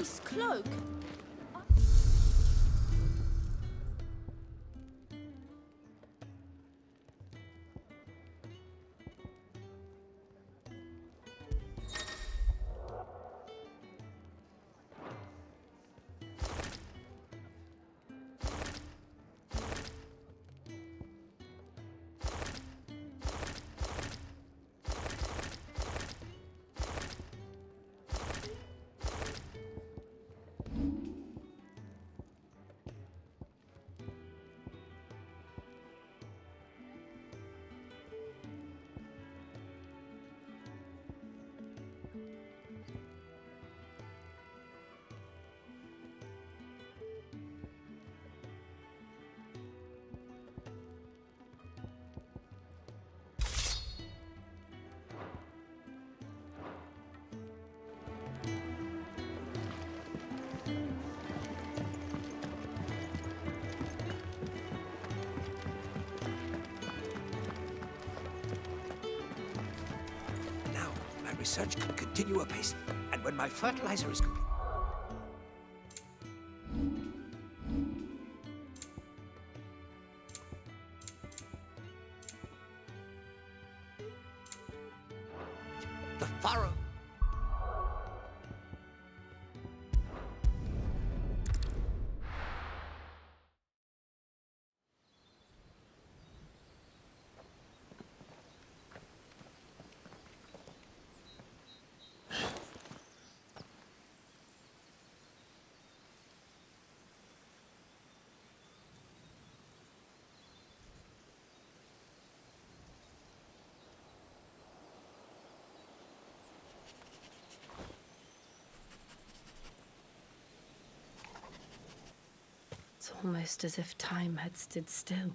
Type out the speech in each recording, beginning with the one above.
This cloak. Research can continue apace, and when my fertilizer is complete... The furrow... It's almost as if time had stood still.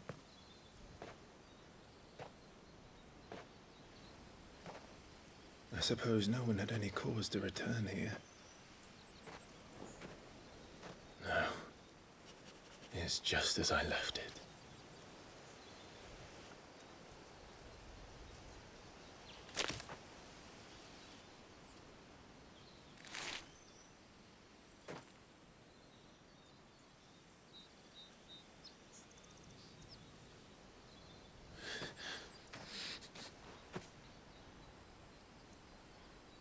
I suppose no one had any cause to return here. No. It's just as I left it.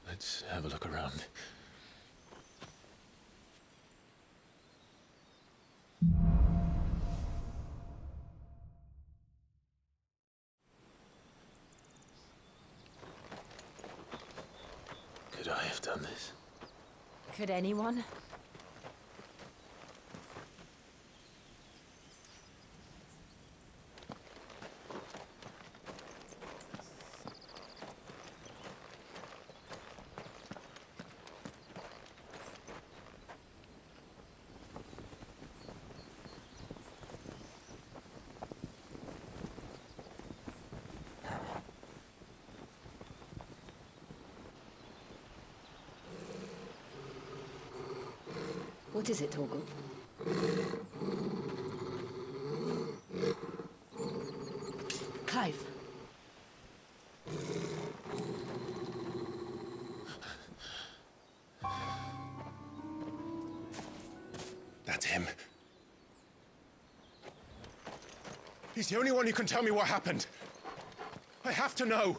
Let's have a look around. Could I have done this? Could anyone? What is it, Torgal? Clive. That's him. He's the only one who can tell me what happened. I have to know.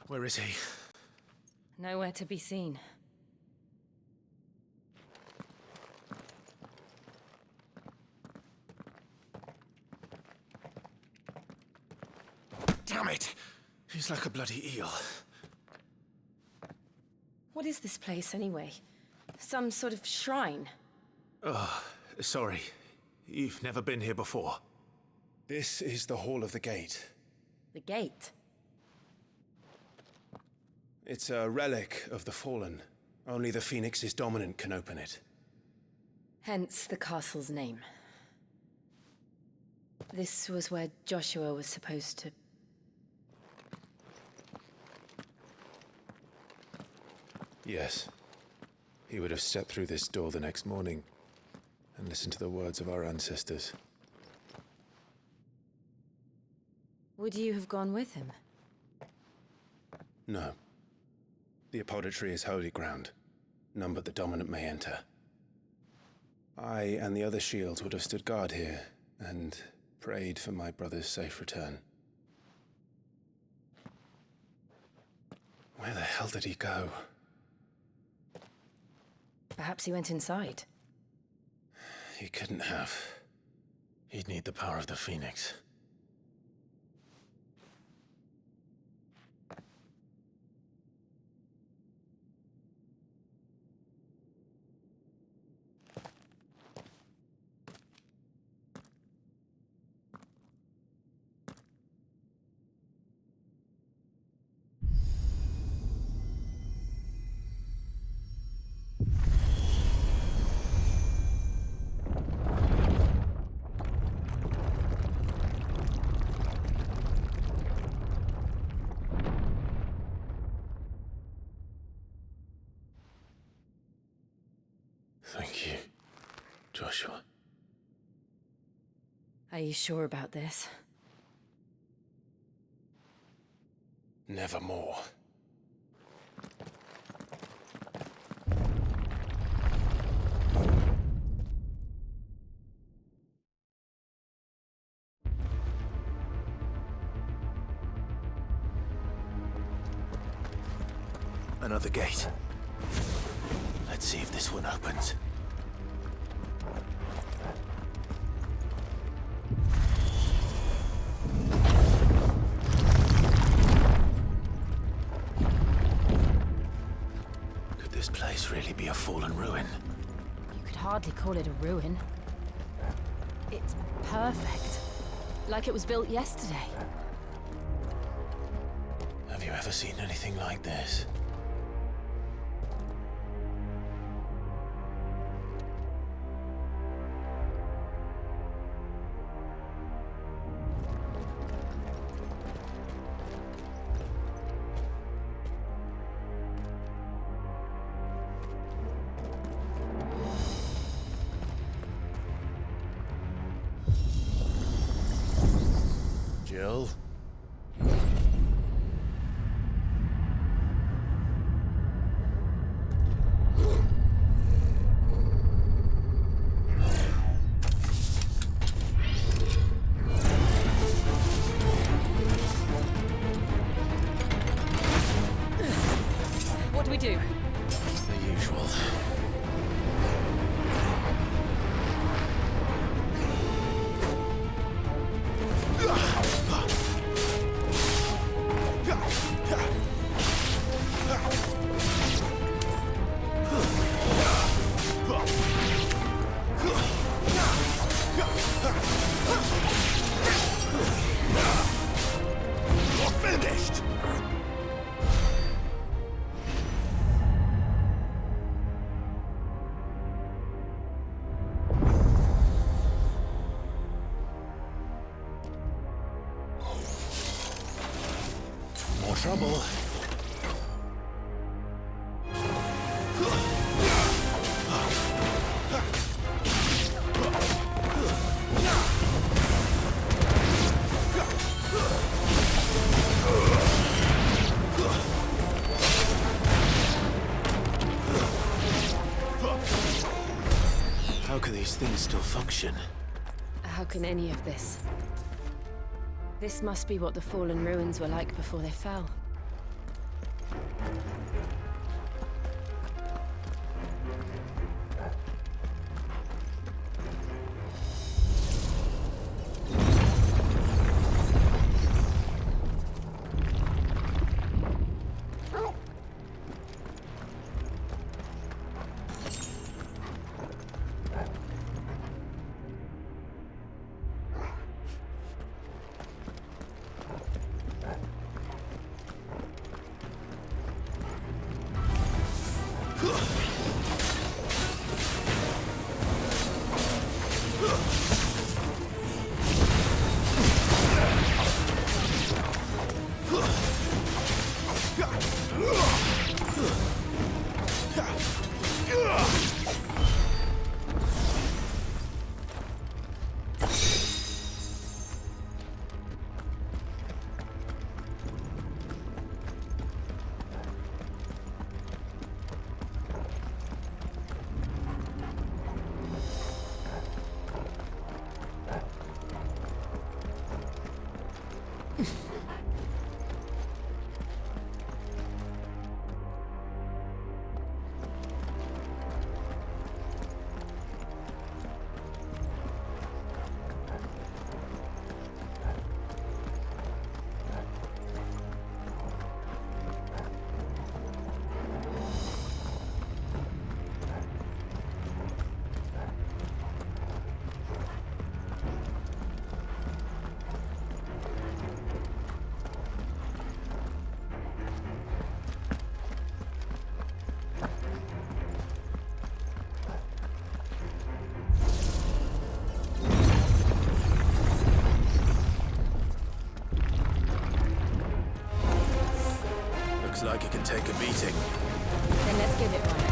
Where is he? Nowhere to be seen. Damn it! He's like a bloody eel. What is this place, anyway? Some sort of shrine? Oh, sorry. You've never been here before. This is the Hall of the Gate. The gate? It's a relic of the Fallen. Only the Phoenix's dominant can open it. Hence the castle's name. This was where Joshua was supposed to Yes. He would have stepped through this door the next morning and listened to the words of our ancestors. Would you have gone with him? No. The apodatory is holy ground. None but the dominant may enter. I and the other shields would have stood guard here and prayed for my brother's safe return. Where the hell did he go? Perhaps he went inside. He couldn't have. He'd need the power of the Phoenix. Thank you, Joshua. Are you sure about this? Nevermore. Another gate. Let's see if this one opens. Could this place really be a fallen ruin? You could hardly call it a ruin. It's perfect. Like it was built yesterday. Have you ever seen anything like this? Jill? What do we do? The usual. Finished! More trouble. How can these things still function? How can any of this? This must be what the fallen ruins were like before they fell. Looks like it can take a beating. Then let's give it one.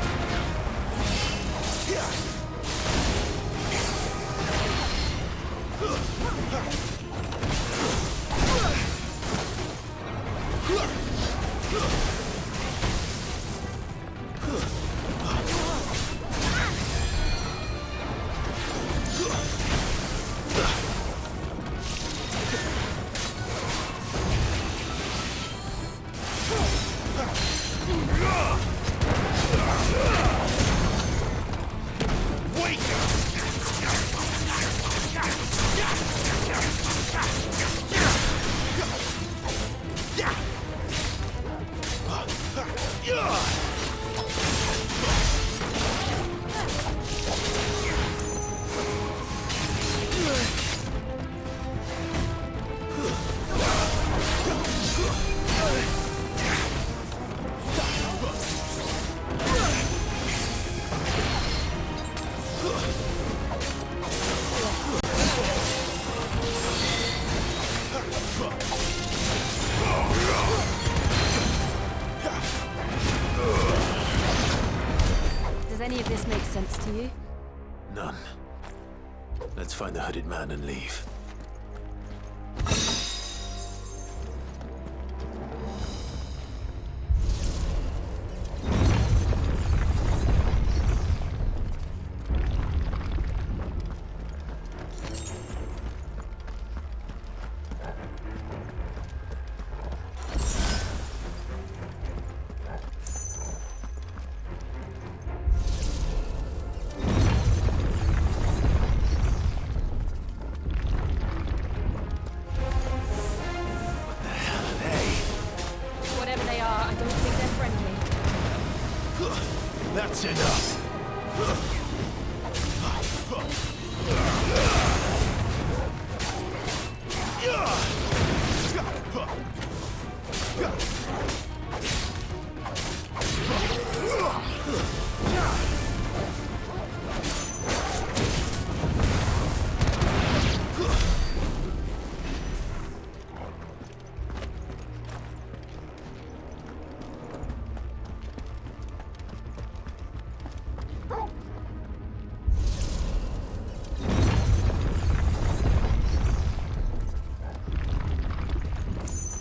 Does any of this make sense to you? None. Let's find the hooded man and leave. That's enough.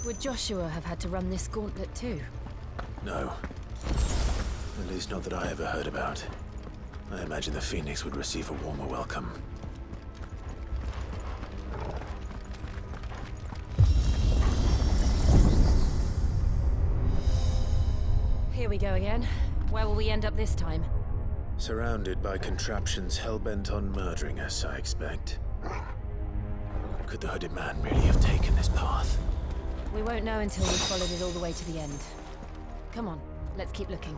Would Joshua have had to run this gauntlet too? No. At least not that I ever heard about. I imagine the Phoenix would receive a warmer welcome. Here we go again. Where will we end up this time? Surrounded by contraptions hell-bent on murdering us, I expect. Could the hooded man really have taken this path? We won't know until we've followed it all the way to the end. Come on, let's keep looking.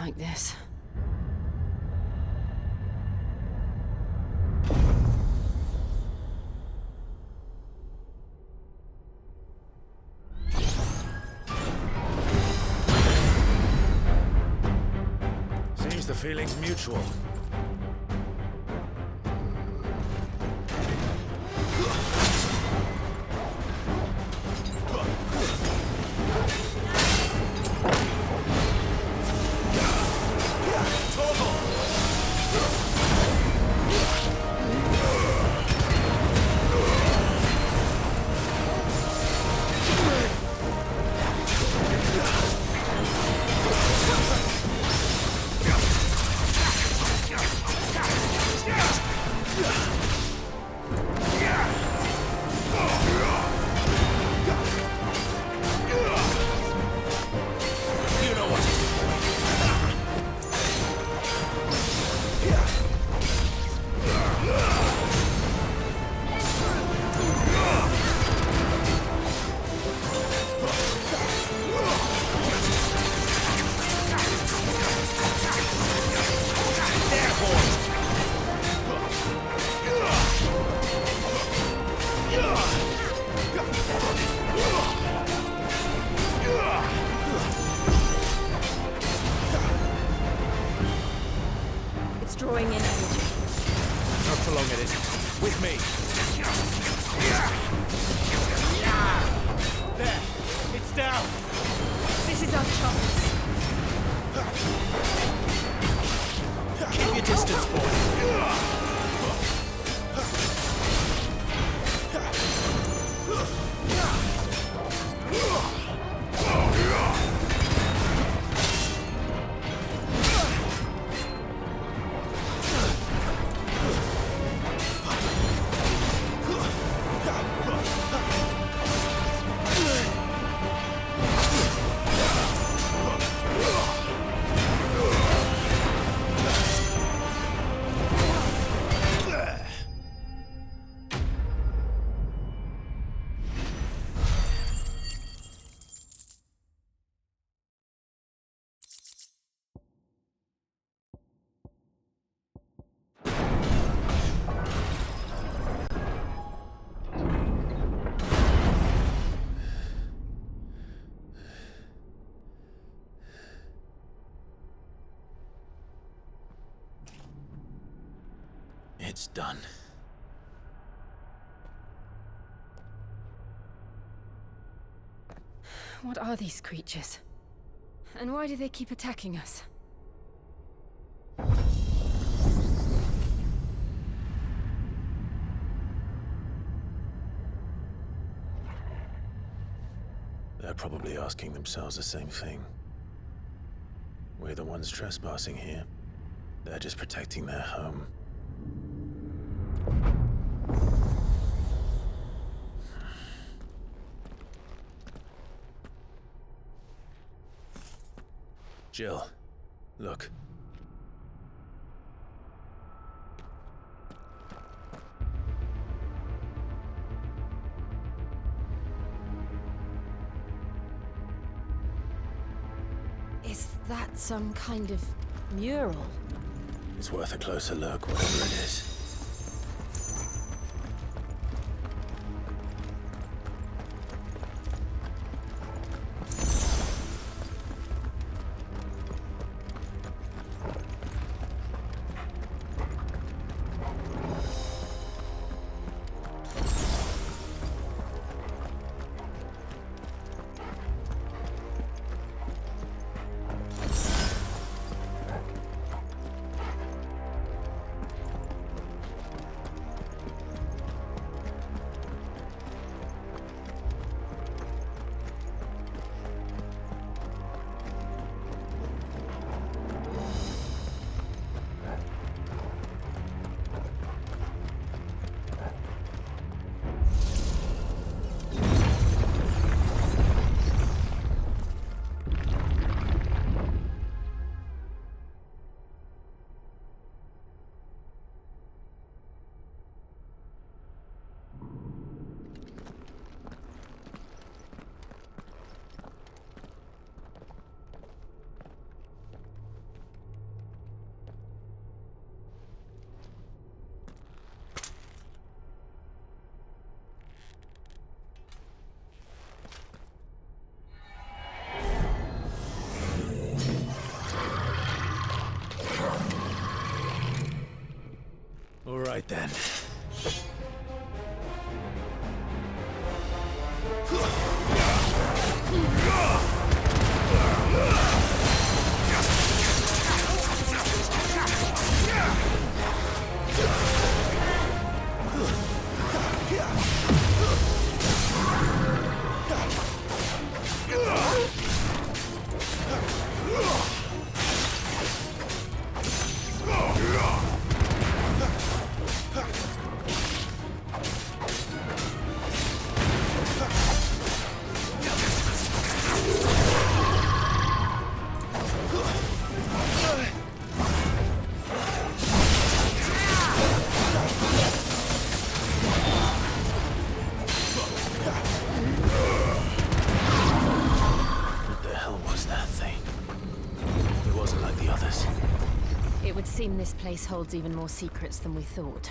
like this. Seems the feeling's mutual. Drawing in energy. Not for long, it is. With me. There. It's down. This is our chance. Keep your distance, boy. It's done. What are these creatures? And why do they keep attacking us? They're probably asking themselves the same thing. We're the ones trespassing here. They're just protecting their home. Jill, look. Is that some kind of mural? It's worth a closer look, whatever it is. right then. This place holds even more secrets than we thought.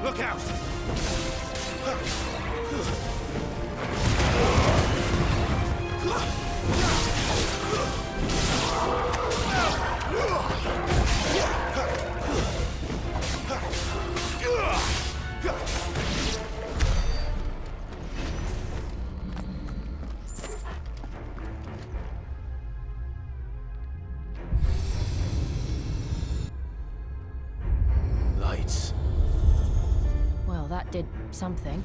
Look out! Lights. Well, that did something.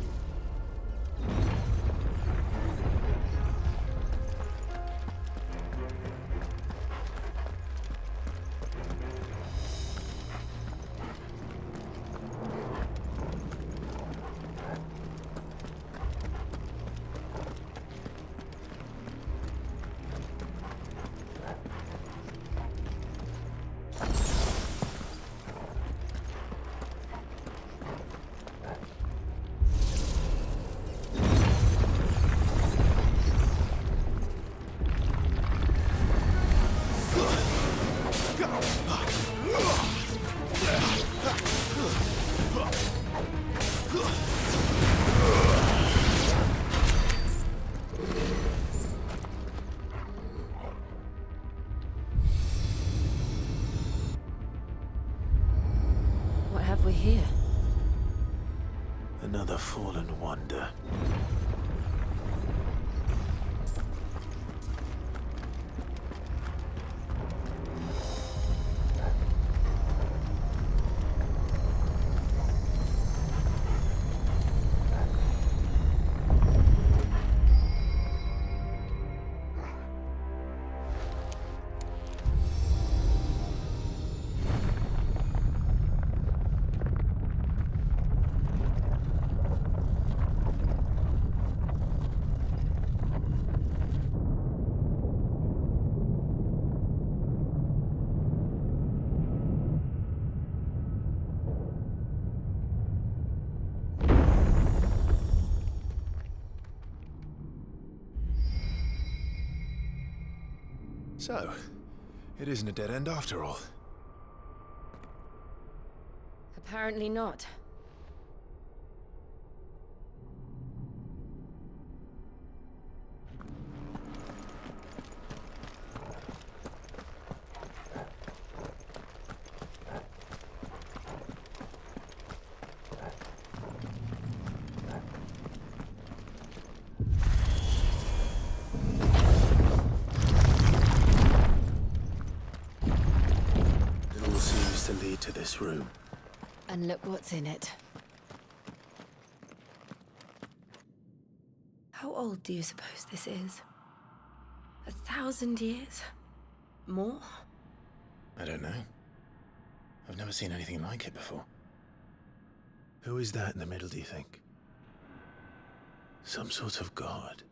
What have we here? Another fallen wonder. So, it isn't a dead end after all. Apparently not. Lead to this room. And look what's in it. How old do you suppose this is? 1,000 years? More? I don't know. I've never seen anything like it before. Who is that in the middle, do you think? Some sort of god?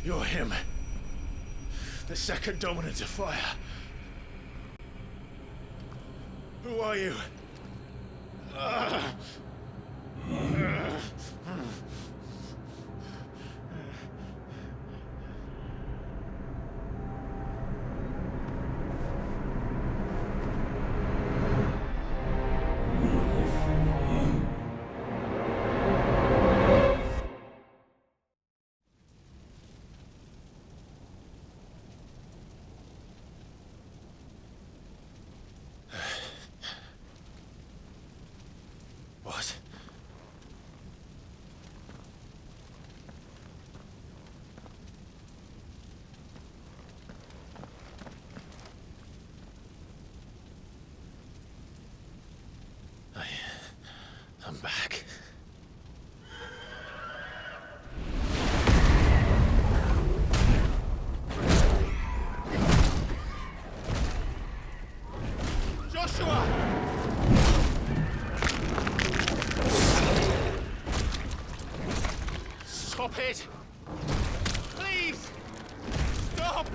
You're him. The second dominant of fire. Who are you? What? I'm back. Joshua! Stop it! Please! Stop!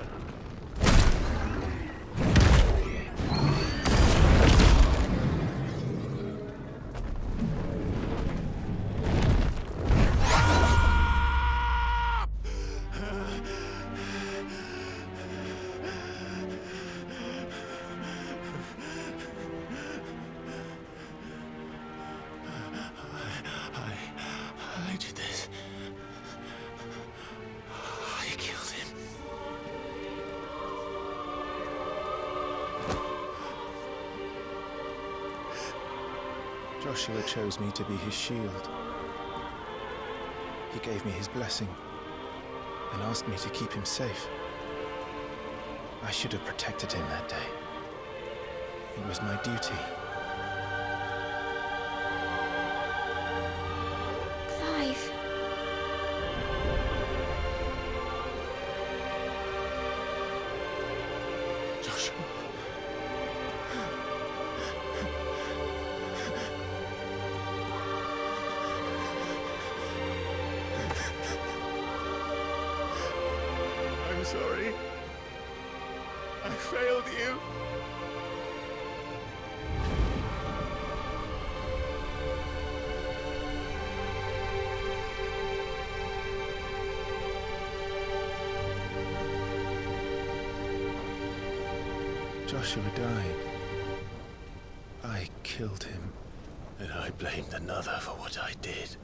I did this. I killed him. Joshua chose me to be his shield. He gave me his blessing and asked me to keep him safe. I should have protected him that day. It was my duty. Clive. Joshua. I'm sorry. I failed you. Joshua died. I killed him. And I blamed another for what I did,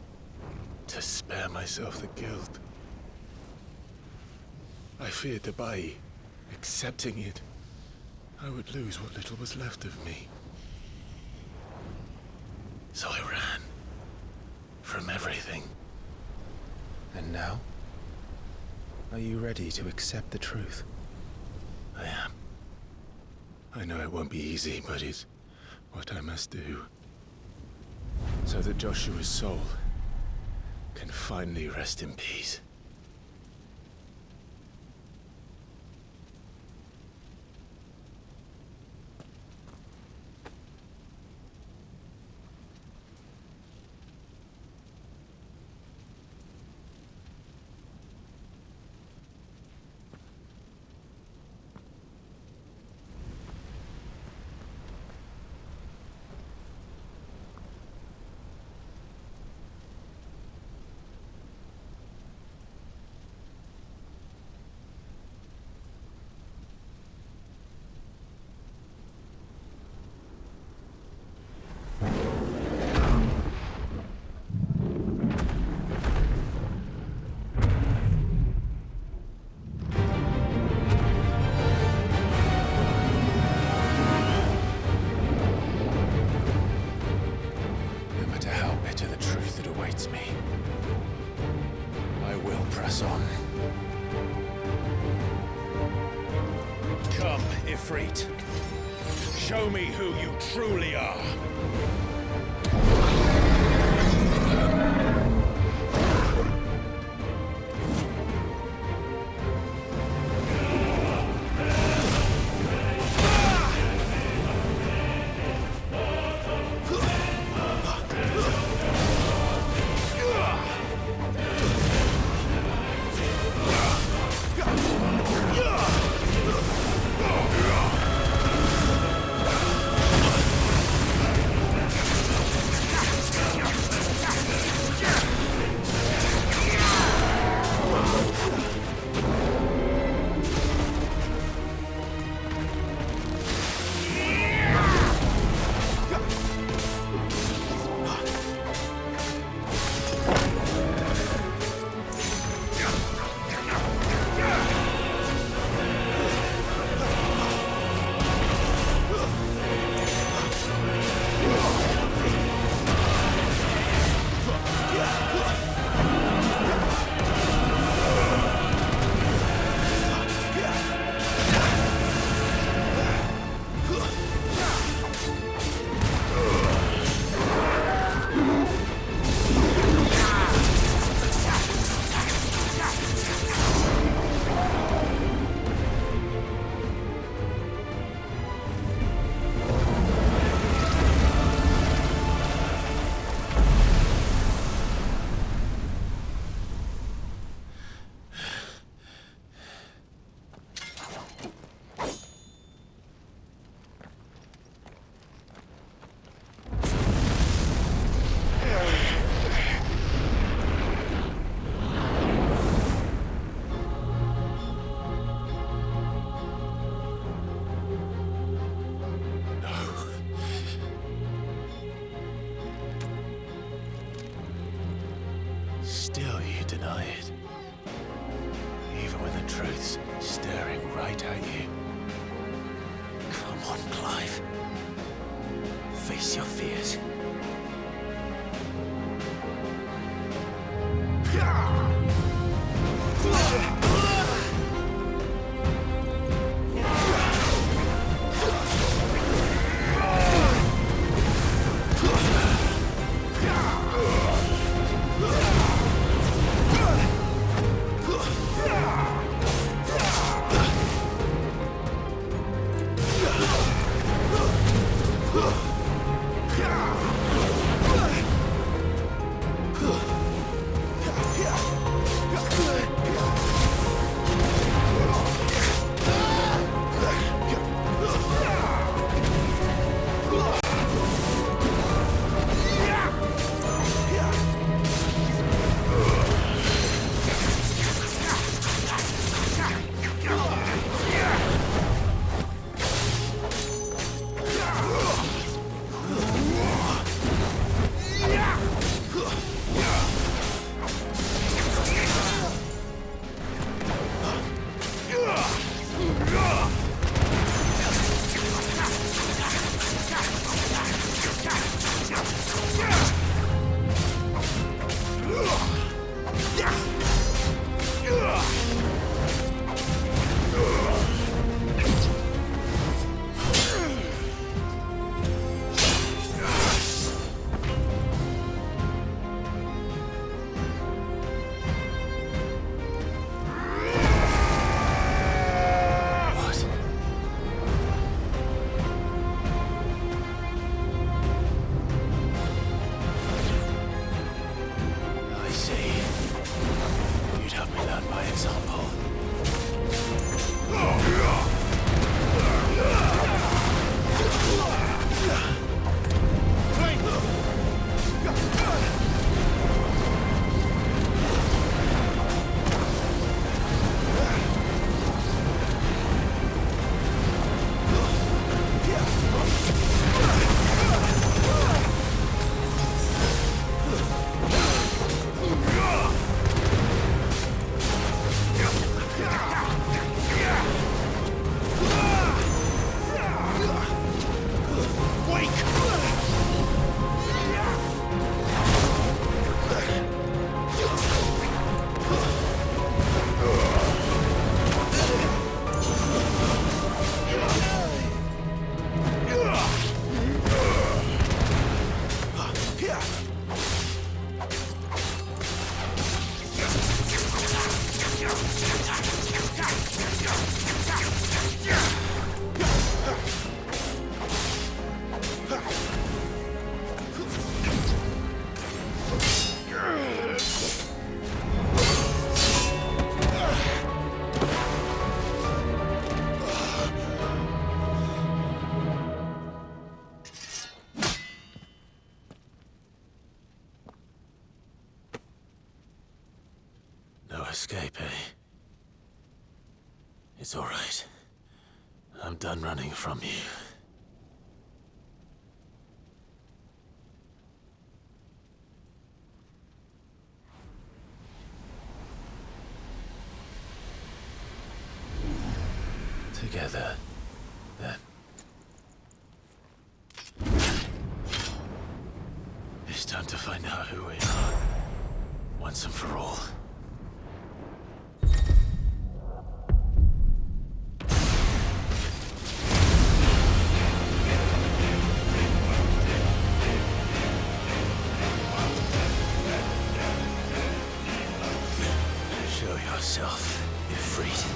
to spare myself the guilt. I feared that by accepting it, I would lose what little was left of me. So I ran from everything. And now? Are you ready to accept the truth? I am. I know it won't be easy, but it's what I must do. So that Joshua's soul can finally rest in peace. I will press on. Come, Ifrit. Show me who you truly are. Still you deny it. Even when the truth's staring right at you. Come on, Clive. Face your fears. escape, eh? It's all right. I'm done running from you. Together, then. It's time to find out who we are, once and for all. Show yourself, Ifrit.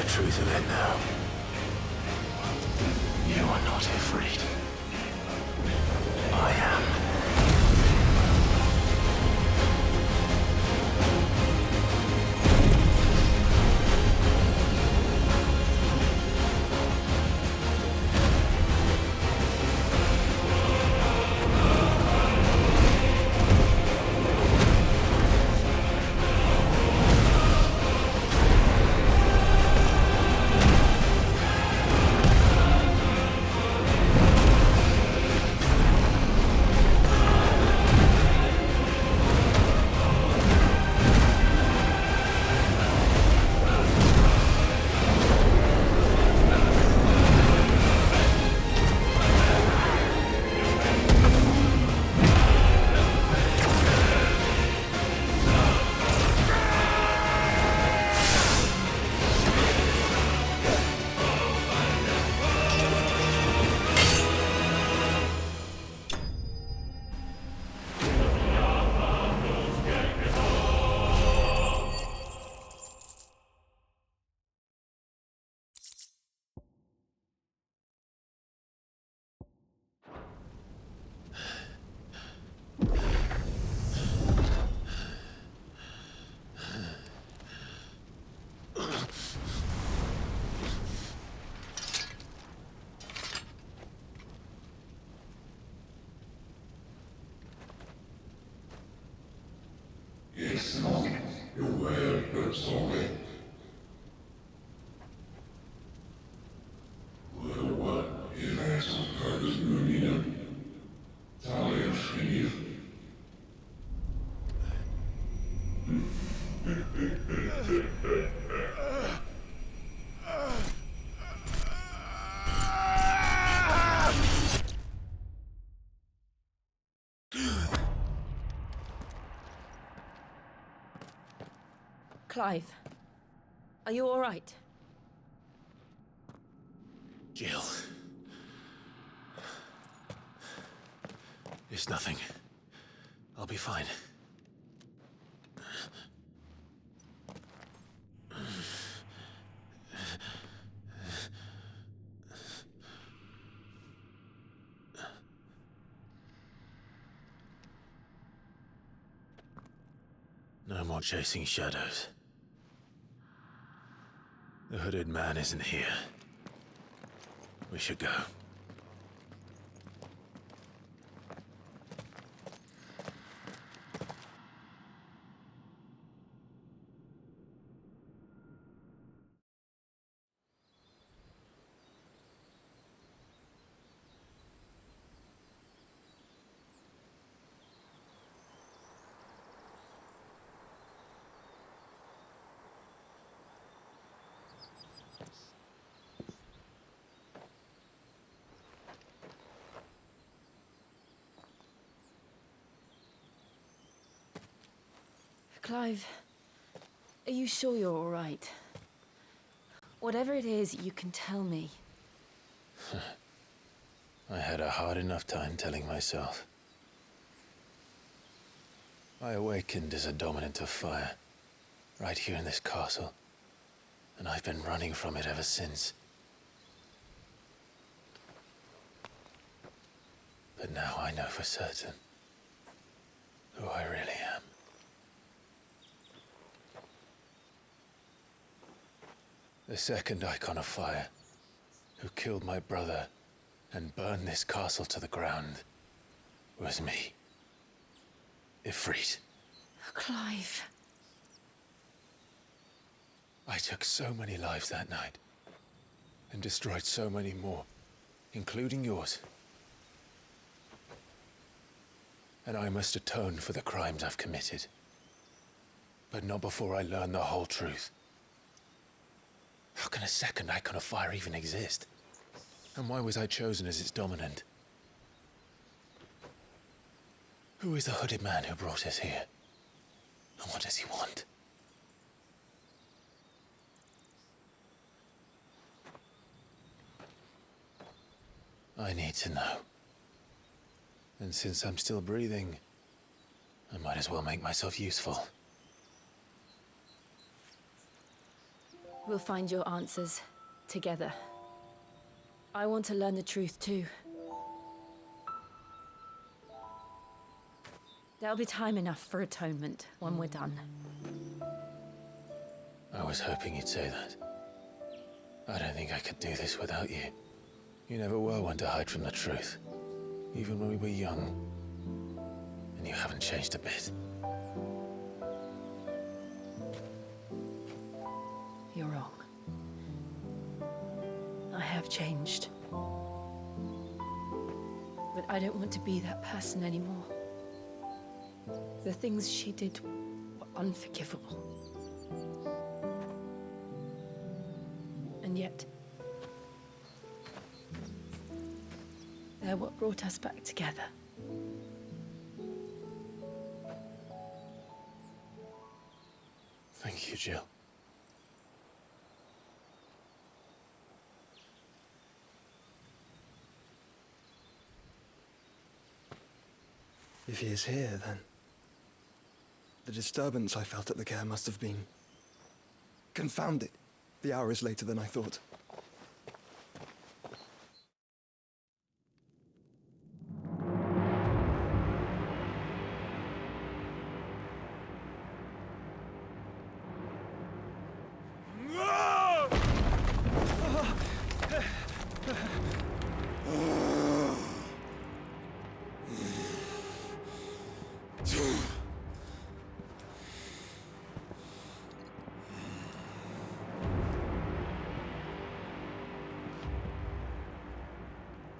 Truth of it now. You are not afraid. I am. Clive, are you all right? Jill. It's nothing. I'll be fine. No more chasing shadows. The hooded man isn't here. We should go. Clive, are you sure you're all right? Whatever it is, you can tell me. I had a hard enough time telling myself. I awakened as a dominant of fire, right here in this castle, and I've been running from it ever since. But now I know for certain who I really am. The second icon of fire, who killed my brother and burned this castle to the ground, was me. Ifrit. Clive. I took so many lives that night, and destroyed so many more, including yours. And I must atone for the crimes I've committed. But not before I learn the whole truth. How can a second icon of fire even exist? And why was I chosen as its dominant? Who is the hooded man who brought us here? And what does he want? I need to know. And since I'm still breathing, I might as well make myself useful. We'll find your answers together. I want to learn the truth too. There'll be time enough for atonement when we're done. I was hoping you'd say that. I don't think I could do this without you. You never were one to hide from the truth, even when we were young. And you haven't changed a bit. You're wrong. I have changed. But I don't want to be that person anymore. The things she did were unforgivable. And yet, they're what brought us back together. Thank you, Jill. If he is here, then the disturbance I felt at the care must have been confounded. The hour is later than I thought.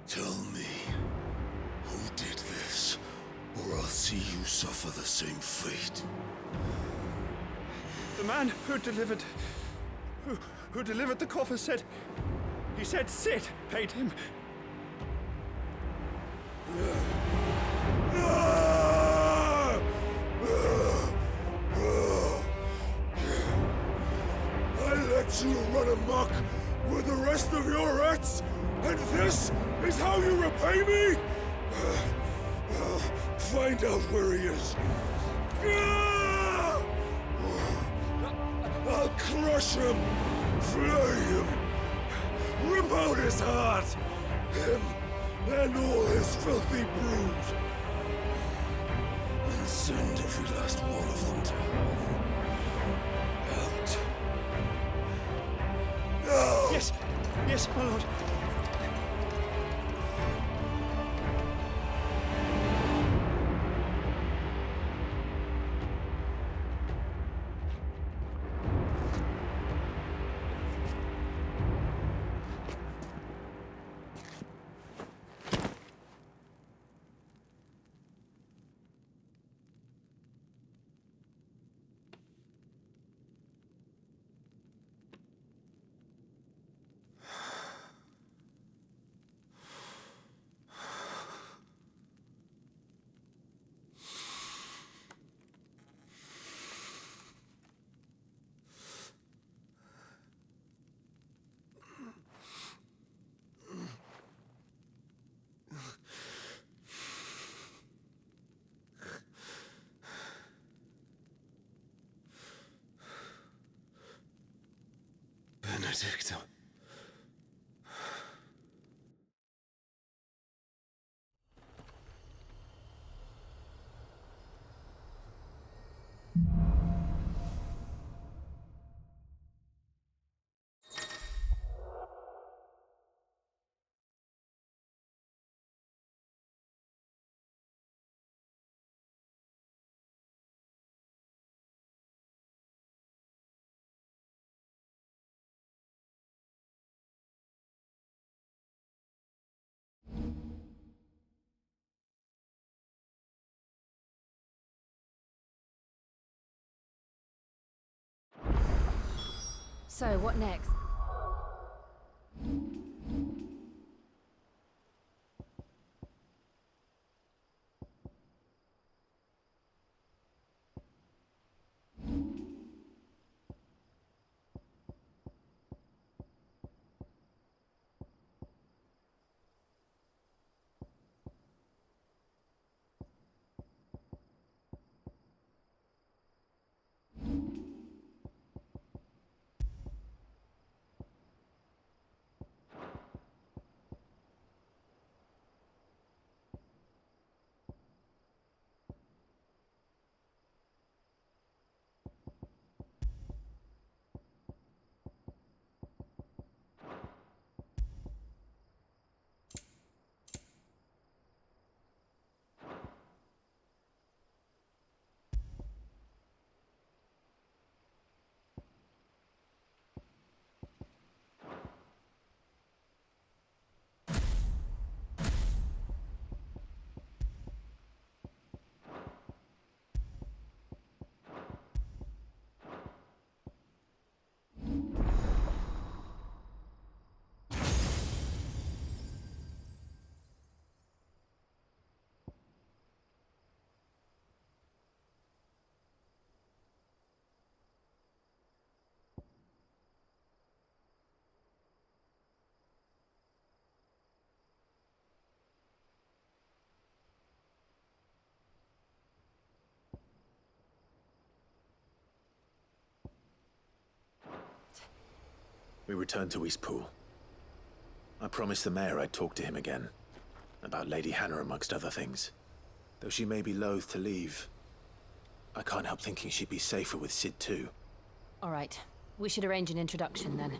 Tell me, who did this, or I'll see you suffer the same fate. The man who delivered the coffer said, he said Sid paid him. I let you run amok with the rest of your rats, and this is how you repay me? Find out where he is. I'll crush him, flay him, rip out his heart, him and all his filthy brood, and send every last one of them to hell. Out. Now! Yes, my lord. Benedicto. So, what next? We returned to Eastpool. I promised the mayor I'd talk to him again. About Lady Hannah, amongst other things. Though she may be loath to leave, I can't help thinking she'd be safer with Sid too. All right. We should arrange an introduction then.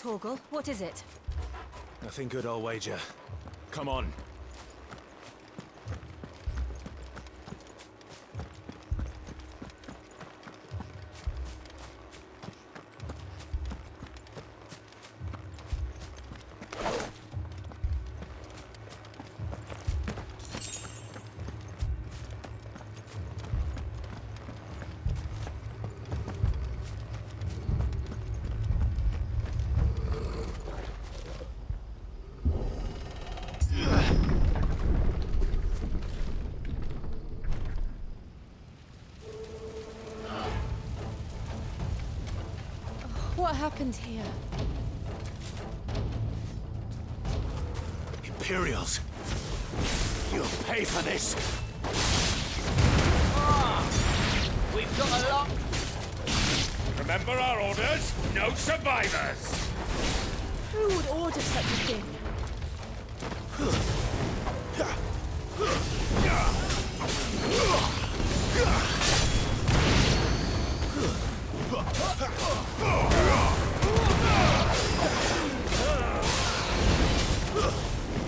Torgal, what is it? Nothing good, I'll wager. Come on. What happened here? Imperials! You'll pay for this! We've got a lot. Remember our orders? No survivors! Who would order such a thing?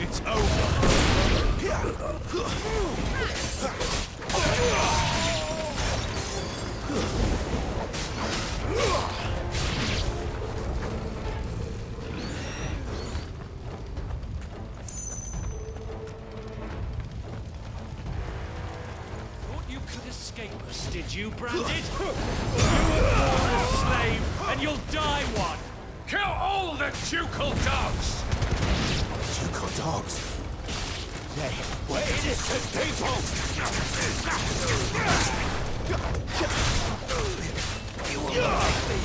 It's over! You could escape us, did you, Branded? You were born a slave, and you'll die one! Kill all the ducal dogs! Ducal dogs? They were innocent people! You will make me!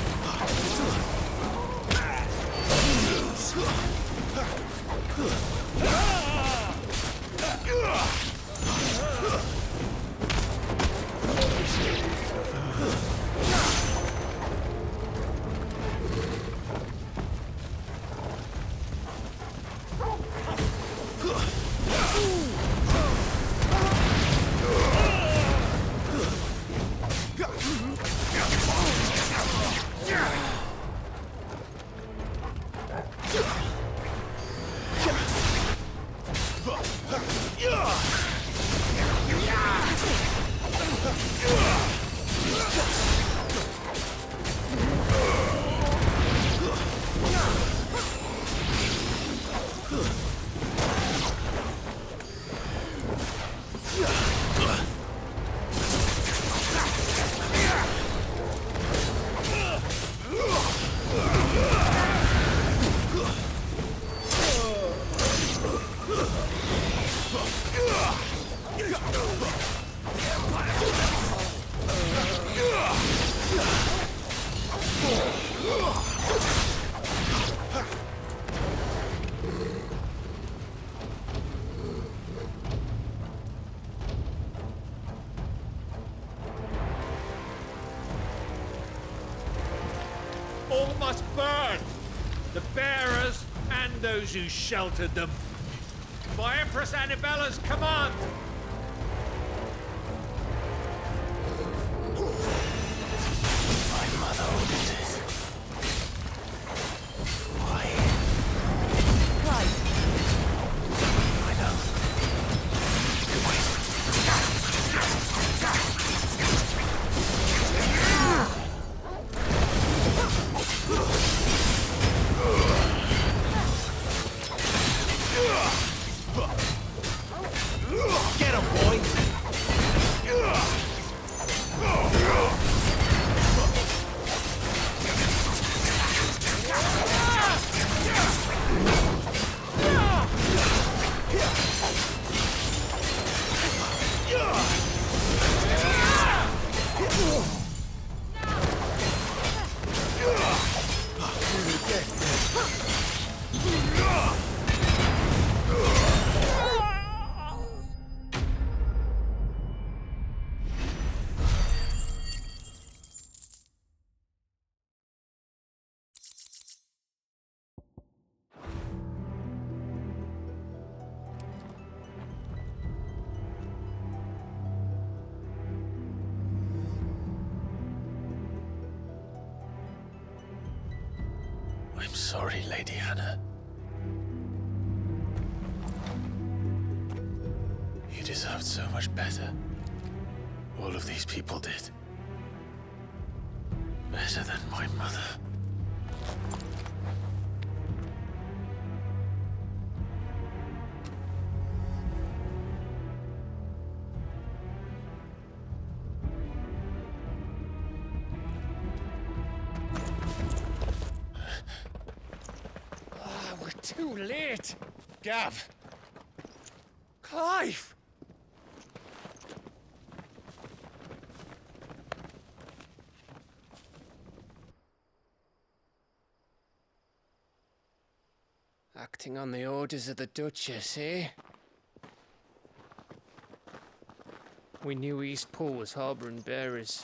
All must burn! The bearers and those who sheltered them. By Empress Annibella's command! My mother ordered it. Why? Clive, I know. Get him, boy! I'm sorry, Lady Hannah. You deserved so much better. All of these people did. Better than my mother. We're too late! Gav! Clive! Acting on the orders of the Duchess, eh? We knew Eastpool was harbouring bearers.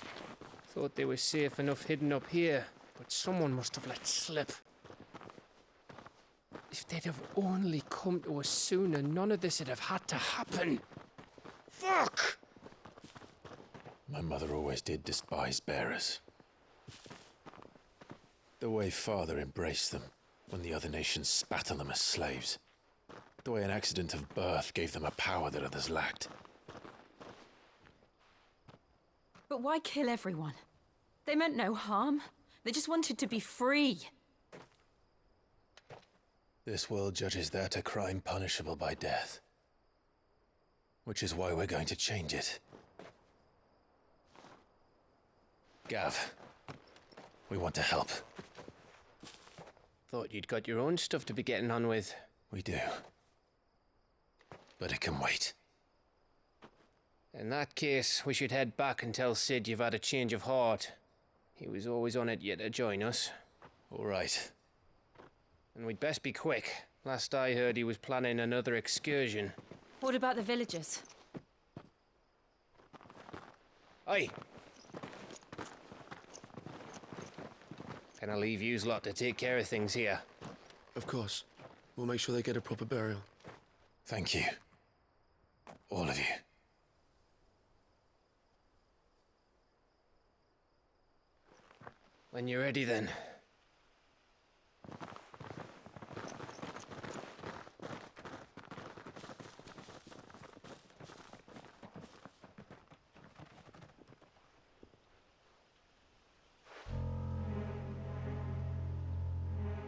Thought they were safe enough hidden up here, but someone must have let slip. If they'd have only come to us sooner, none of this would have had to happen. Fuck! My mother always did despise bearers. The way Father embraced them when the other nations spat on them as slaves. The way an accident of birth gave them a power that others lacked. But why kill everyone? They meant no harm. They just wanted to be free. This world judges that a crime punishable by death. Which is why we're going to change it. Gav, we want to help. Thought you'd got your own stuff to be getting on with. We do. But it can wait. In that case, we should head back and tell Sid you've had a change of heart. He was always on it yet to join us. All right. And we'd best be quick. Last I heard, he was planning another excursion. What about the villagers? Oi! Can I leave yous lot to take care of things here? Of course. We'll make sure they get a proper burial. Thank you. All of you. When you're ready, then.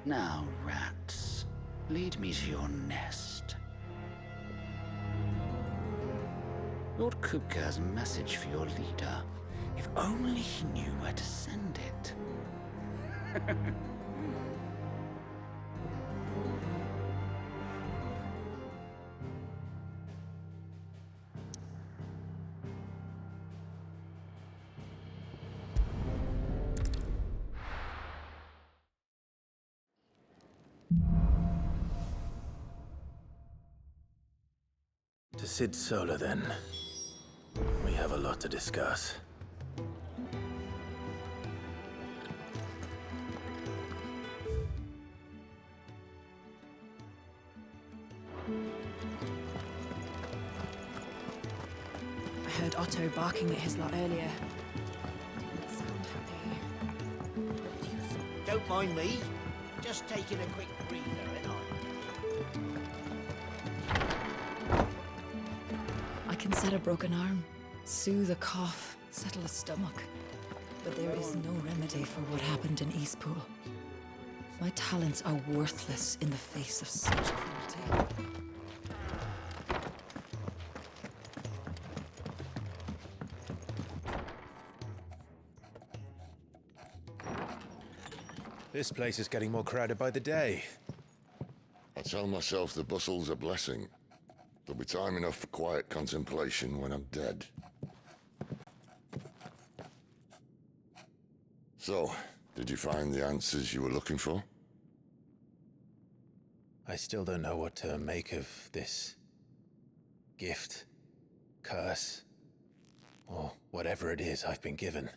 Now, rats, lead me to your nest. Lord Kupka has a message for your leader. If only he knew where to send it. To Sid Solar, then. We have a lot to discuss. I heard Otto barking at his lot earlier. Didn't sound happy. Don't mind me. Just taking a quick breather, ain't I can set a broken arm, soothe a cough, settle a stomach. But there is no remedy for what happened in Eastpool. My talents are worthless in the face of such cruelty. This place is getting more crowded by the day. I tell myself the bustle's a blessing. There'll be time enough for quiet contemplation when I'm dead. So, did you find the answers you were looking for? I still don't know what to make of this gift, curse, or whatever it is I've been given.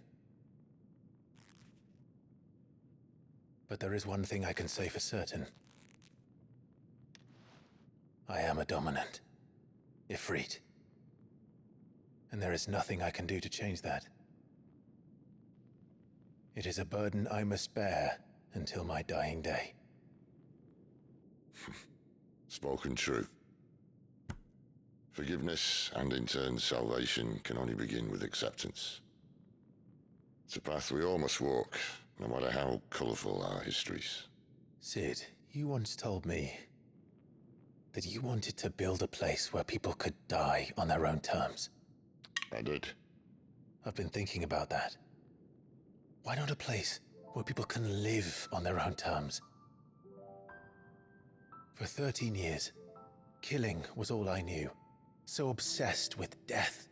But there is one thing I can say for certain. I am a dominant, Ifrit. And there is nothing I can do to change that. It is a burden I must bear until my dying day. Spoken true. Forgiveness and in turn salvation can only begin with acceptance. It's a path we all must walk, no matter how colourful our histories. Sid, you once told me that you wanted to build a place where people could die on their own terms. I did. I've been thinking about that. Why not a place where people can live on their own terms? For 13 years, killing was all I knew. So obsessed with death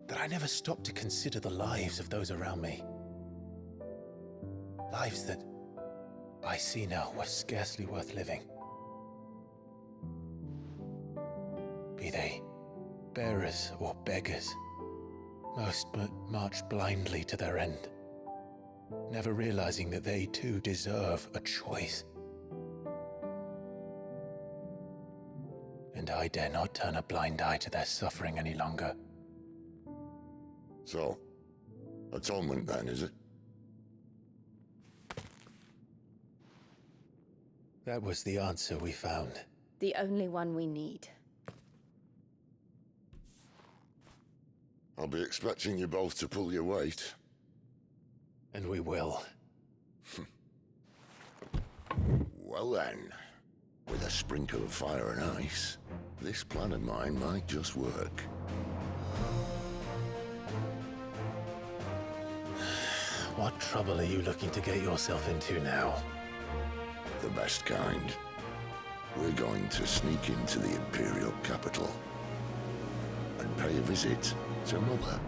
that I never stopped to consider the lives of those around me. Lives that I see now were scarcely worth living. Be they bearers or beggars, most but march blindly to their end, never realizing that they too deserve a choice. And I dare not turn a blind eye to their suffering any longer. So, atonement then, is it? That was the answer we found. The only one we need. I'll be expecting you both to pull your weight. And we will. Well then, with a sprinkle of fire and ice, this plan of mine might just work. What trouble are you looking to get yourself into now? The best kind. We're going to sneak into the Imperial capital and pay a visit to Mother.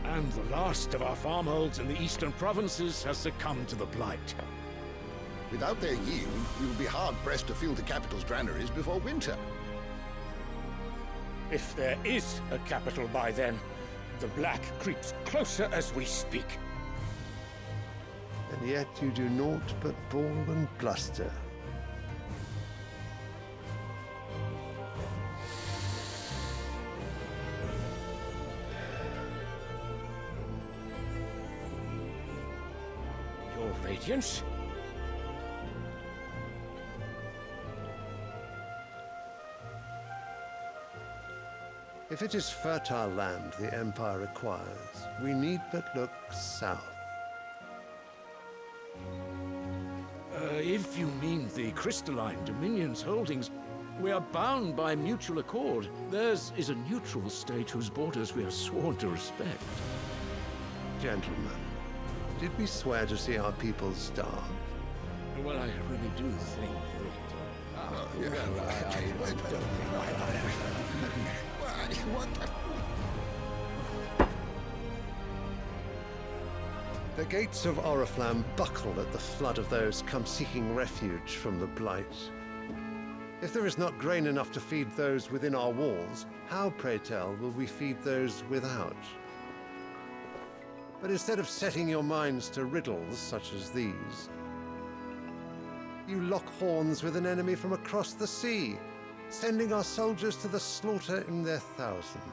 And the last of our farmholds in the eastern provinces has succumbed to the blight. Without their yield, we will be hard-pressed to fill the capital's granaries before winter. If there is a capital by then, the black creeps closer as we speak. And yet you do naught but bawl and bluster. Your Radiance? If it is fertile land the Empire requires, we need but look south. If you mean the crystalline Dominion's holdings, we are bound by mutual accord. Theirs is a neutral state whose borders we are sworn to respect. Gentlemen, did we swear to see our people starve? Well, I really do think The gates of Oriflamme buckle at the flood of those come seeking refuge from the blight. If there is not grain enough to feed those within our walls, how, pray tell, will we feed those without? But instead of setting your minds to riddles such as these, you lock horns with an enemy from across the sea, sending our soldiers to the slaughter in their thousands.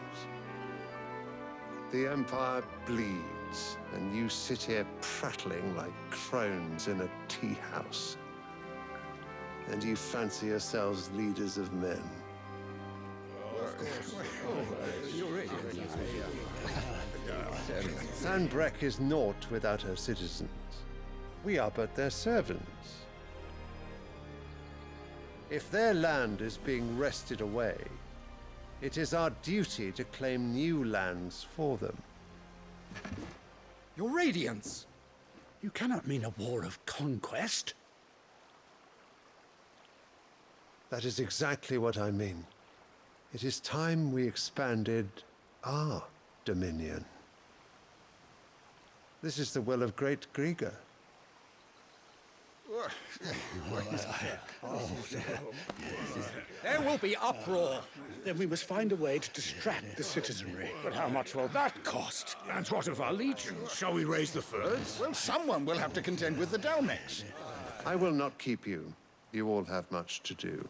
The Empire bleeds, and you sit here prattling like crones in a tea house. And you fancy yourselves leaders of men. Sanbreque is naught without her citizens. We are but their servants. If their land is being wrested away, it is our duty to claim new lands for them. Your Radiance! You cannot mean a war of conquest. That is exactly what I mean. It is time we expanded our dominion. This is the will of great Grieger. There will be uproar. Then we must find a way to distract the citizenry. But how much will that cost? And what of our legions? Shall we raise the furs? Well, someone will have to contend with the Dalmex. I will not keep you. You all have much to do.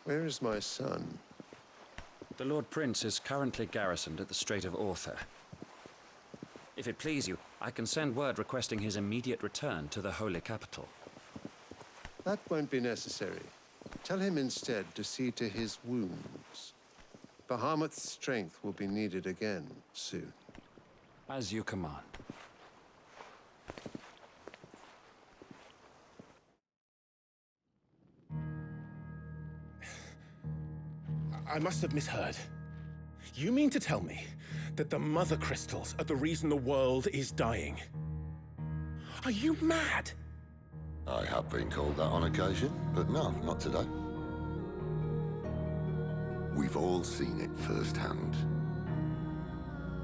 Where is my son? The Lord Prince is currently garrisoned at the Strait of Author. If it please you, I can send word requesting his immediate return to the Holy Capital. That won't be necessary. Tell him instead to see to his wounds. Bahamut's strength will be needed again soon. As you command. I must have misheard. You mean to tell me that the Mothercrystals are the reason the world is dying? Are you mad? I have been called that on occasion, but no, not today. We've all seen it firsthand.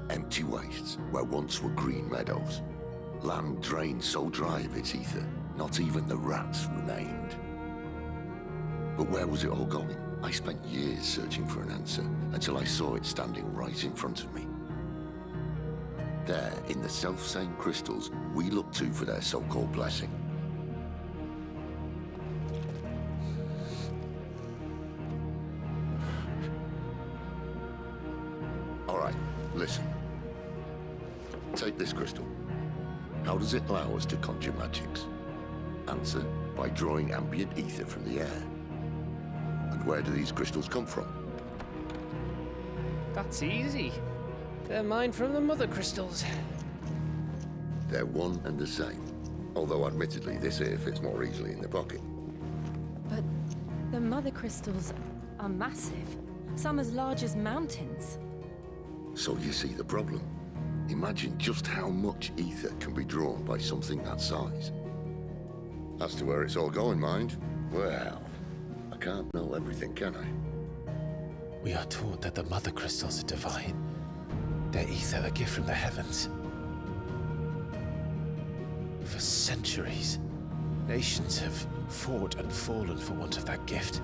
Empty wastes where once were green meadows. Land drained so dry of its ether, not even the rats remained. But where was it all going? I spent years searching for an answer until I saw it standing right in front of me. There, in the self-same crystals we look to for their so-called blessing. All right, listen. Take this crystal. How does it allow us to conjure magics? Answer, by drawing ambient ether from the air. And where do these crystals come from? That's easy. They're mine from the Mothercrystals. They're one and the same. Although admittedly, this here fits more easily in the pocket. But the Mothercrystals are massive. Some as large as mountains. So you see the problem. Imagine just how much ether can be drawn by something that size. As to where it's all going, mind, well, I can't know everything, can I? We are taught that the Mother Crystals are divine. Their ether a gift from the heavens. For centuries, nations have fought and fallen for want of that gift.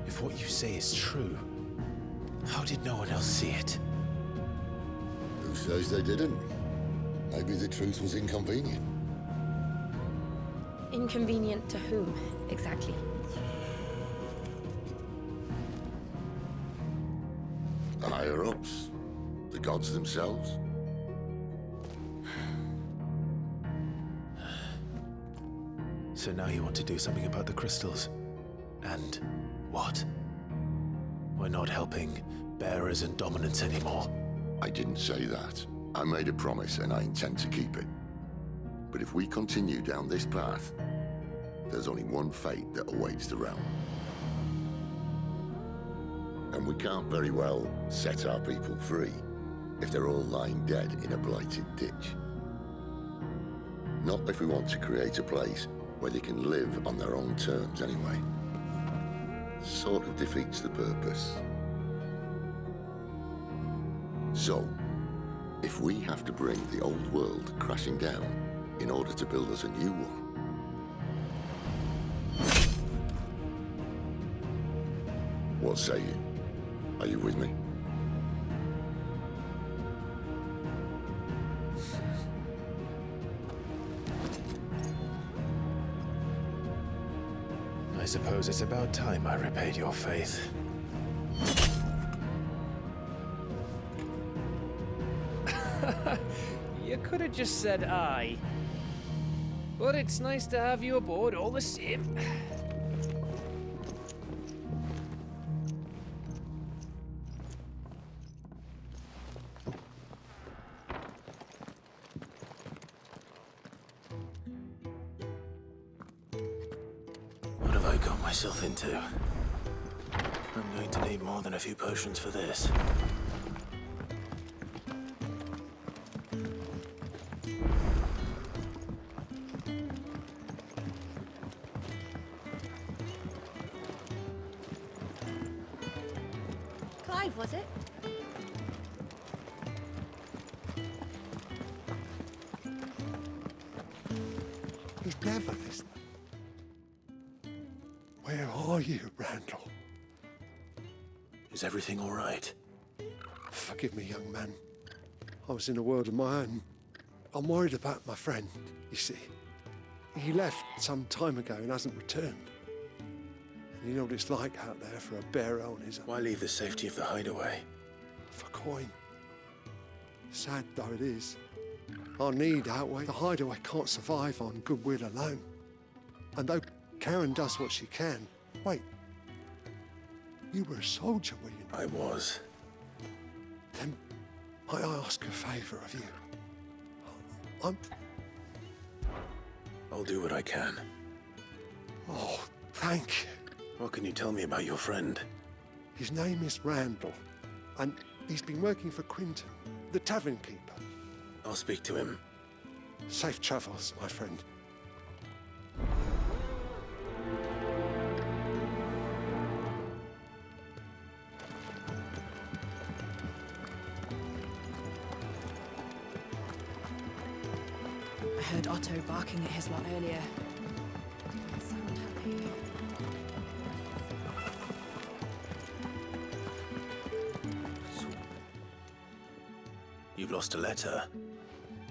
If what you say is true, how did no one else see it? Who says they didn't? Maybe the truth was inconvenient. Inconvenient to whom, exactly? The higher-ups? The gods themselves? So now you want to do something about the crystals? And what? We're not helping bearers and dominants anymore. I didn't say that. I made a promise and I intend to keep it. But if we continue down this path, there's only one fate that awaits the realm. And we can't very well set our people free if they're all lying dead in a blighted ditch. Not if we want to create a place where they can live on their own terms anyway. Sort of defeats the purpose. So, if we have to bring the old world crashing down in order to build us a new one, what say you? Are you with me? I suppose it's about time I repaid your faith. You could have just said aye. But it's nice to have you aboard all the same. What have I got myself into? I'm going to need more than a few potions for this. Clive, was it? He's never this. Where are you, Randall? Is everything all right? Forgive me, young man. I was in a world of my own. I'm worried about my friend, you see. He left some time ago and hasn't returned. You know what it's like out there for a bearer on his own. Why leave the safety of the hideaway? For coin. Sad though it is. Our need outweighs. The hideaway can't survive on goodwill alone. And though Karen does what she can... Wait. You were a soldier, were you not? I was. Then I ask a favour of you. I'll do what I can. Oh, thank you. What can you tell me about your friend? His name is Randall, and he's been working for Quinton, the tavern keeper. I'll speak to him. Safe travels, my friend. heard Otto barking at his lot earlier. Didn't sound happy. You've lost a letter.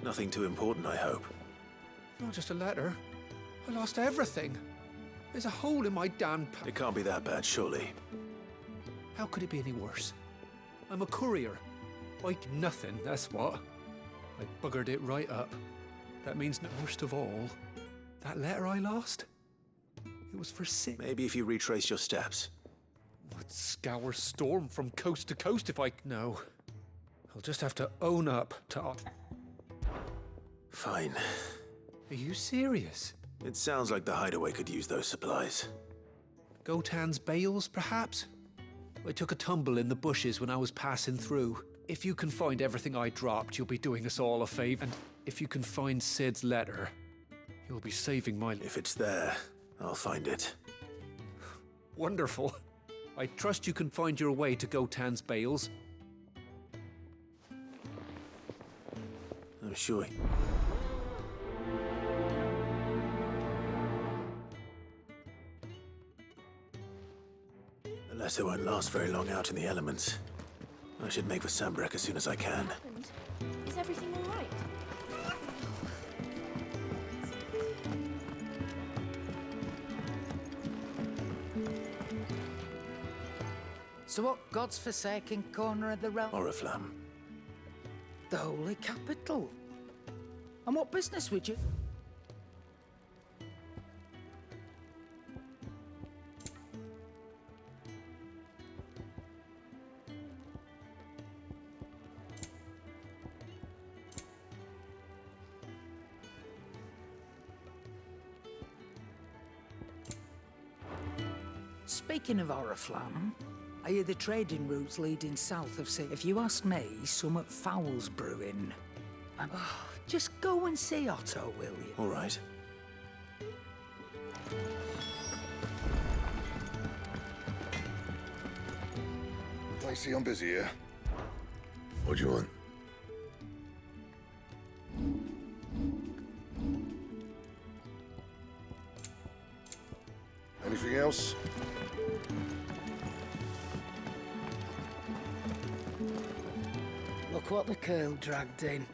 Nothing too important, I hope. Not just a letter. I lost everything. There's a hole in my damn It can't be that bad, surely. How could it be any worse? I'm a courier. Like nothing, that's what. I buggered it right up. That means, worst of all, that letter I lost? It was for Sid. Maybe if you retrace your steps. I'd scour storm from coast to coast if I... No. I'll just have to own up to... Fine. Are you serious? It sounds like the hideaway could use those supplies. Gotan's bales, perhaps? I took a tumble in the bushes when I was passing through. If you can find everything I dropped, you'll be doing us all a favour. And if you can find Sid's letter, you'll be saving my... If it's there, I'll find it. Wonderful. I trust you can find your way to Gotan's bales. I'm sure. The letter won't last very long out in the elements. I should make for Sanbreque as soon as I can. Is everything all right? So what God's forsaken corner of the realm? Oriflamme. The Holy Capital. And what business would you? Speaking of Oriflamme, I hear the trading routes leading south of sea. If you ask me, somewhat foul's brewing. And, just go and see Otto, will you? All right. I see I'm busy here. What do you want? Anything else? Look what the curl dragged in.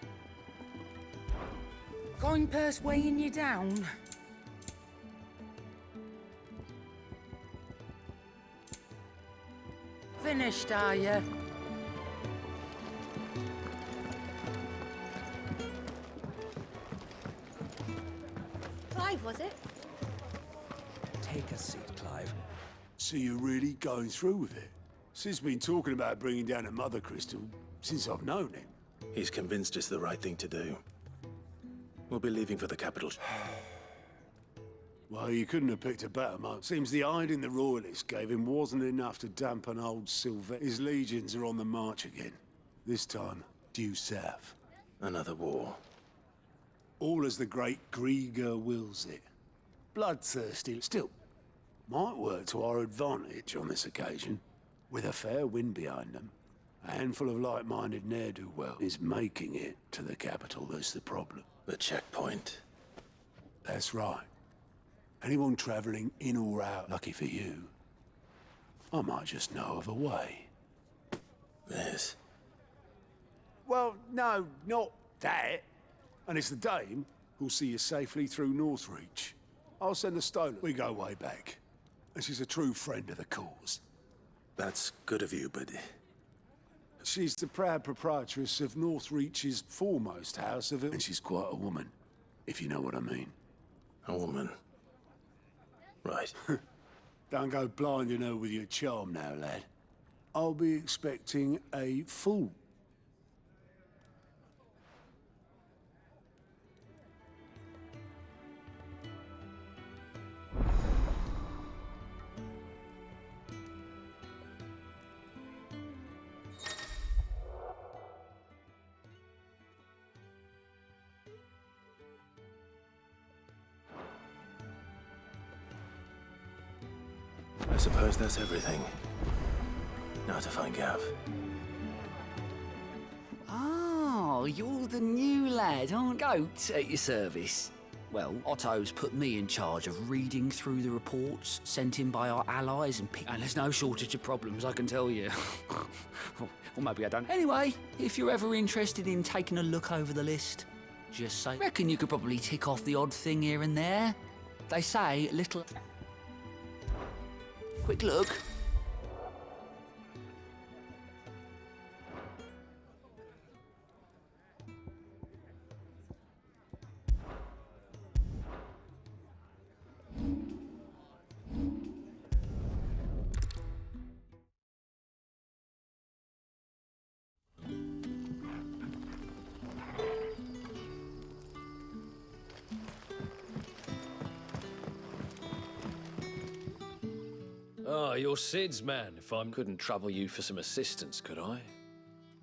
Coin purse weighing you down. Finished, are you? Clive, was it? Take a seat, Clive. So you're really going through with it? Sid's been talking about bringing down a Mothercrystal since I've known him. He's convinced it's the right thing to do. We'll be leaving for the capital. Well, you couldn't have picked a better month. Seems the hiding the Royalists gave him wasn't enough to dampen old Sylvet. His legions are on the march again. This time, due south. Another war. All as the great Grieger wills it. Bloodthirsty, still. Might work to our advantage on this occasion. With a fair wind behind them. A handful of like-minded ne'er-do-well is making it to the capital. That's the problem. The checkpoint. That's right. Anyone travelling in or out, lucky for you, I might just know of a way. This? Well, no, not that. And it's the dame who'll see you safely through Northreach. I'll send the stolen. We go way back. And she's a true friend of the cause. That's good of you, but... She's the proud proprietress of Northreach's foremost house of it. And she's quite a woman, if you know what I mean. A woman? Right. Don't go blinding her with your charm now, lad. I'll be expecting a fool. I suppose that's everything. Now to find Gav. Oh, you're the new lad, aren't Goat at your service? Well, Otto's put me in charge of reading through the reports sent in by our allies and there's no shortage of problems, I can tell you. Or maybe I don't. Anyway, if you're ever interested in taking a look over the list, just say, reckon you could probably tick off the odd thing here and there. They say little... Quick look. Oh, you're Sid's man. If I couldn't trouble you for some assistance, could I?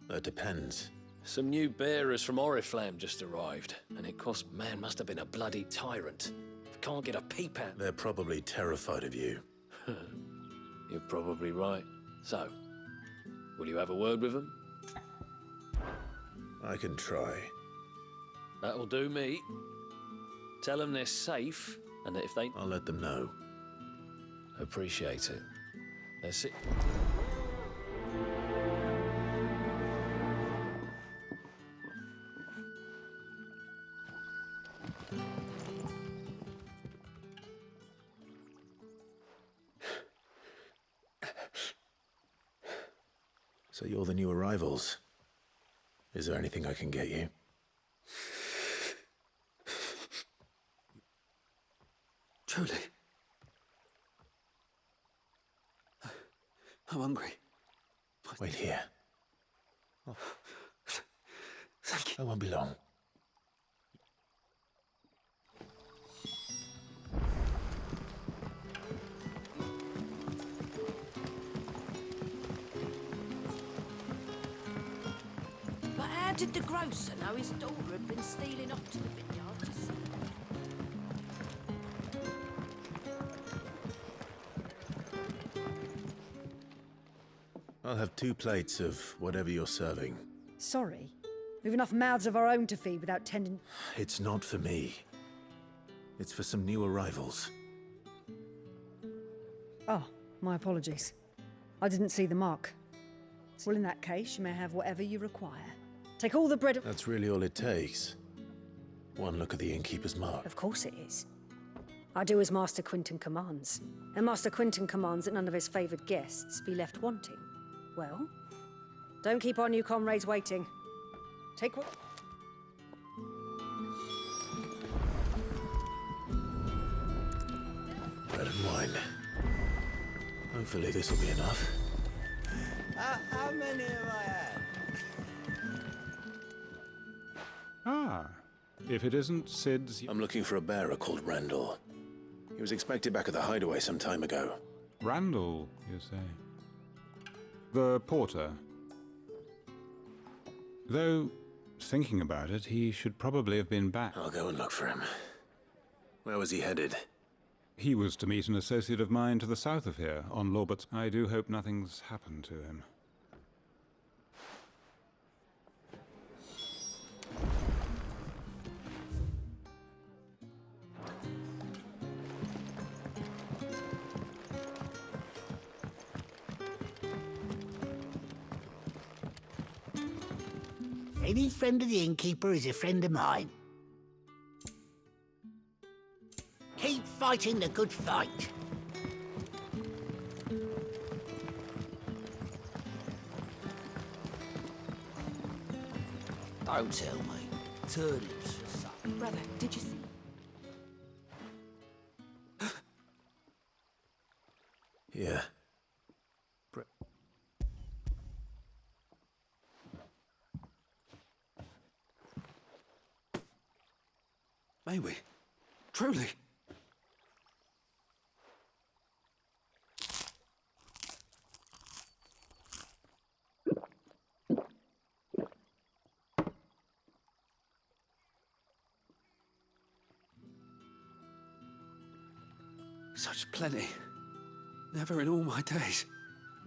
That depends. Some new bearers from Oriflamme just arrived, and it cost man must have been a bloody tyrant. Can't get a peep at. They're probably terrified of you. You're probably right. So, will you have a word with them? I can try. That'll do me. Tell them they're safe, and that if they... I'll let them know. Appreciate it. That's it. So you're the new arrivals. Is there anything I can get you? Truly. I'm hungry. Wait here. Oh. Thank you. I won't be long. But how did the grocer know his daughter had been stealing off to the vineyard to sell? I'll have 2 plates of whatever you're serving. Sorry. We've enough mouths of our own to feed without tending... It's not for me. It's for some new arrivals. Oh, my apologies. I didn't see the mark. Well, in that case, you may have whatever you require. Take all the bread... That's really all it takes. One look at the innkeeper's mark. Of course it is. I do as Master Quinton commands. And Master Quinton commands that none of his favoured guests be left wanting. Well, don't keep our new comrades waiting. Take what... Bread and wine. Hopefully this will be enough. How many have I had? Ah, if it isn't Sid's... I'm looking for a bearer called Randall. He was expected back at the hideaway some time ago. Randall, you say? The porter. Though, thinking about it, he should probably have been back. I'll go and look for him. Where was he headed? He was to meet an associate of mine to the south of here, on Lorbert's. I do hope nothing's happened to him. Any friend of the innkeeper is a friend of mine. Keep fighting the good fight. Don't tell me. Turn him for something. Brother, did you see? Yeah. May we? Truly? Such plenty. Never in all my days.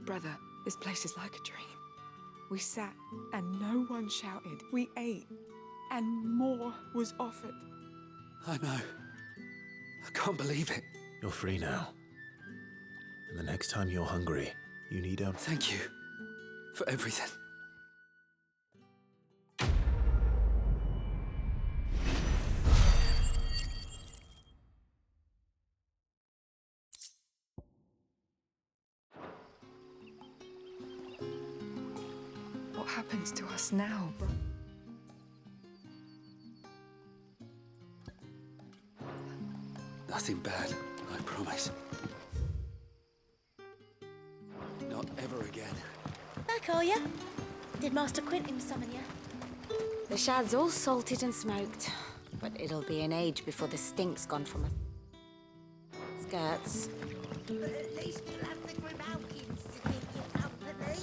Brother, this place is like a dream. We sat and no one shouted. We ate and more was offered. I know. I can't believe it. You're free now. And the next time you're hungry, you need a... Thank you for everything. What happens to us now, bro? Nothing bad, I promise. Not ever again. Back are ya? Did Master Quentin summon ya? The shad's all salted and smoked, but it'll be an age before the stink's gone from us. Skirts. But at least you'll have the Grimalkins to keep you company.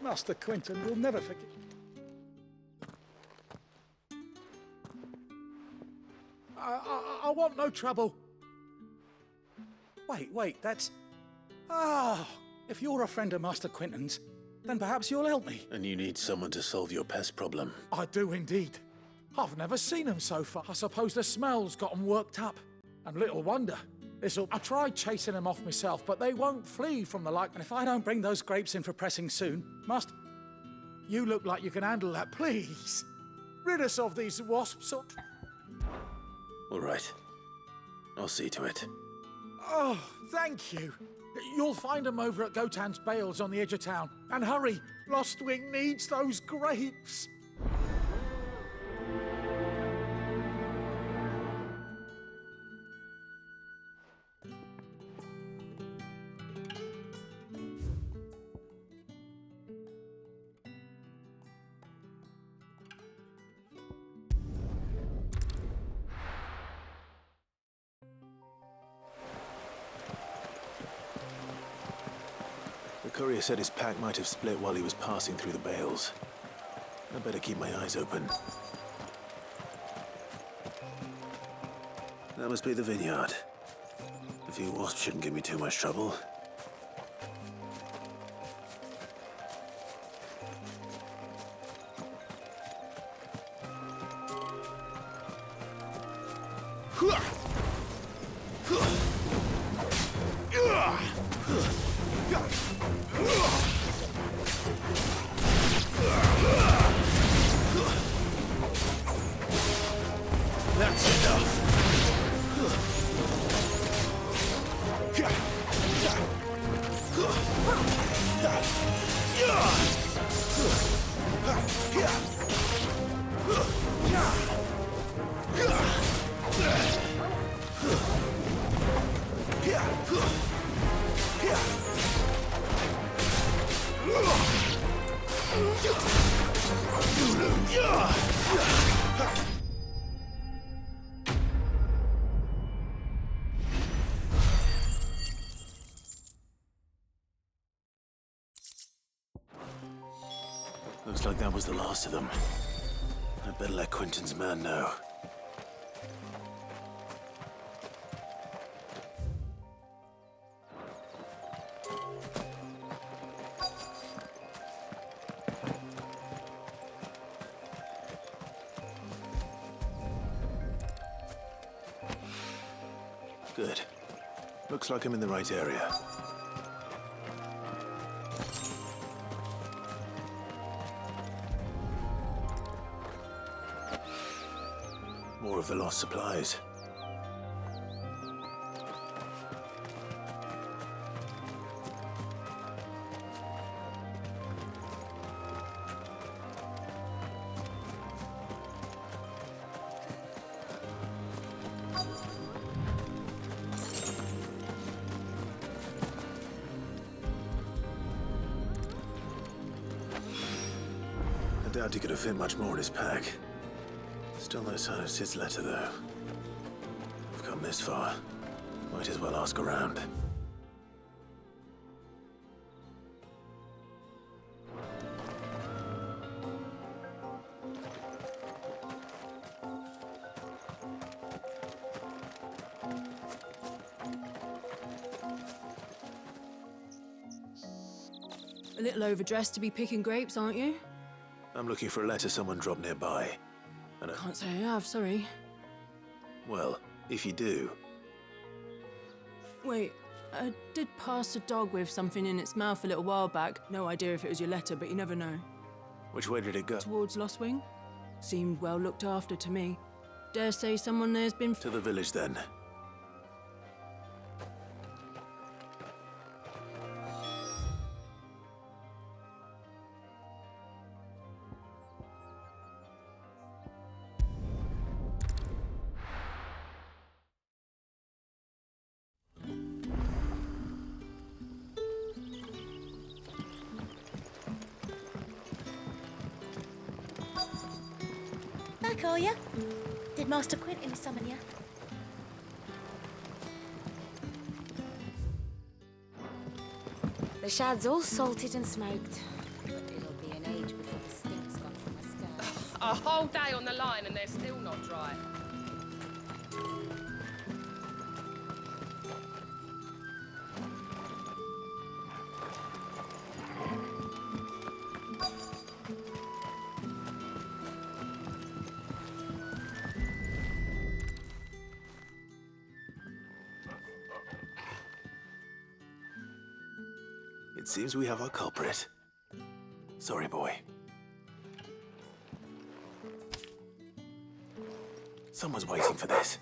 Master Quentin will never forget. I want no trouble. Wait, that's... Ah, if you're a friend of Master Quentin's, then perhaps you'll help me. And you need someone to solve your pest problem. I do indeed. I've never seen them so far. I suppose the smell's got them worked up. And little wonder. I tried chasing them off myself, but they won't flee from the light. And if I don't bring those grapes in for pressing soon, Master, you look like you can handle that. Please, rid us of these wasps. All right. I'll see to it. Oh, thank you. You'll find them over at Gotan's Bales on the edge of town. And hurry, Lostwing needs those grapes. The courier said his pack might have split while he was passing through the bales. I better keep my eyes open. That must be the vineyard. A few wasps shouldn't give me too much trouble. That's enough. Looks like that was the last of them. I'd better let Quentin's man know. Good. Looks like I'm in the right area. More of the lost supplies. I doubt he could have fit much more in his pack. Still no sign of Sid's letter, though. We've come this far. Might as well ask around. A little overdressed to be picking grapes, aren't you? I'm looking for a letter someone dropped nearby. And Can't say I have, sorry. well, if you do, Wait, I did pass a dog with something in its mouth a little while back. No idea if it was your letter, but you never know. which way did it go? Towards Lost Wing? Seemed well looked after to me. Dare say someone there's been... To the village, then. Back, are ya? Did Master Quentin summon ya? The shad's all salted and smoked, but it'll be an age before the stink's gone from my skirt. A whole day on the line and they're still not dry. It seems we have our culprit. Sorry, boy. Someone's waiting for this.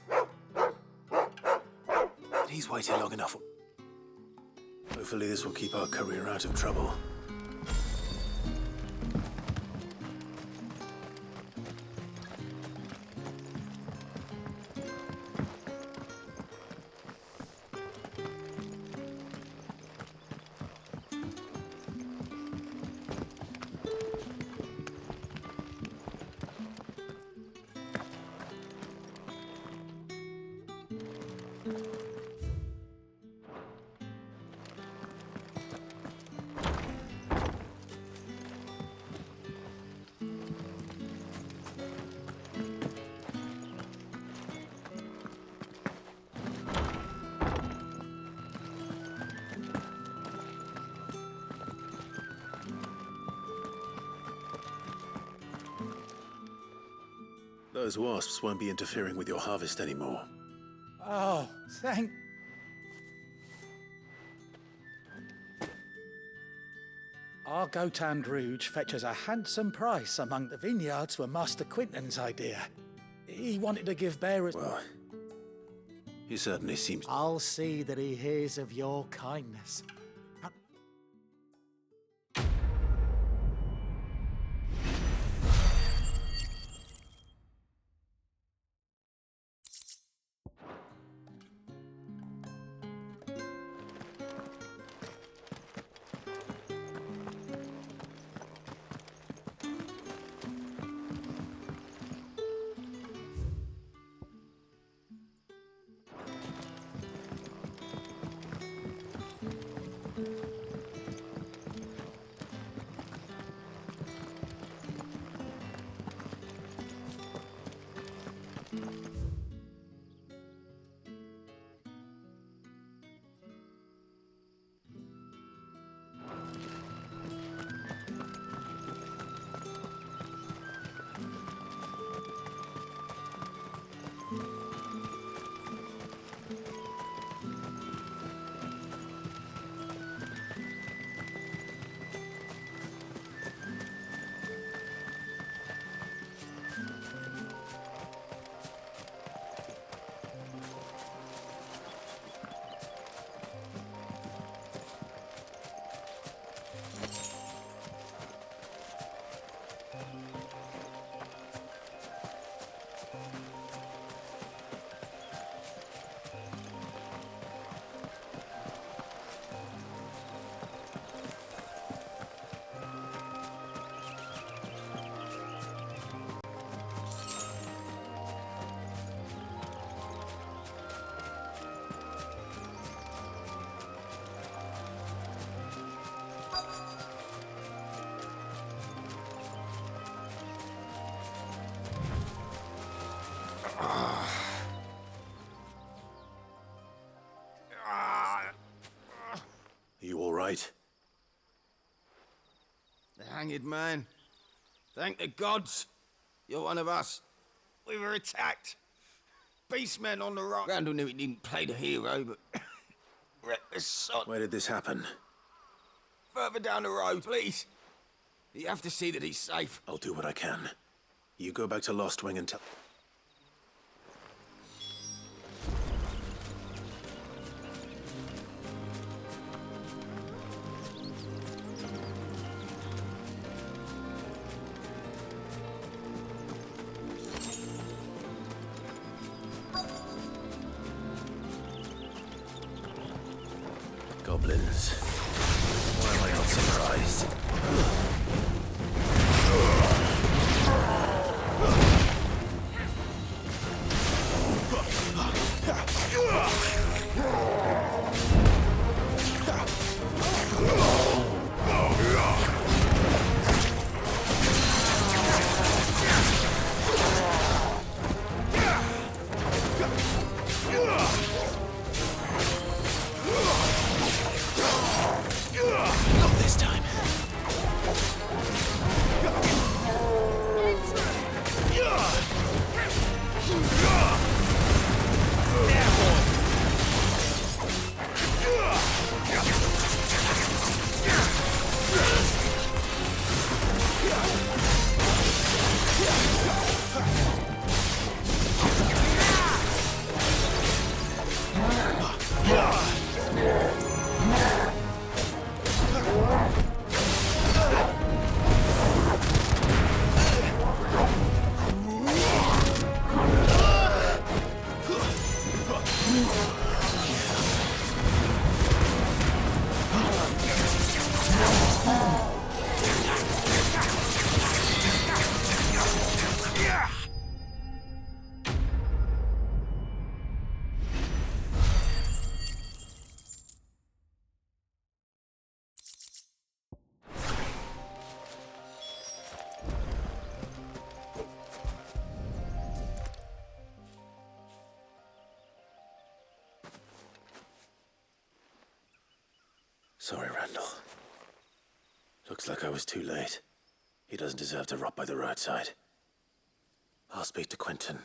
And he's waited long enough. Hopefully this will keep our career out of trouble. Those wasps won't be interfering with your harvest anymore. Oh, thank... Our Gotand Rouge fetches a handsome price among the vineyards were Master Quentin's idea. He wanted to give bearers... Well, he certainly seems... I'll see that he hears of your kindness. hanged man. Thank the gods. You're one of us. We were attacked. Beastmen on the rock. Randall knew he didn't play the hero, but... reckless sod. Where did this happen? Further down the road, please. You have to see that he's safe. I'll do what I can. You go back to Lost Wing and tell... Goblins. Why am I not surprised? Not this time. Sorry, Randall. Looks like I was too late. He doesn't deserve to rot by the roadside. I'll speak to Quentin.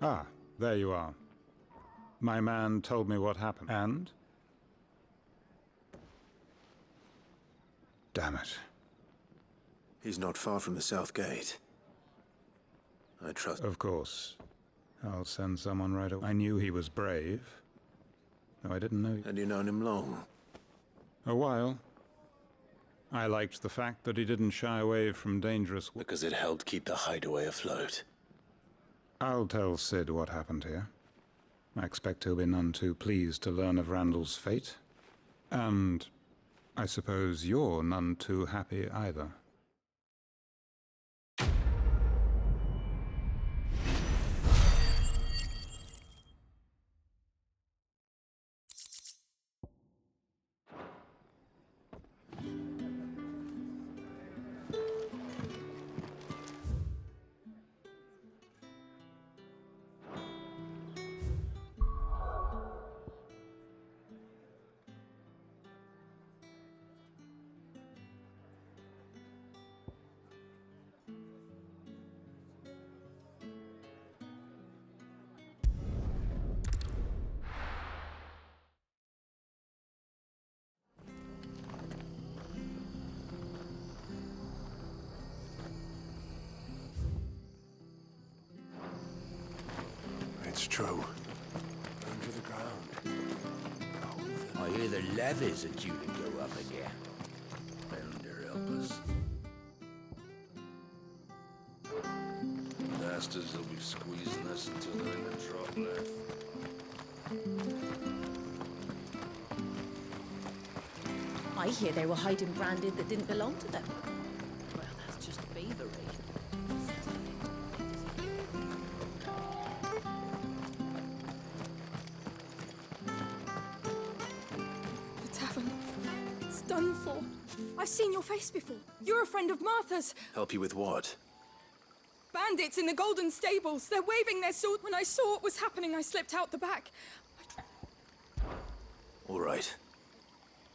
Ah, there you are. My man told me what happened. And? Damn it. He's not far from the South Gate. I trust... Of course. I'll send someone right away. I knew he was brave. No, I didn't know... Had you known him long? A while. I liked the fact that he didn't shy away from dangerous... Because it helped keep the hideaway afloat. I'll tell Sid what happened here. I expect he'll be none too pleased to learn of Randall's fate. And I suppose you're none too happy either. It's true. Under the ground. I hear the levies are due to go up again. Thunder help us. Bastards will be squeezing us until they're in the drop left. I hear they were hiding branded that didn't belong to them. Well, that's just thievery. The tavern. It's done for. I've seen your face before. You're a friend of Martha's. Help you with what? Bandits in the Golden Stables. They're waving their sword. When I saw what was happening, I slipped out the back. All right.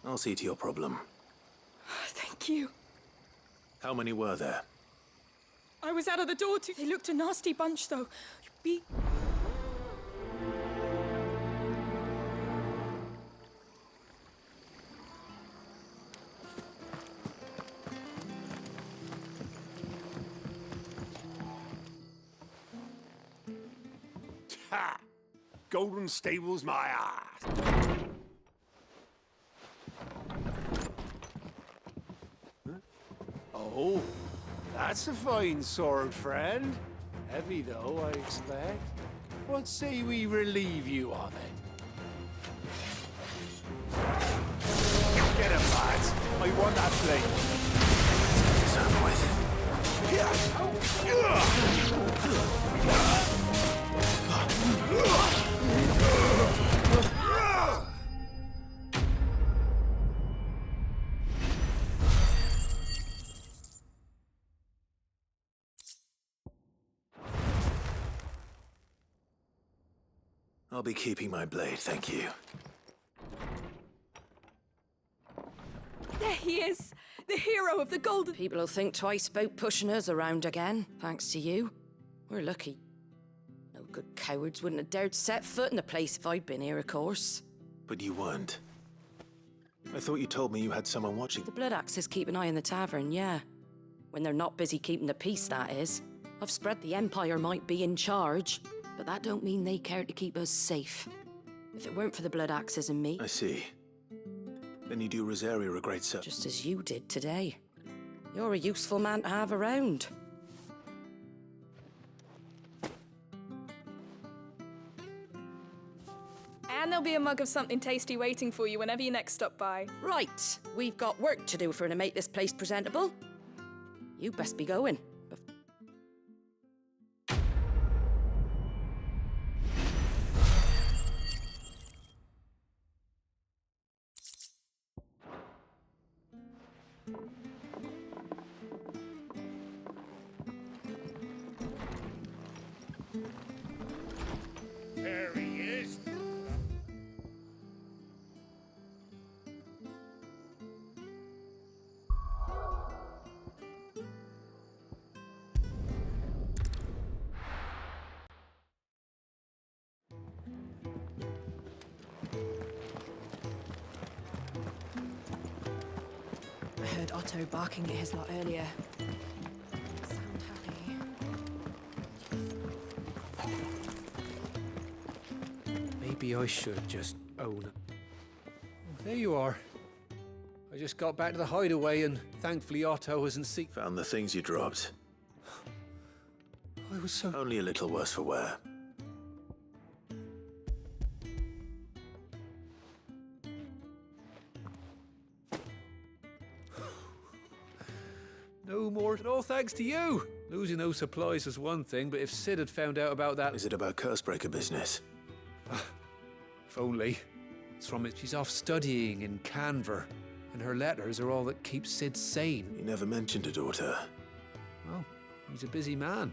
I'll see to your problem. Thank you. How many were there? I was out of the door too. They looked a nasty bunch, though. Be... Ha! Golden Stables, my ass! Huh? Oh, that's a fine sword, friend. Heavy, though, I expect. What say we relieve you of it? Get him, lads. I want that blade. It's over with. I'll be keeping my blade, thank you. There he is! The hero of the Golden... People will think twice about pushing us around again, thanks to you. We're lucky. No good cowards wouldn't have dared set foot in the place if I'd been here, of course. But you weren't. I thought you told me you had someone watching. The Blood Axes keep an eye on the tavern, yeah. When they're not busy keeping the peace, that is. I've spread the Empire might be in charge, but that don't mean they care to keep us safe. If it weren't for the Blood Axes and me... I see. Then you do Rosaria a great service. Just as you did today. You're a useful man to have around. And there'll be a mug of something tasty waiting for you whenever you next stop by. Right, we've got work to do if we're to make this place presentable. You best be going. There he is. I heard Otto barking at his lot earlier. Sound happy. Maybe I should just own it. There you are. I just got back to the hideaway and thankfully Otto hasn't seen... Found the things you dropped. I was so... Only a little worse for wear. No more at all thanks to you. Losing those supplies was one thing, but if Sid had found out about that... Is it about Cursebreaker business? If only. It's from it. She's off studying in Canver, and her letters are all that keeps Sid sane. He never mentioned a daughter. Well, he's a busy man.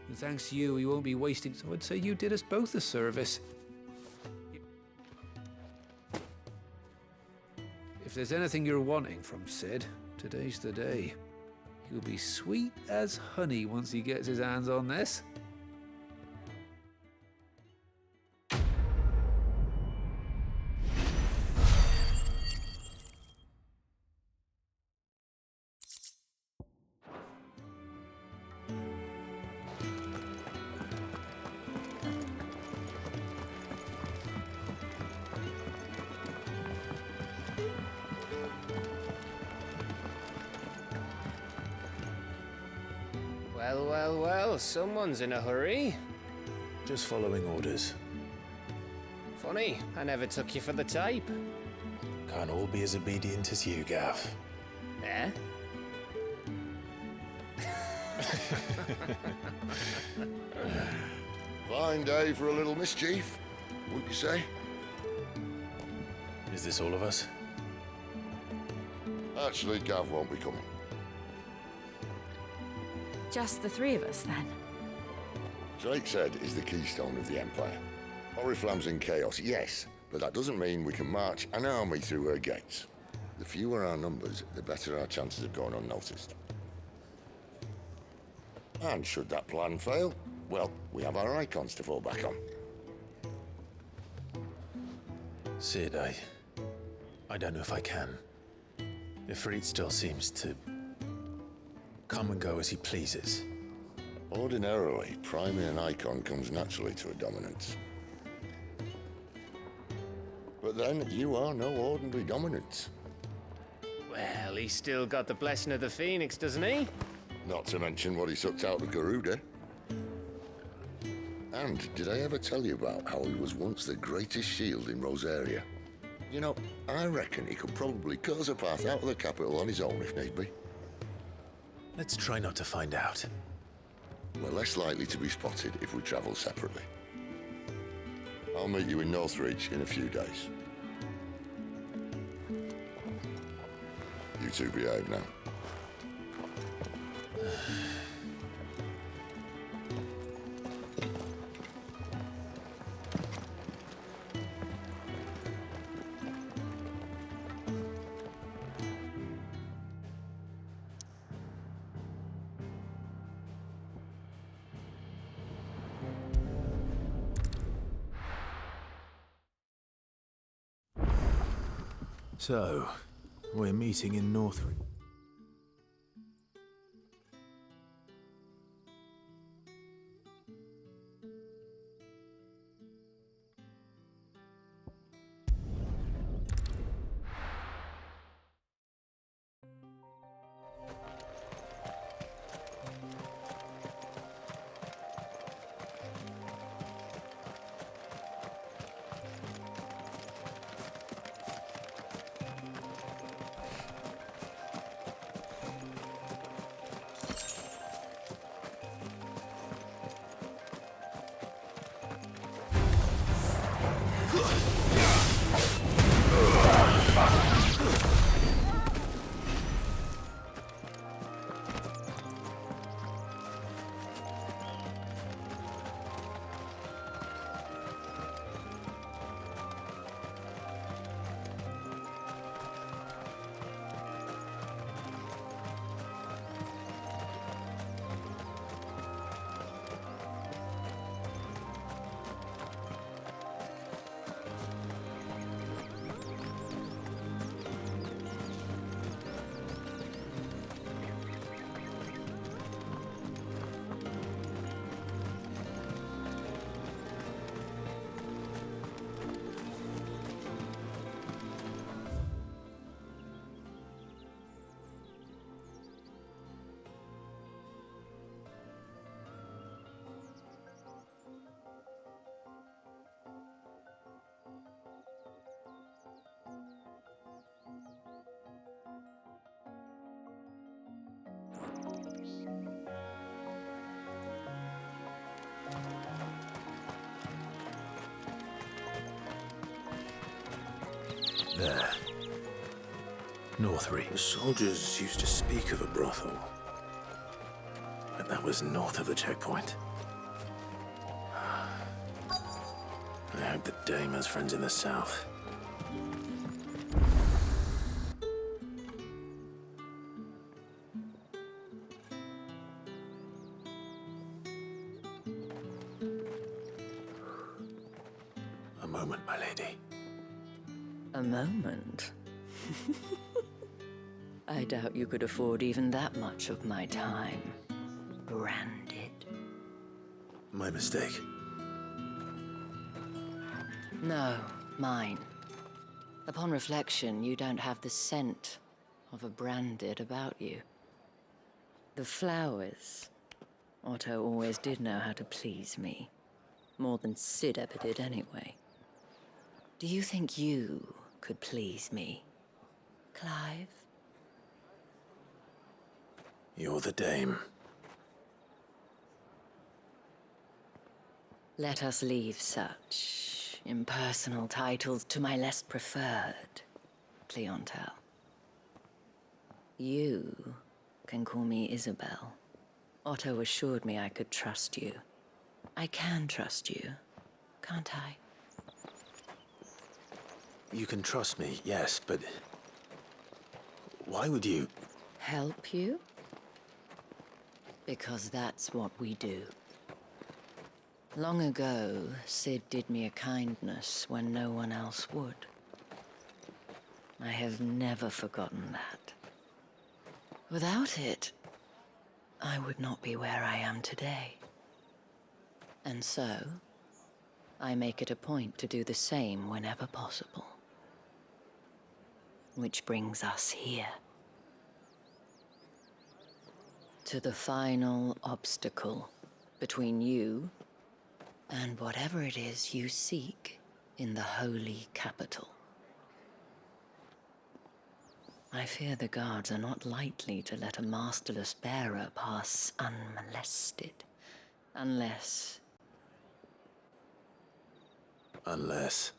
And thanks to you, he won't be wasting... So I'd say you did us both a service. If there's anything you're wanting from Sid, today's the day. He'll be sweet as honey once he gets his hands on this. Well, well, well, someone's in a hurry. Just following orders. Funny, I never took you for the type. Can't all be as obedient as you, Gav. Eh? Fine day for a little mischief, wouldn't you say? Is this all of us? Actually, Gav won't be coming. Just the three of us, then? Drake's head is the keystone of the Empire. Oriflamme's in chaos, yes, but that doesn't mean we can march an army through her gates. The fewer our numbers, the better our chances of going unnoticed. And should that plan fail, well, we have our icons to fall back on. Sid, I don't know if I can. Ifrit still seems to come and go as he pleases. Ordinarily, priming an icon comes naturally to a dominance. But then, you are no ordinary dominance. Well, he's still got the blessing of the Phoenix, doesn't he? Not to mention what he sucked out of Garuda. And did I ever tell you about how he was once the greatest shield in Rosaria? You know, I reckon he could probably cut us a path out of the capital on his own if need be. Let's try not to find out. We're less likely to be spotted if we travel separately. I'll meet you in Northreach in a few days. You two behave now. So, we're meeting in Northreach. There. Northreach. The soldiers used to speak of a brothel. But that was north of the checkpoint. I hope the dame has friends in the south. A moment, my lady. A moment? I doubt you could afford even that much of my time. Branded. My mistake. No, mine. Upon reflection, you don't have the scent of a branded about you. The flowers. Otto always did know how to please me. More than Sid ever did anyway. Do you think you could please me, Clive? You're the dame. Let us leave such impersonal titles to my less preferred clientele. You can call me Isabel. Otto assured me I could trust you. I can trust you, can't I? You can trust me, yes, but... why would you? Help you? Because that's what we do. Long ago, Sid did me a kindness when no one else would. I have never forgotten that. Without it, I would not be where I am today. And so, I make it a point to do the same whenever possible. Which brings us here. To the final obstacle between you and whatever it is you seek in the holy capital. I fear the guards are not likely to let a masterless bearer pass unmolested. Unless... Unless...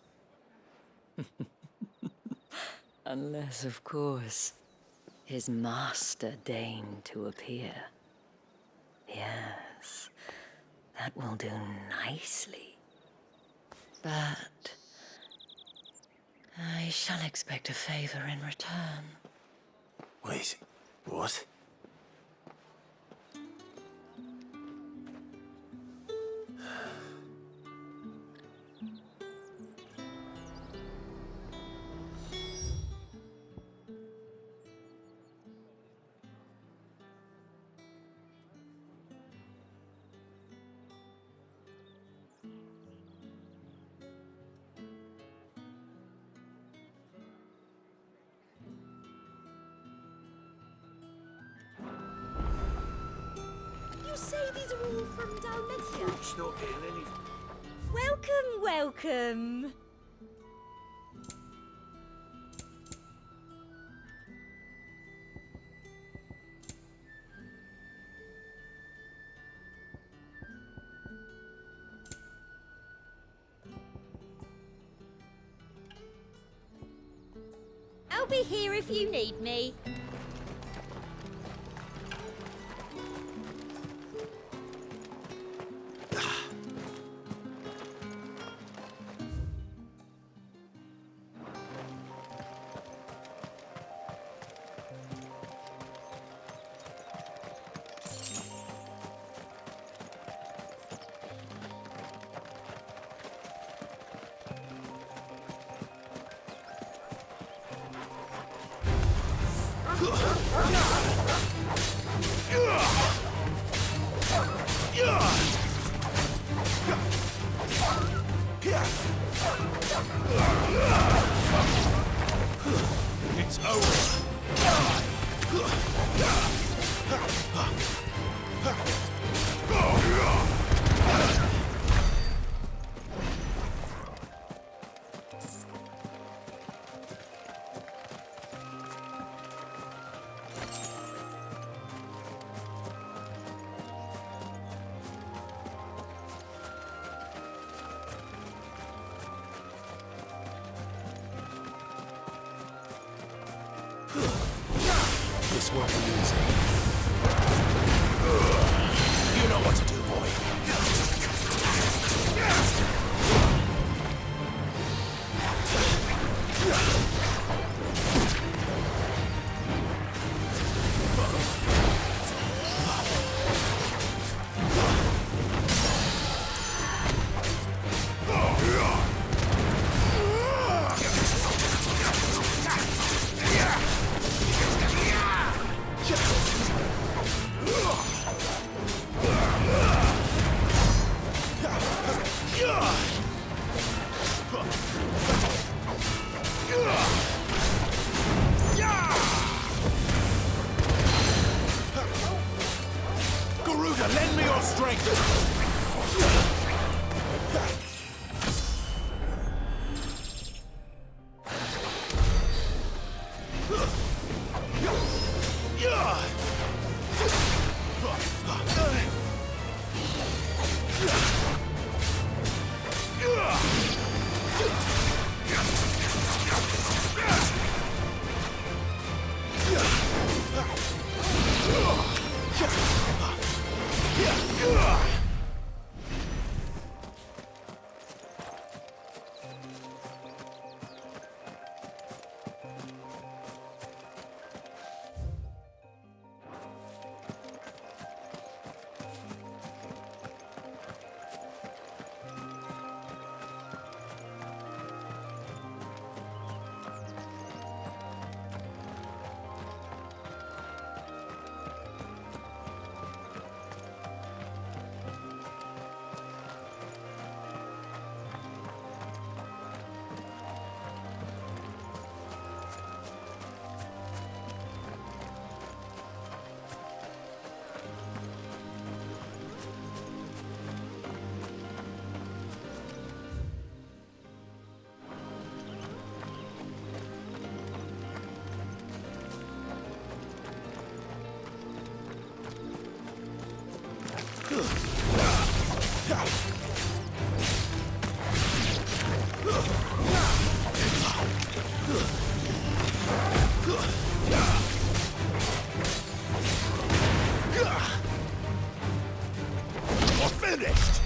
Unless, of course, his master deigned to appear. Yes, that will do nicely. But... I shall expect a favor in return. Wait, what? Say these are all from down there. It's not getting any... Welcome, welcome. I'll be here if you need me. It's over. This won't be easy. You know what to do, boy. Lend me your strength! finished!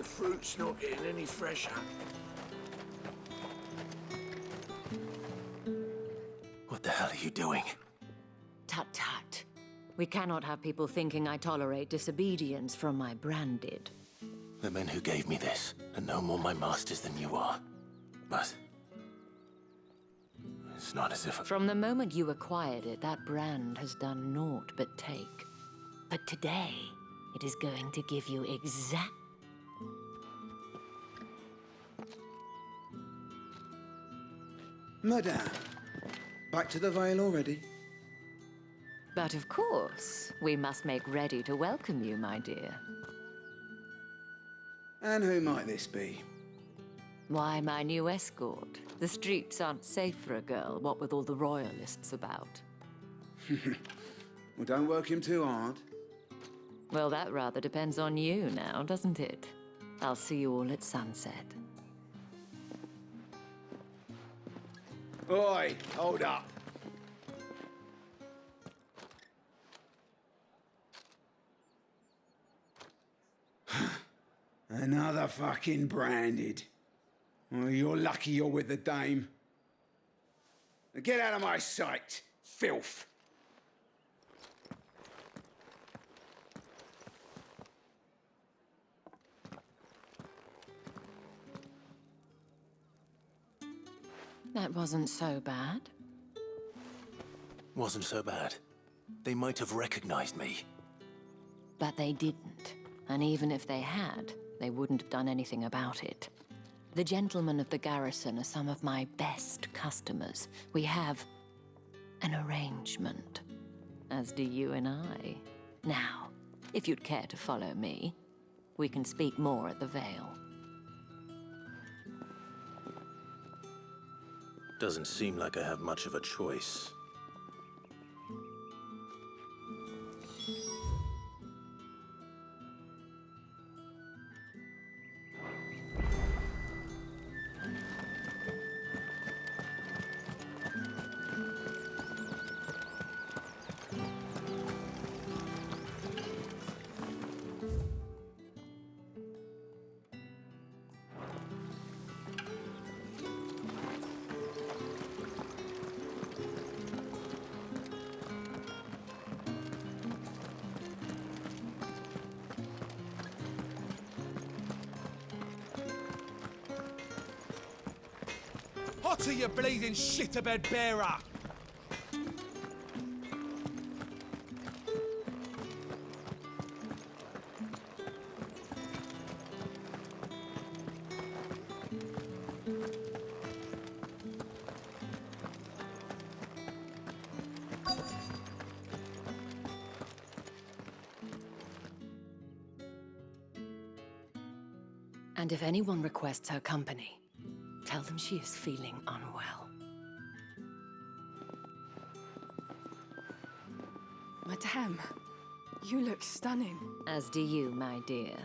The fruit's not getting any fresher. What the hell are you doing? Tut tut. We cannot have people thinking I tolerate disobedience from my branded. The men who gave me this are no more my masters than you are. But It's not as if From the moment you acquired it, that brand has done naught but take. But today, it is going to give you exact... Madame, back to the Vale already? But of course, we must make ready to welcome you, my dear. And who might this be? Why, my new escort. The streets aren't safe for a girl, what with all the royalists about. Well, don't work him too hard. Well, that rather depends on you now, doesn't it? I'll see you all at sunset. Oi, hold up. Another fucking branded. Well, you're lucky you're with the dame. Now get out of my sight, filth. That wasn't so bad. Wasn't so bad. They might have recognized me. But they didn't. And even if they had, they wouldn't have done anything about it. The gentlemen of the garrison are some of my best customers. We have an arrangement, as do you and I. Now, if you'd care to follow me, we can speak more at the Vale. Doesn't seem like I have much of a choice. Hotter, you bleeding shit-a-bed bearer! And if anyone requests her company, tell them she is feeling unwell. Madame, you look stunning. As do you, my dear.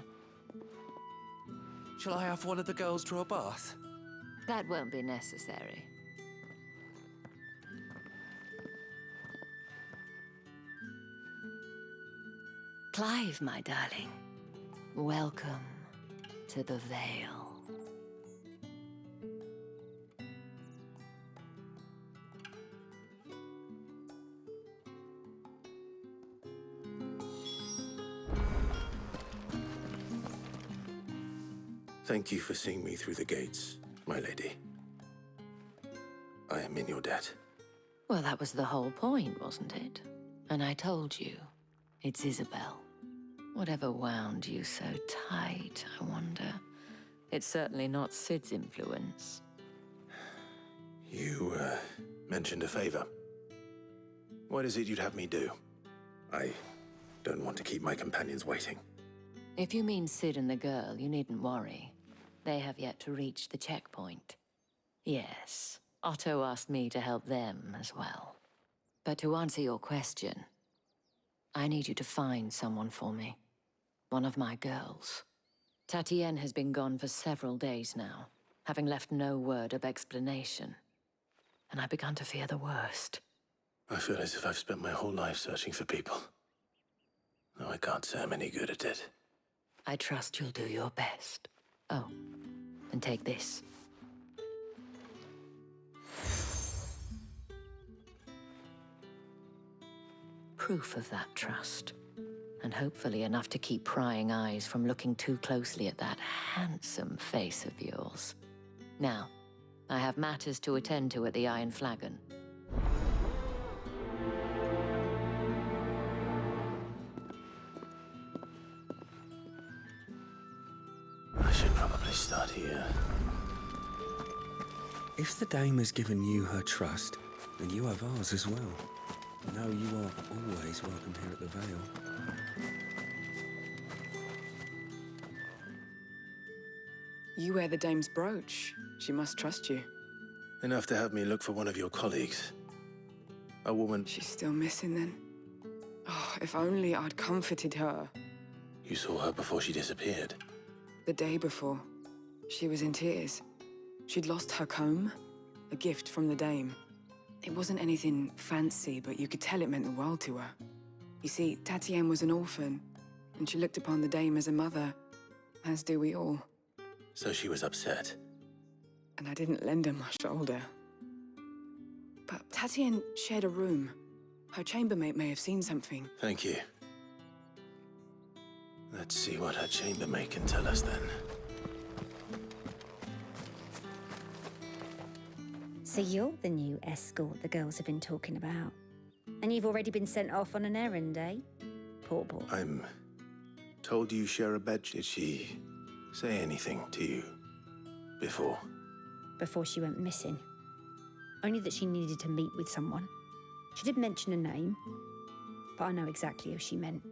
Shall I have one of the girls draw a bath? That won't be necessary. Clive, my darling. Welcome to the Vale. Thank you for seeing me through the gates, my lady. I am in your debt. Well, that was the whole point, wasn't it? And I told you, it's Isabel. Whatever wound you so tight, I wonder. It's certainly not Sid's influence. You, mentioned a favor. What is it you'd have me do? I don't want to keep my companions waiting. If you mean Sid and the girl, you needn't worry. They have yet to reach the checkpoint. Yes, Otto asked me to help them as well. But to answer your question, I need you to find someone for me. One of my girls. Tatienne has been gone for several days now, having left no word of explanation. And I've begun to fear the worst. I feel as if I've spent my whole life searching for people. Though I can't say I'm any good at it. I trust you'll do your best. Oh, and take this. Proof of that trust. And hopefully enough to keep prying eyes from looking too closely at that handsome face of yours. Now, I have matters to attend to at the Iron Flagon. I should probably start here. If the Dame has given you her trust, then you have ours as well. No, you are always welcome here at the Vale. You wear the Dame's brooch. She must trust you. Enough to have me look for one of your colleagues. A woman... She's still missing then? Oh, if only I'd comforted her. You saw her before she disappeared. The day before. She was in tears. She'd lost her comb, a gift from the Dame. It wasn't anything fancy, but you could tell it meant the world to her. You see, Tatienne was an orphan, and she looked upon the Dame as a mother, as do we all. So she was upset. And I didn't lend her my shoulder. But Tatienne shared a room. Her chambermaid may have seen something. Thank you. Let's see what her chambermaid can tell us then. So you're the new escort the girls have been talking about. And you've already been sent off on an errand, eh? Poor boy. I'm told you share a bed. Did she say anything to you before? Before she went missing. Only that she needed to meet with someone. She did mention a name, but I know exactly who she meant.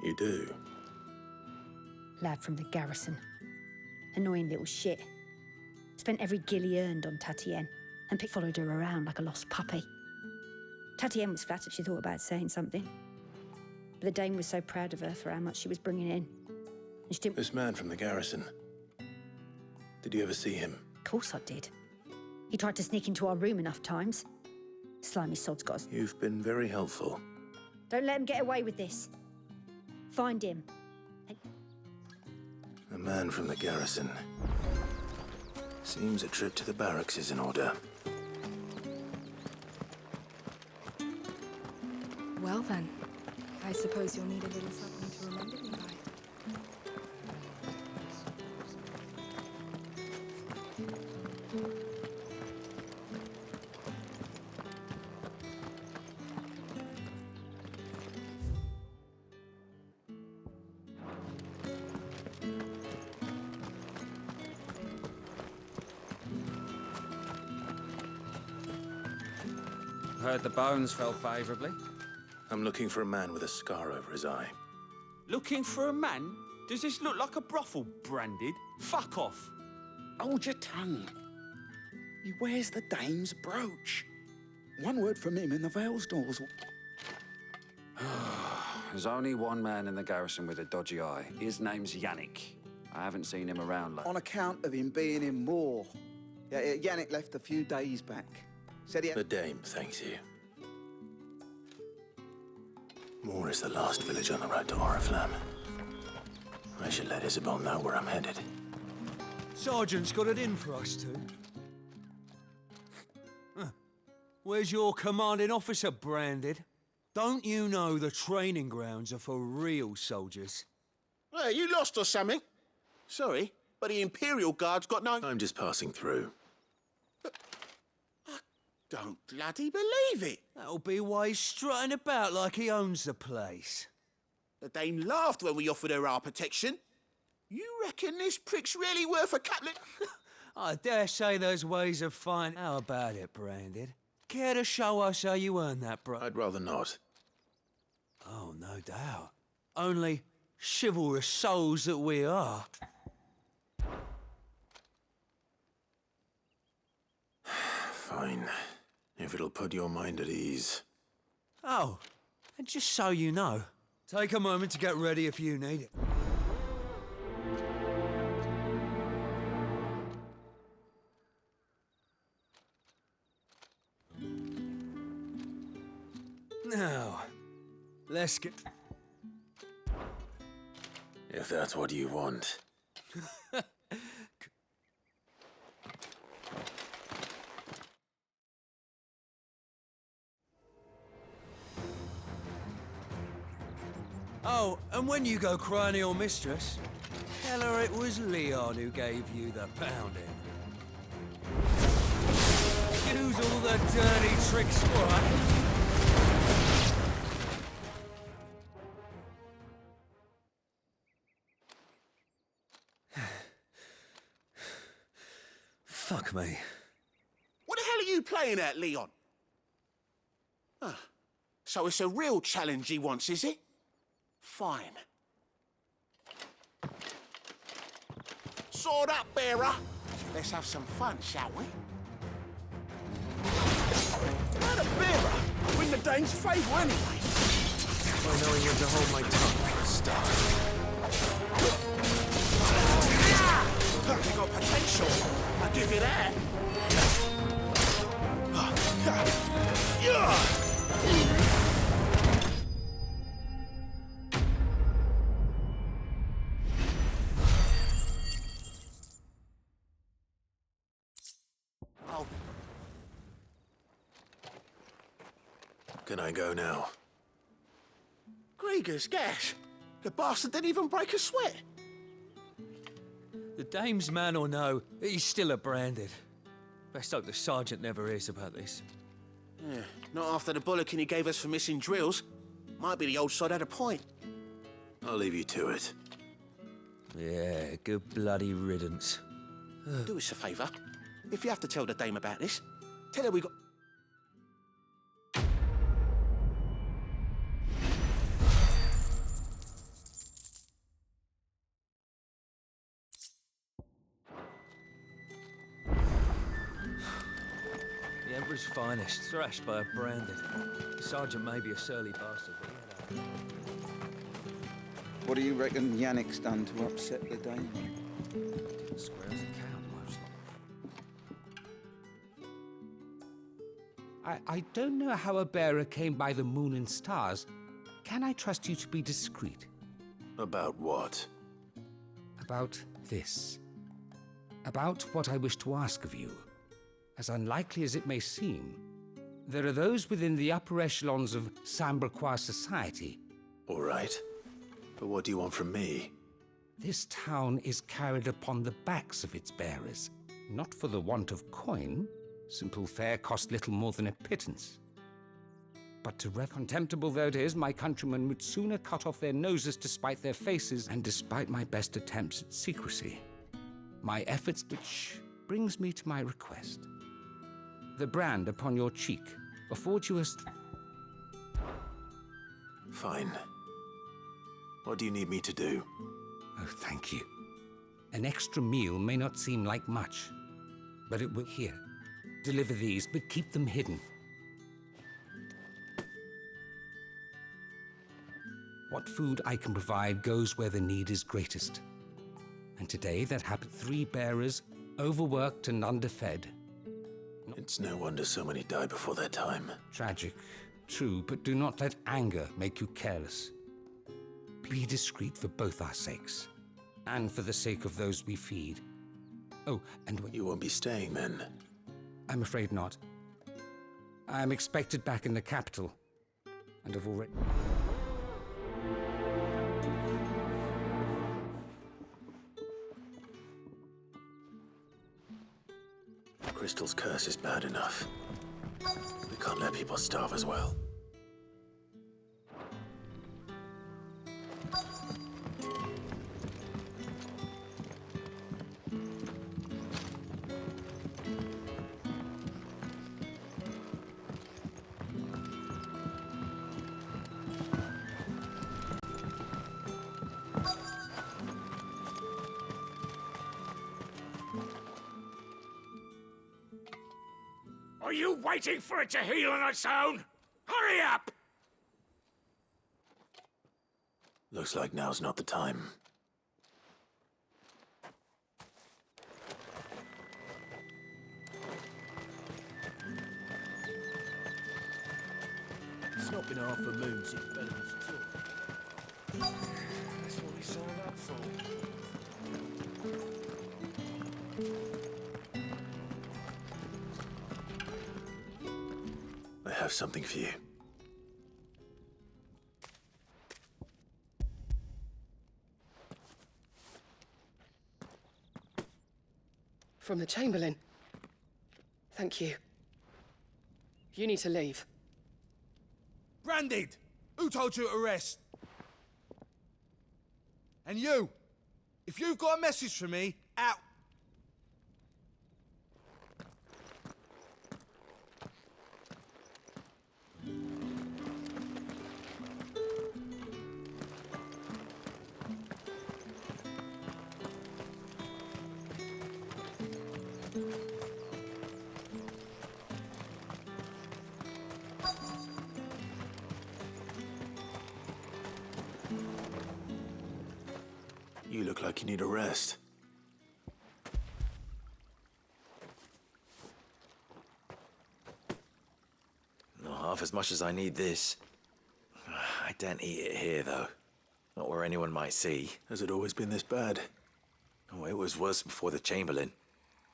You do? Lad from the garrison. Annoying little shit. Spent every guil he earned on Tatienne, and followed her around like a lost puppy. Tatienne was flattered she thought about saying something. But the Dame was so proud of her for how much she was bringing in. And she didn't... This man from the garrison. Did you ever see him? Of course I did. He tried to sneak into our room enough times. Slimy sod's got us. You've been very helpful. Don't let him get away with this. Find him. A man from the garrison. Seems a trip to the barracks is in order. Well then, I suppose you'll need a little something to remember me by. Heard the bones fell favourably. I'm looking for a man with a scar over his eye. Looking for a man? Does this look like a brothel, Branded? Fuck off. Hold your tongue. He wears the Dame's brooch. One word from him and the Vale's doors will... There's only one man in the garrison with a dodgy eye. His name's Yannick. I haven't seen him around lately. On account of him being in war. Yeah, Yannick left a few days back. Said he had... The Dame thanks you. Moor is the last village on the road to Oriflamme. I should let Isabel know where I'm headed. Sergeant's got it in for us two. Where's your commanding officer, Branded? Don't you know the training grounds are for real soldiers? Hey, you lost or something? Sorry, but the Imperial Guard's got no... I'm just passing through. Don't bloody believe it. That'll be why he's strutting about like he owns the place. The Dame laughed when we offered her our protection. You reckon this prick's really worth a couple of... I dare say there's ways of finding... How about it, Branded? Care to show us how you earn that, bro? I'd rather not. Oh, no doubt. Only chivalrous souls that we are. Fine. If it'll put your mind at ease. Oh, and just so you know, take a moment to get ready if you need it. Now, let's get... If that's what you want. Oh, and when you go crying to your mistress, tell her it was Leon who gave you the pounding. do's all the dirty tricks, all right? Fuck me. What the hell are you playing at, Leon? Ah, so it's a real challenge he wants, is it? Fine. Sword up, bearer. Let's have some fun, shall we? Not a bearer. Win the Dane's favour anyway. By knowing when to hold my tongue for a start. They got potential. I'll give you that. Can I go now? Grieger's gas. The bastard didn't even break a sweat. The dame's man or no, he's still a branded. Best hope the sergeant never hears about this. Yeah, not after the bollocking he gave us for missing drills. Might be the old sod had a point. I'll leave you to it. Yeah, good bloody riddance. Do us a favour. If you have to tell the dame about this, tell her we got... The Emperor's finest, thrashed by a branded. The sergeant may be a surly bastard, but he had a... What do you reckon Yannick's done to upset the Dane? Didn't square as a count, mostly. I don't know how a bearer came by the moon and stars. Can I trust you to be discreet? About what? About this. About what I wish to ask of you. As unlikely as it may seem, there are those within the upper echelons of Sanbreque society. All right. But what do you want from me? This town is carried upon the backs of its bearers, not for the want of coin. Simple fare cost little more than a pittance. But to contemptible though it is, my countrymen would sooner cut off their noses to spite their faces, and despite my best attempts at secrecy. My efforts, which brings me to my request. The brand upon your cheek affords you a... Fine. What do you need me to do? Oh, thank you. An extra meal may not seem like much, but it will... Here, deliver these, but keep them hidden. What food I can provide goes where the need is greatest. And today that happened 3 bearers, overworked and underfed. It's no wonder so many die before their time. Tragic, true, but do not let anger make you careless. Be discreet for both our sakes, and for the sake of those we feed. Oh, and you won't be staying then? I'm afraid not. I'm expected back in the capital, and have already... Crystal's curse is bad enough. We can't let people starve as well. Are you waiting for it to heal on its own? Hurry up! Looks like now's not the time. It's not been half a moon since Bellamy's took. That's what we signed up for. I have something for you. From the Chamberlain. Thank you. You need to leave. Branded! Who told you to rest? And you! If you've got a message for me, out! You look like you need a rest. Not half as much as I need this. I daren't eat it here, though. Not where anyone might see. Has it always been this bad? Oh, it was worse before the Chamberlain.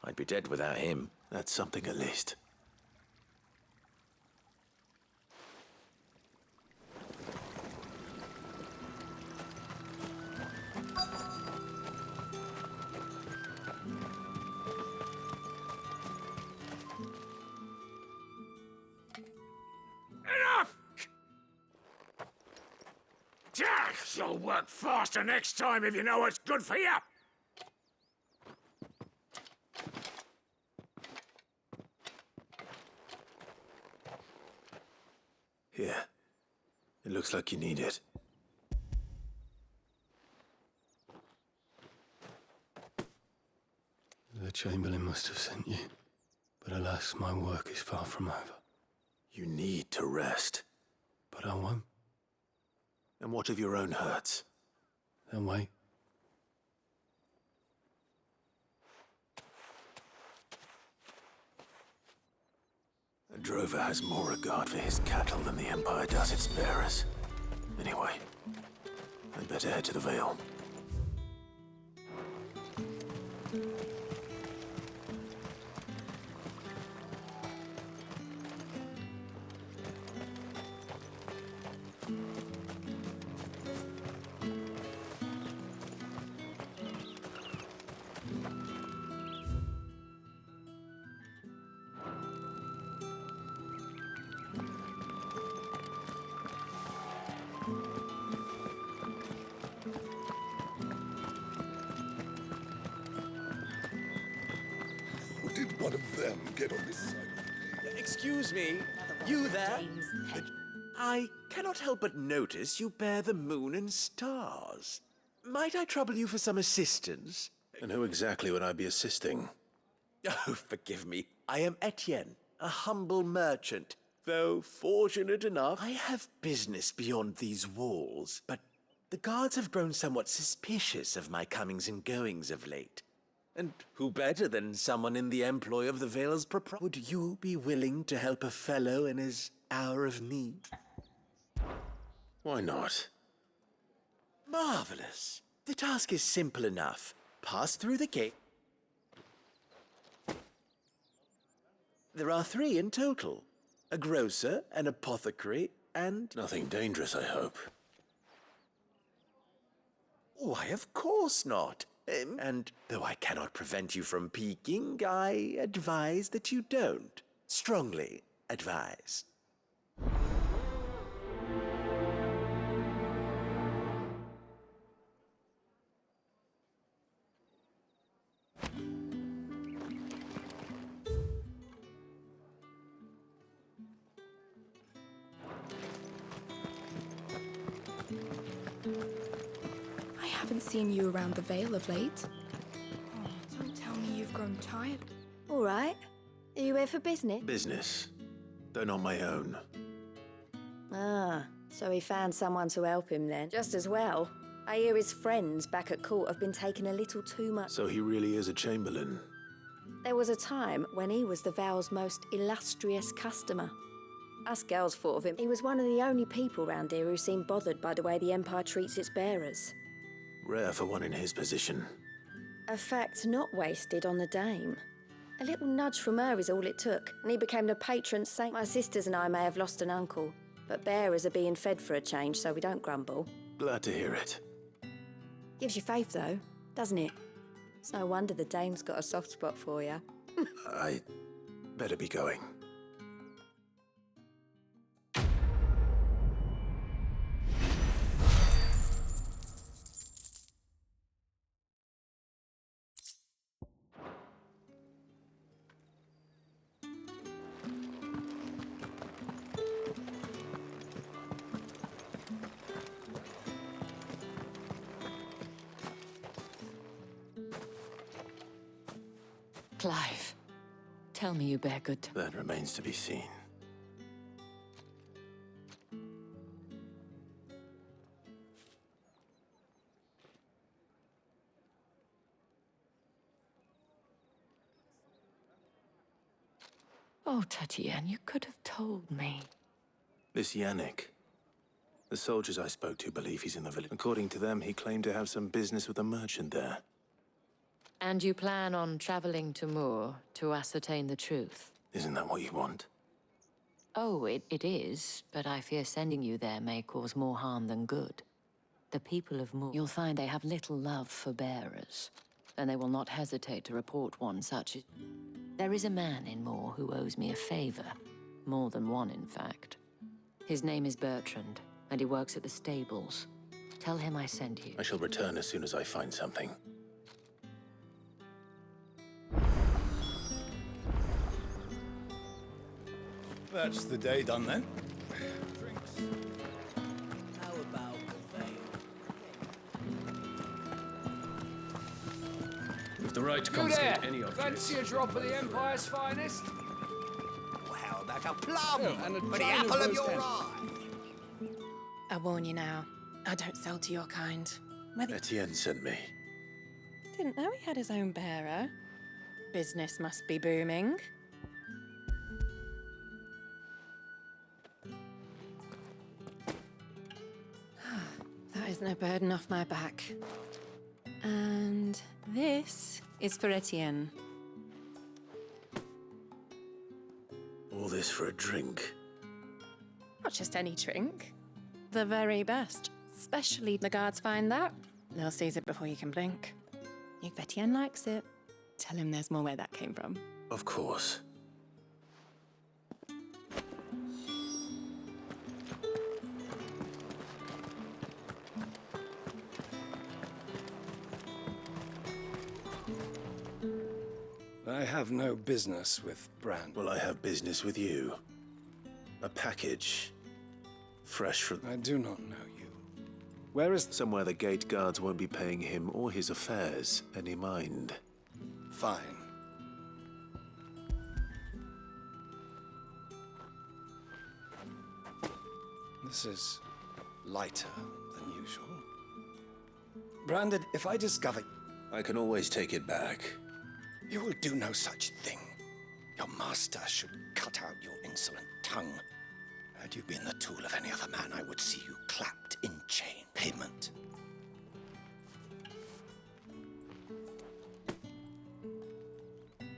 I'd be dead without him. That's something at least. You'll work faster next time if you know what's good for you. Here. It looks like you need it. The Chamberlain must have sent you. But alas, my work is far from over. You need to rest. But I won't. And what of your own hurts? Then wait. A drover has more regard for his cattle than the Empire does its bearers. Anyway, I'd better head to the Vale. Did one of them get on this side? Excuse me, you there? I cannot help but notice you bear the moon and stars. Might I trouble you for some assistance? And who exactly would I be assisting? Oh, forgive me. I am Etienne, a humble merchant. Though fortunate enough, I have business beyond these walls. But the guards have grown somewhat suspicious of my comings and goings of late. And who better than someone in the employ of the Vale's proprietor? Would you be willing to help a fellow in his hour of need? Why not? Marvelous. The task is simple enough. Pass through the gate. There are 3 in total. A grocer, an apothecary, and... Nothing dangerous, I hope. Why, of course not. And though I cannot prevent you from peeking, I advise that you don't. Strongly advise. I haven't seen you around the Vale of late. Oh, don't tell me you've grown tired. All right. Are you here for business? Business. Though not my own. Ah, so he found someone to help him then. Just as well. I hear his friends back at court have been taking a little too much. So he really is a Chamberlain. There was a time when he was the Vale's most illustrious customer. Us girls thought of him. He was one of the only people round here who seemed bothered by the way the Empire treats its bearers. Rare for one in his position. A fact not wasted on the dame. A little nudge from her is all it took, and he became the patron saint. My sisters and I may have lost an uncle, but bearers are being fed for a change, so we don't grumble. Glad to hear it. Gives you faith, though, doesn't it? It's no wonder the dame's got a soft spot for you. I better be going. Clive, tell me you bear good... That remains to be seen. Oh, Tatienne, you could have told me. This Yannick. The soldiers I spoke to believe he's in the village. According to them, he claimed to have some business with a merchant there. And you plan on traveling to Moor to ascertain the truth? Isn't that what you want? Oh, it is, but I fear sending you there may cause more harm than good. The people of Moor, you'll find they have little love for bearers, and they will not hesitate to report one such as... There is a man in Moor who owes me a favor. More than one, in fact. His name is Bertrand, and he works at the stables. Tell him I sent you. I shall return as soon as I find something. That's the day done then. How about the veil? With the right to confiscate any objects. Fancy a drop of the Empire's finest? Well, like a plum and a for the China apple of rose your pen. eye. I warn you now, I don't sell to your kind. Etienne sent me. Didn't know he had his own bearer. Business must be booming. That is no burden off my back. And this is for Etienne. All this for a drink. Not just any drink. The very best. Especially the guards find that. They'll seize it before you can blink. If Etienne likes it, tell him there's more where that came from. Of course. I have no business with Brand. Well, I have business with you. A package. Fresh from... I do not know you. Where is... Somewhere the gate guards won't be paying him or his affairs any mind. Fine. This is lighter than usual. Branded, if I discover... I can always take it back. You will do no such thing. Your master should cut out your insolent tongue. Had you been the tool of any other man, I would see you clapped in chain. Payment.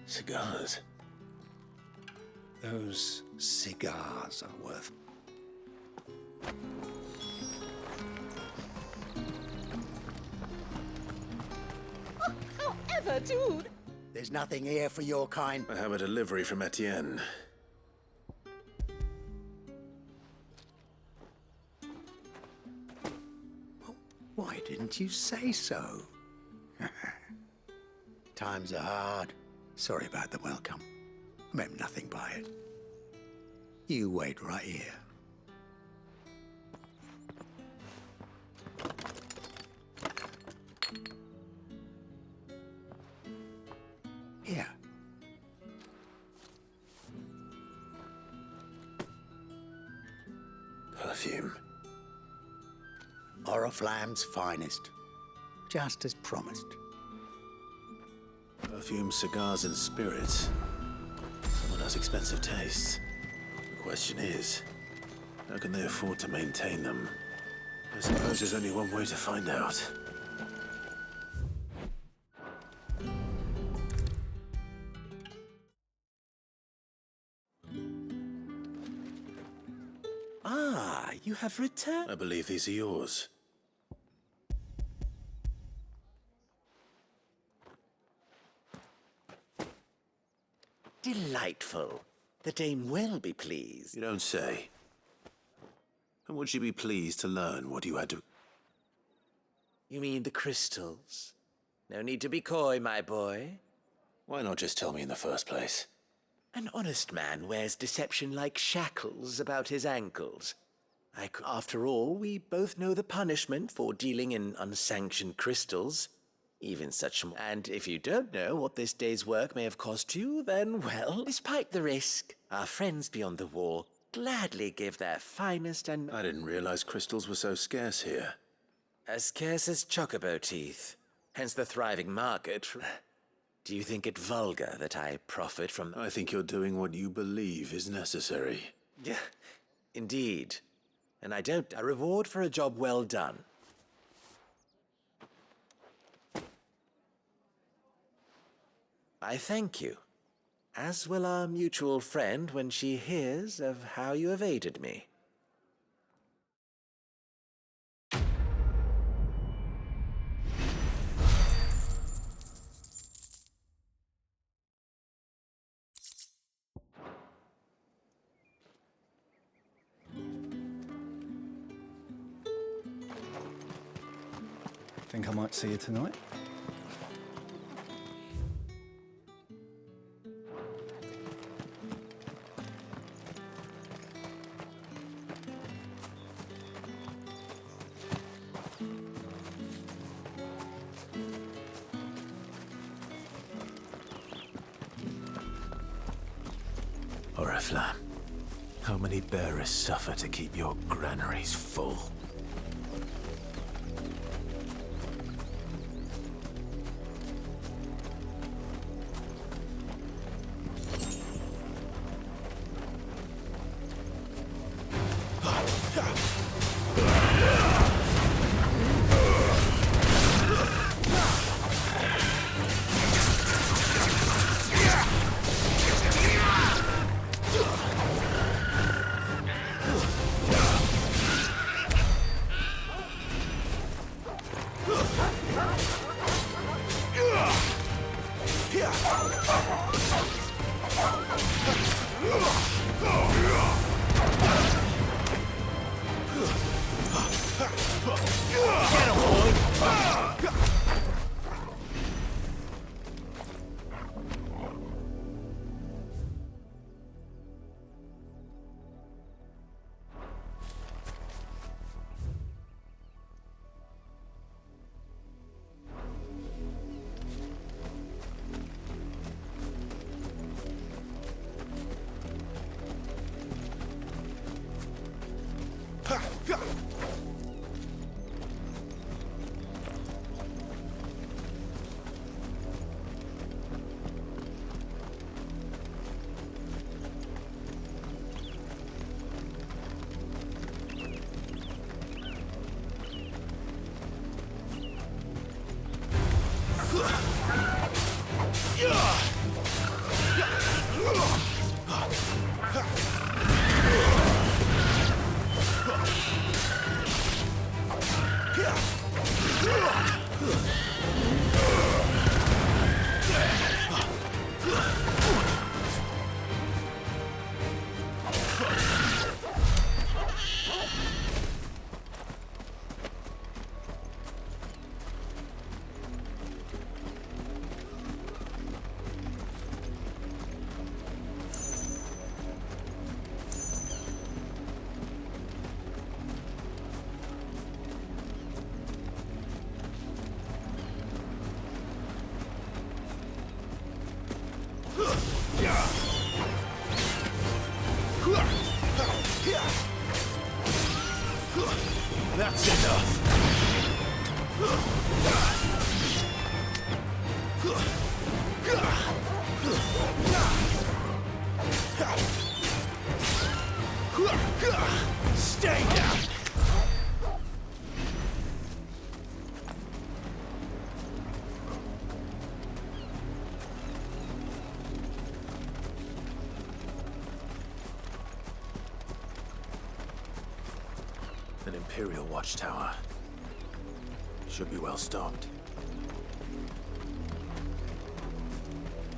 Cigars. Those cigars are worth... However, dude! There's nothing here for your kind. I have a delivery from Etienne. Why didn't you say so? Times are hard. Sorry about the welcome. I meant nothing by it. You wait right here. Here. Perfume. Oriflamme's finest. Just as promised. Perfume, cigars, and spirits. Someone has expensive tastes. The question is, how can they afford to maintain them? I suppose there's only one way to find out. Ah, you have returned. I believe these are yours. Delightful. The dame will be pleased. You don't say. And would she be pleased to learn what you had to... You mean the crystals? No need to be coy, my boy. Why not just tell me in the first place? An honest man wears deception like shackles about his ankles. After all, we both know the punishment for dealing in unsanctioned crystals. Even such... And if you don't know what this day's work may have cost you, then, well, despite the risk, our friends beyond the wall gladly give their finest and... I didn't realize crystals were so scarce here. As scarce as chocobo teeth. Hence the thriving market. Do you think it vulgar that I profit from... I think you're doing what you believe is necessary. Yeah, indeed. And I don't... A reward for a job well done. I thank you. As will our mutual friend when she hears of how you have aided me. Think I might see you tonight? Oriflamme, how many bearers suffer to keep your granaries full? That's enough. Stay down. An Imperial watchtower. Should be well stocked.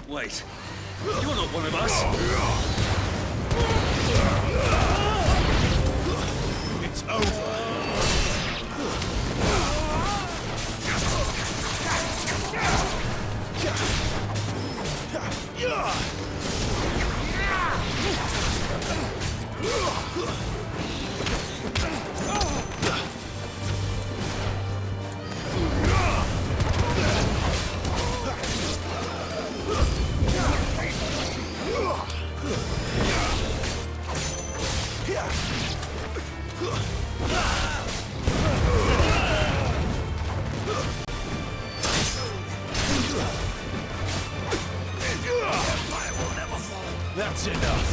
Wait, you're not one of us. It's over. That's enough.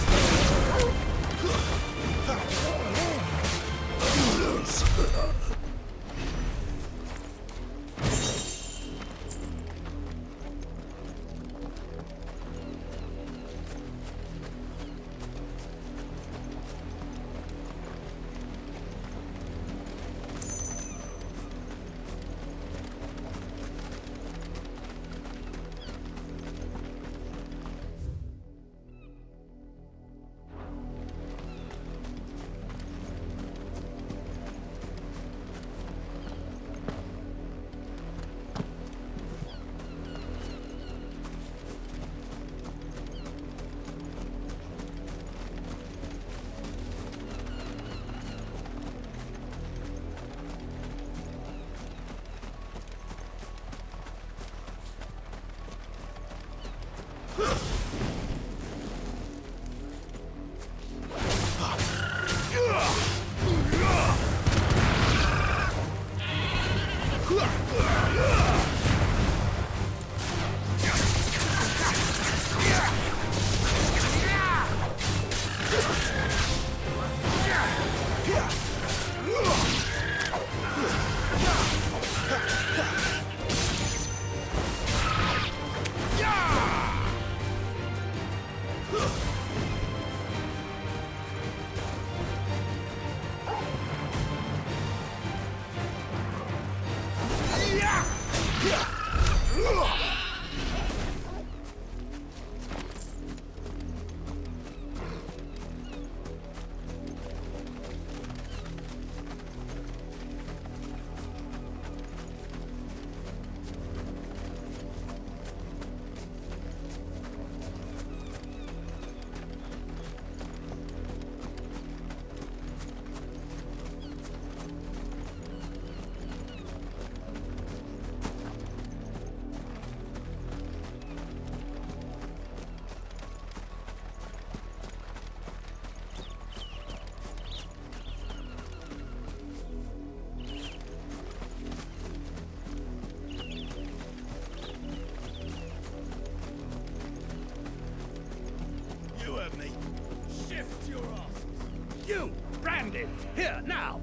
You, Brandon, here, now!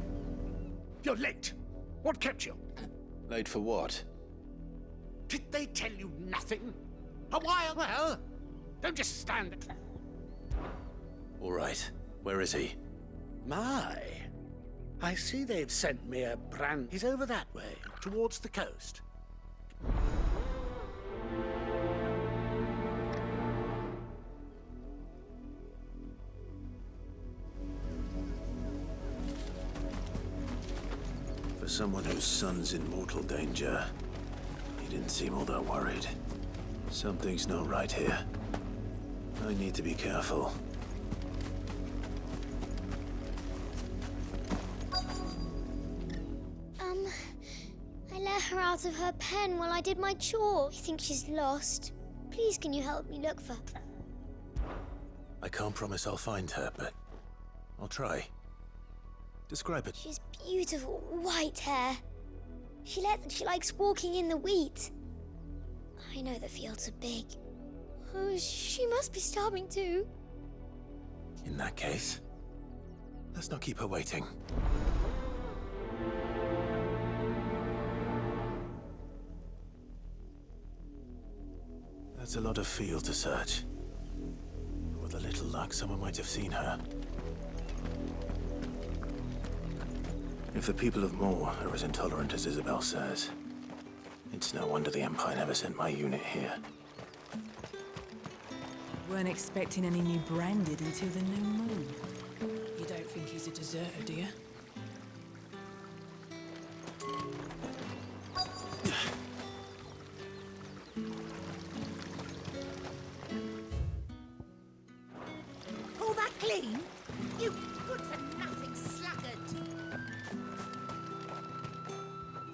You're late. What kept you? Late for what? Did they tell you nothing? A while? Well, don't just stand there. All right. Where is he? My. I see they've sent me a brand. He's over that way, towards the coast. For someone whose son's in mortal danger, he didn't seem all that worried. Something's not right here. I need to be careful. I let her out of her pen while I did my chore. I think she's lost. Please, can you help me look for her? I can't promise I'll find her, but I'll try. Describe it. She's beautiful white hair. She likes walking in the wheat. I know the fields are big. Oh, she must be starving too. In that case, let's not keep her waiting. That's a lot of field to search. With a little luck, someone might have seen her. If the people of Moor are as intolerant as Isabel says, it's no wonder the Empire never sent my unit here. Weren't expecting any new branded until the new moon. You don't think he's a deserter, do you? All that clean? You good-for-nothing sluggard!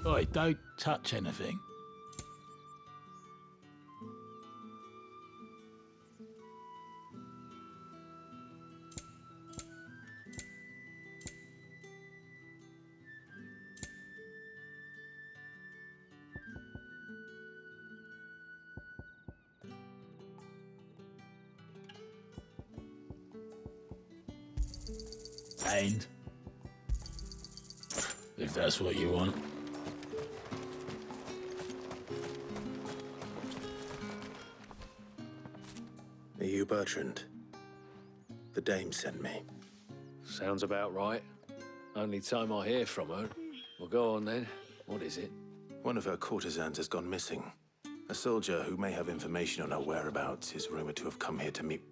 Oi, don't touch anything. And? If that's what you want. Are you Bertrand? The dame sent me. Sounds about right. Only time I hear from her. Well, go on then. What is it? One of her courtesans has gone missing. A soldier who may have information on her whereabouts is rumored to have come here to meet.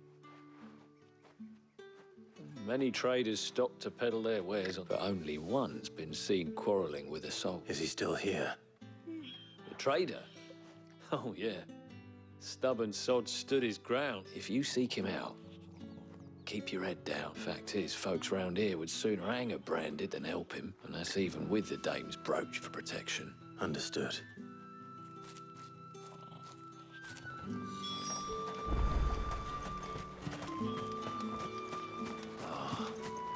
Many traders stop to peddle their wares, but only one's been seen quarrelling with a soul. Is he still here? The trader? Oh, yeah. Stubborn sod stood his ground. If you seek him out, keep your head down. Fact is, folks round here would sooner hang a branded than help him, and that's even with the dame's brooch for protection. Understood.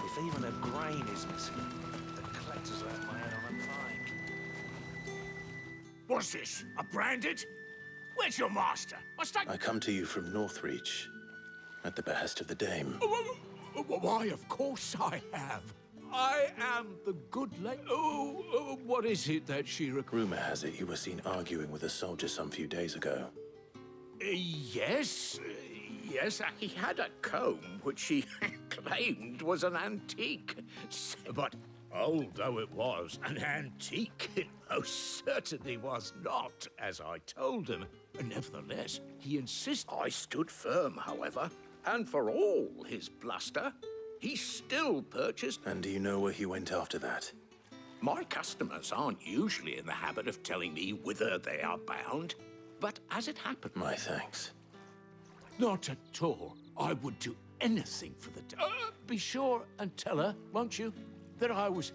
If even a grain is missing, the collectors will have my head on a pike. What's this? A branded? Where's your master? I come to you from Northreach, at the behest of the dame. Why, of course I have. I am the good lady. What is it that she Rumor has it you were seen arguing with a soldier some few days ago. Yes. Yes, he had a comb which he claimed was an antique. But although it was an antique, it most certainly was not, as I told him. Nevertheless, he insisted. I stood firm, however, and for all his bluster, he still purchased. And do you know where he went after that? My customers aren't usually in the habit of telling me whither they are bound, but as it happened... My thanks. Not at all. I would do anything for the... be sure and tell her, won't you, that I was...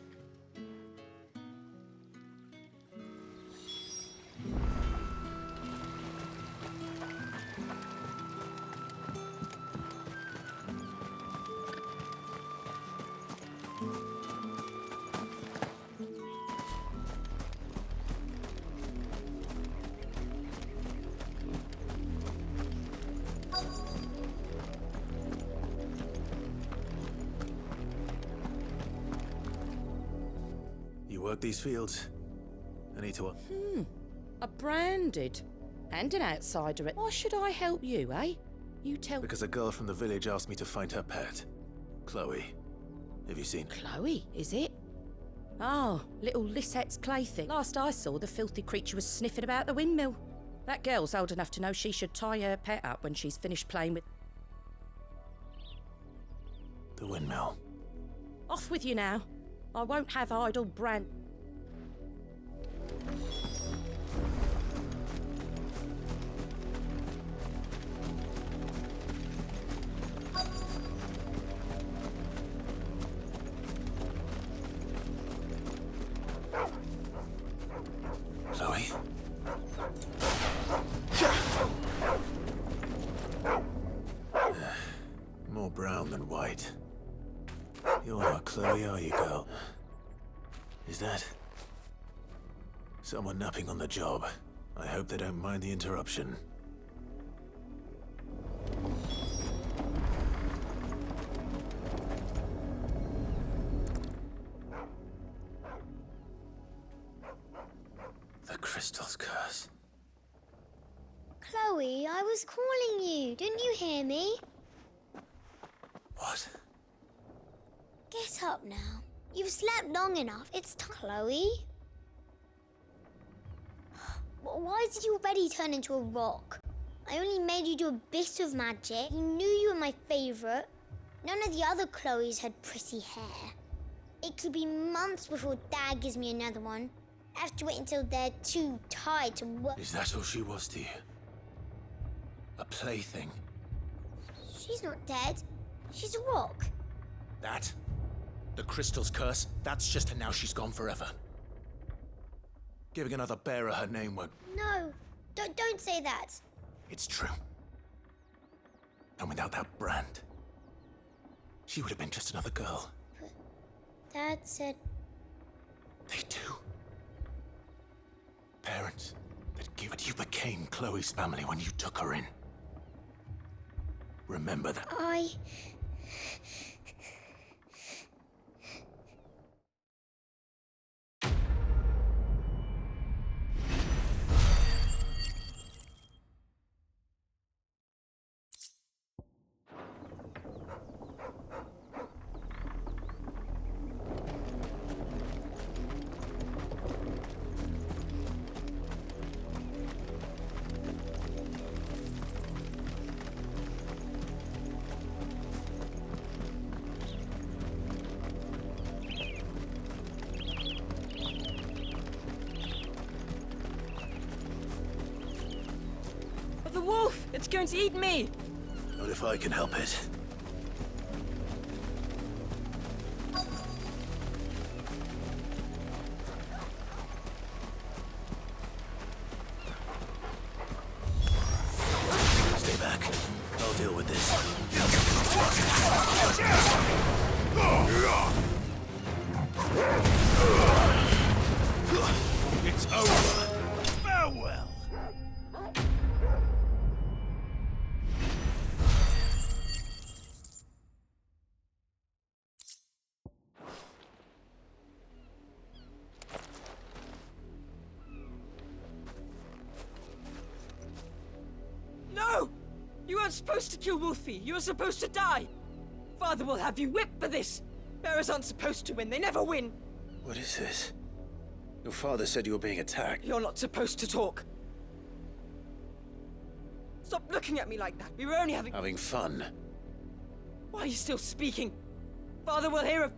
Work these fields? I need to... A branded? And an outsider. Why should I help you, eh? You tell... Because a girl from the village asked me to find her pet. Chloe. Have you seen... Chloe, is it? Oh, little Lisette's plaything. Last I saw, the filthy creature was sniffing about the windmill. That girl's old enough to know she should tie her pet up when she's finished playing with... The windmill. Off with you now. I won't have idle brand... Chloe? More brown than white. You're not Chloe, are you, girl? Is that... someone napping on the job? I hope they don't mind the interruption. The crystal's curse. Chloe, I was calling you. Didn't you hear me? What? Get up now. You've slept long enough. It's time, Chloe. Why did you already turn into a rock? I only made you do a bit of magic. You knew you were my favorite. None of the other Chloes had pretty hair. It could be months before Dad gives me another one. I have to wait until they're too tired to work. Is that all she was to you? A plaything? She's not dead. She's a rock. That? The crystal's curse? That's just and now she's gone forever. Giving another bearer her name won't... No, don't say that. It's true. And without that brand, she would have been just another girl. But Dad said... They do. Parents that give it. You became Chloe's family when you took her in. wolf! It's going to eat me! Not if I can help it. Stay back. I'll deal with this. It's over. Farewell. No! You weren't supposed to kill Wolfie. You were supposed to die. Father will have you whipped for this. Bearers aren't supposed to win. They never win. What is this? Your father said you were being attacked. You're not supposed to talk. Stop looking at me like that. We were only having fun. Why are you still speaking? Father will hear of...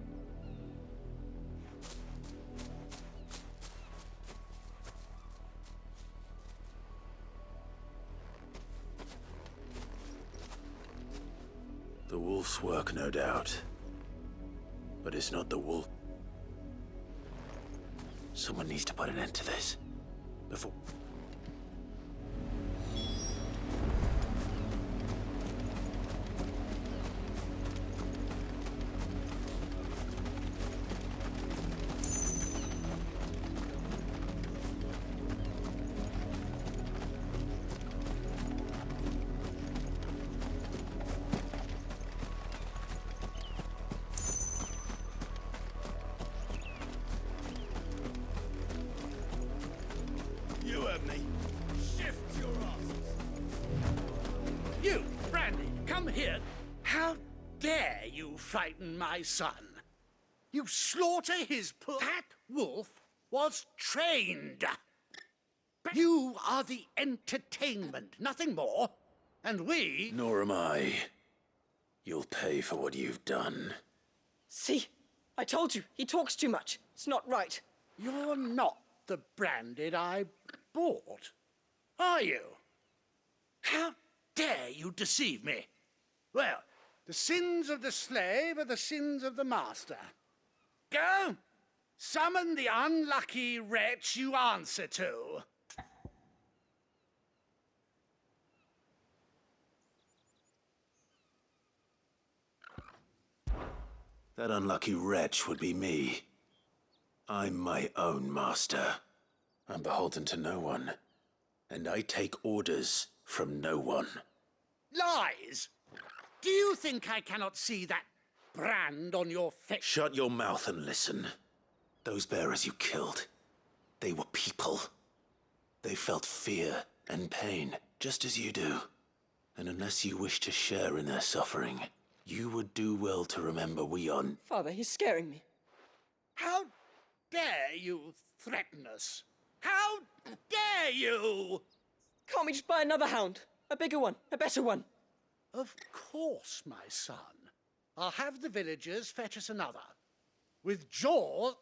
The wolf's work, no doubt. But it's not the wolf. Someone needs to put an end to this. Before... You heard me. Shift your asses. You, Brandy, come here. How dare you frighten my son? You slaughter his poor... That wolf was trained. You are the entertainment, nothing more. And we... Nor am I. You'll pay for what you've done. See? I told you. He talks too much. It's not right. You're not the Branded I bought, are you? How dare you deceive me? Well, the sins of the slave are the sins of the master. Go! Summon the unlucky wretch you answer to. That unlucky wretch would be me. I'm my own master. I'm beholden to no one. And I take orders from no one. Lies! Do you think I cannot see that brand on your face? Shut your mouth and listen. Those bearers you killed, they were people. They felt fear and pain, just as you do. And unless you wish to share in their suffering, you would do well to remember we are... Father, he's scaring me. How dare you threaten us? How dare you? Can't we just buy another hound? A bigger one, a better one. Of course, my son. I'll have the villagers fetch us another. With jaws...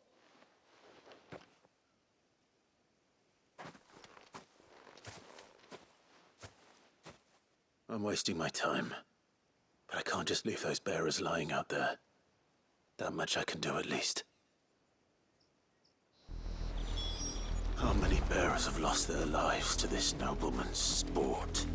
I'm wasting my time. But I can't just leave those bearers lying out there. That much I can do at least. How many bearers have lost their lives to this nobleman's sport?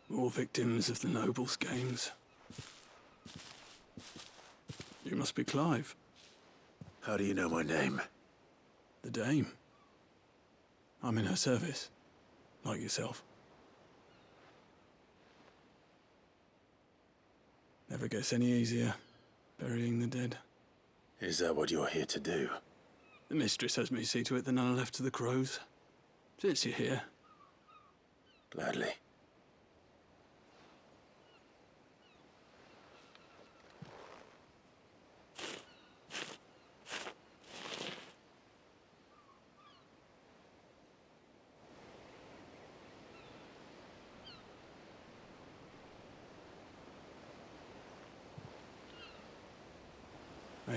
More victims of the nobles' games. You must be Clive. How do you know my name? The Dame. I'm in her service, like yourself. Never gets any easier, burying the dead. Is that what you're here to do? The mistress has me see to it that none are left to the crows. Since you're here. Gladly.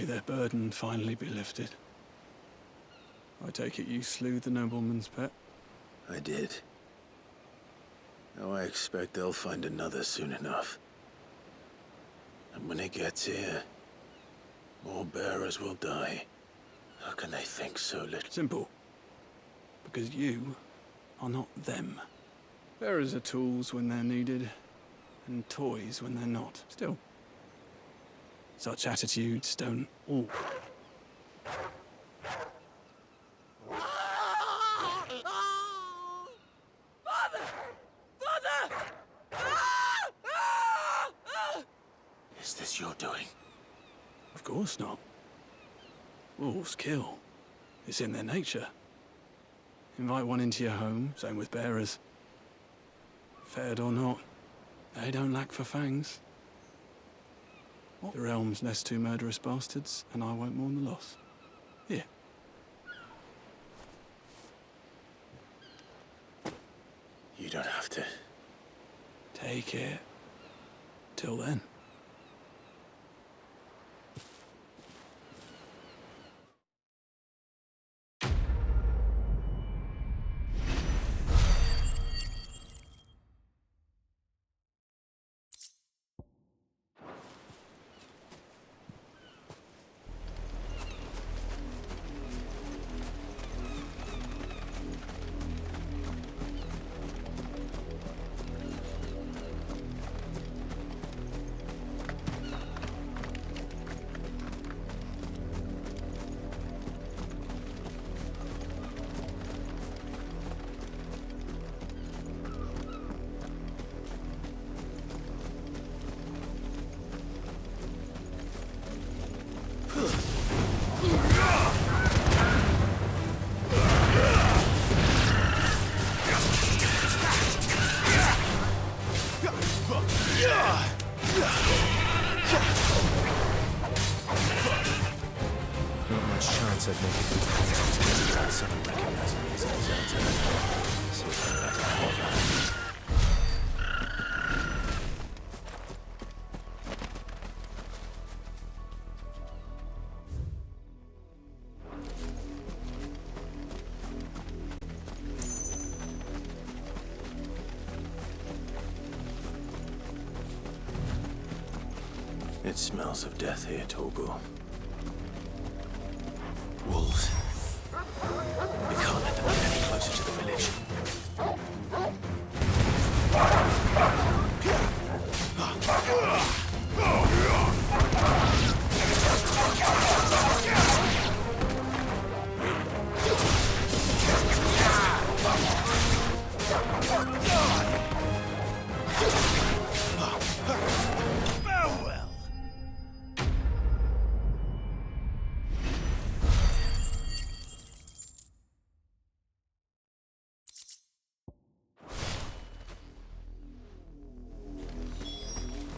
May their burden finally be lifted. I take it you slew the nobleman's pet? I did. Now I expect they'll find another soon enough. And when it gets here, more bearers will die. How can they think so little? Simple. Because you are not them. Bearers are tools when they're needed, and toys when they're not. Still, such attitudes don't all. Is this your doing? Of course not. Wolves kill. It's in their nature. Invite one into your home, same with bearers. Fed or not, they don't lack for fangs. The realm's nest two murderous bastards, and I won't mourn the loss. Here. You don't have to. Take it. Till then. It smells of death here, Torgal. Wolves. We can't let them get any closer to the village.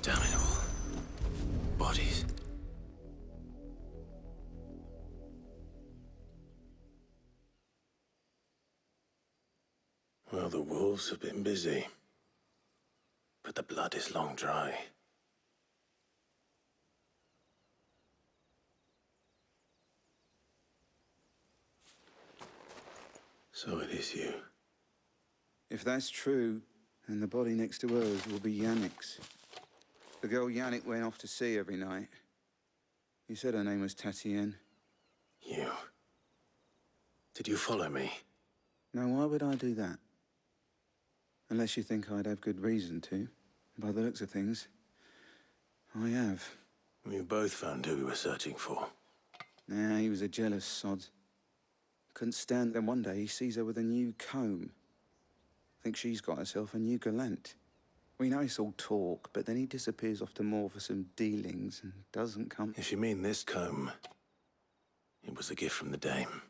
Damn it all. Bodies. Well, the wolves have been busy. But the blood is long dry. So it is you. If that's true, then the body next to hers will be Yannick's. The girl Yannick went off to sea every night. You said her name was Tatienne. You? Did you follow me? Now, why would I do that? Unless you think I'd have good reason to. By the looks of things, I have. We both found who we were searching for. Nah, he was a jealous sod. Couldn't stand them. One day he sees her with a new comb. Thinks she's got herself a new gallant. We know it's all talk, but then he disappears off to more for some dealings and doesn't come. If you mean this comb, it was a gift from the dame.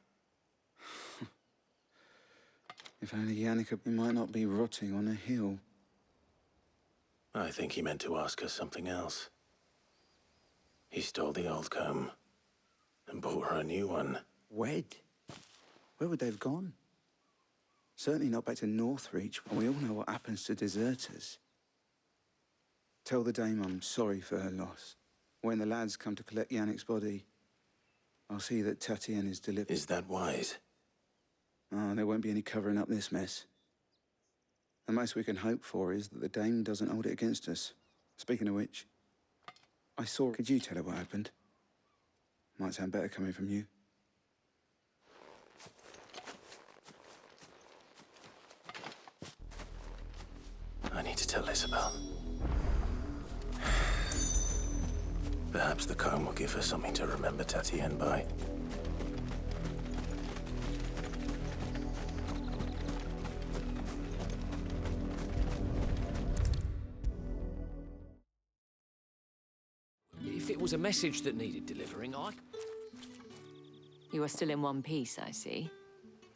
If only Yannick, he might not be rotting on a hill. I think he meant to ask her something else. He stole the old comb and bought her a new one. Wed? Where would they have gone? Certainly not back to Northreach. We all know what happens to deserters. Tell the dame I'm sorry for her loss. When the lads come to collect Yannick's body, I'll see that Tatienne is delivered. Is that wise? Oh, there won't be any covering up this mess. The most we can hope for is that the Dame doesn't hold it against us. Speaking of which, I saw... Could you tell her what happened? Might sound better coming from you. I need to tell Isabel. Perhaps the comb will give her something to remember Tatienne by. If it was a message that needed delivering, You are still in one piece, I see.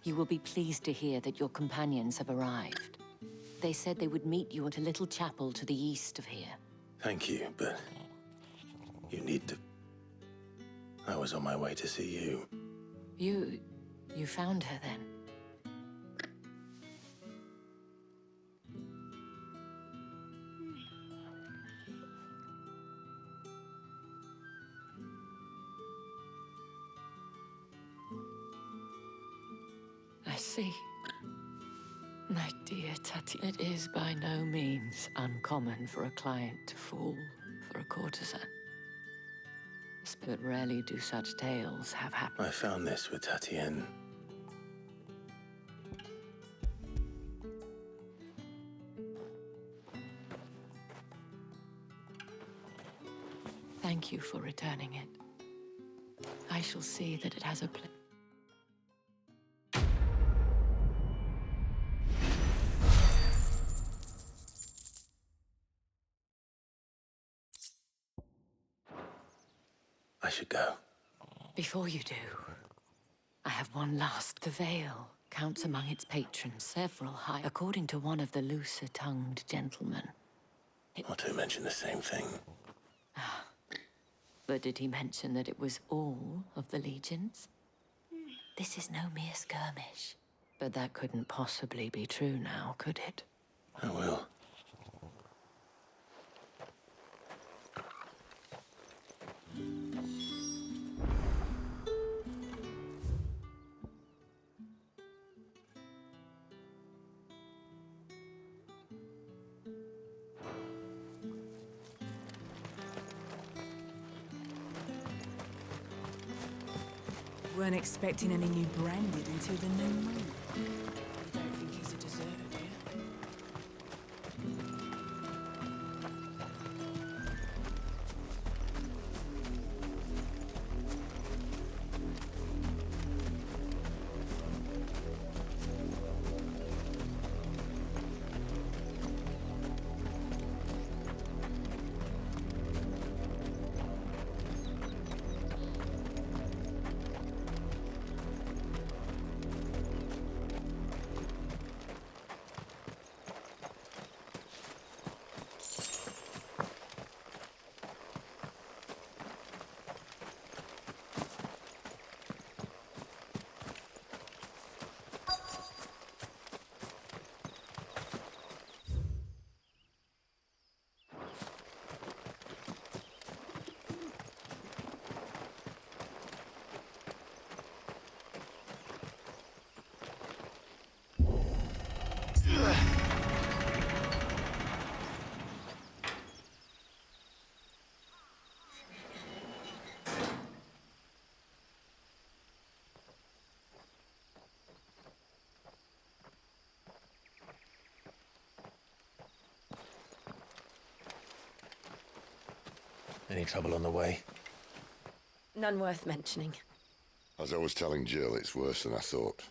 You will be pleased to hear that your companions have arrived. They said they would meet you at a little chapel to the east of here. Thank you, but you need to... I was on my way to see you. You found her then? I see. My dear Tati, it is by no means uncommon for a client to fall for a courtesan. But rarely do such tales have happened. I found this with Tatienne. Thank you for returning it. I shall see that it has a place. I should go. Before you do, I have one last. The Vale counts among its patrons several high, according to one of the looser-tongued gentlemen. Otto mentioned the same thing. But did he mention that it was all of the legions? This is no mere skirmish. But that couldn't possibly be true now, could it? I will. Weren't expecting any new branded until the new moon. You don't think he's a deserter, do you? Any trouble on the way? None worth mentioning. As I was telling Jill, it's worse than I thought.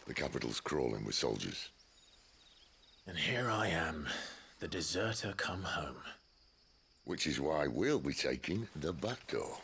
The capital's crawling with soldiers. And here I am, the deserter come home. Which is why we'll be taking the back door.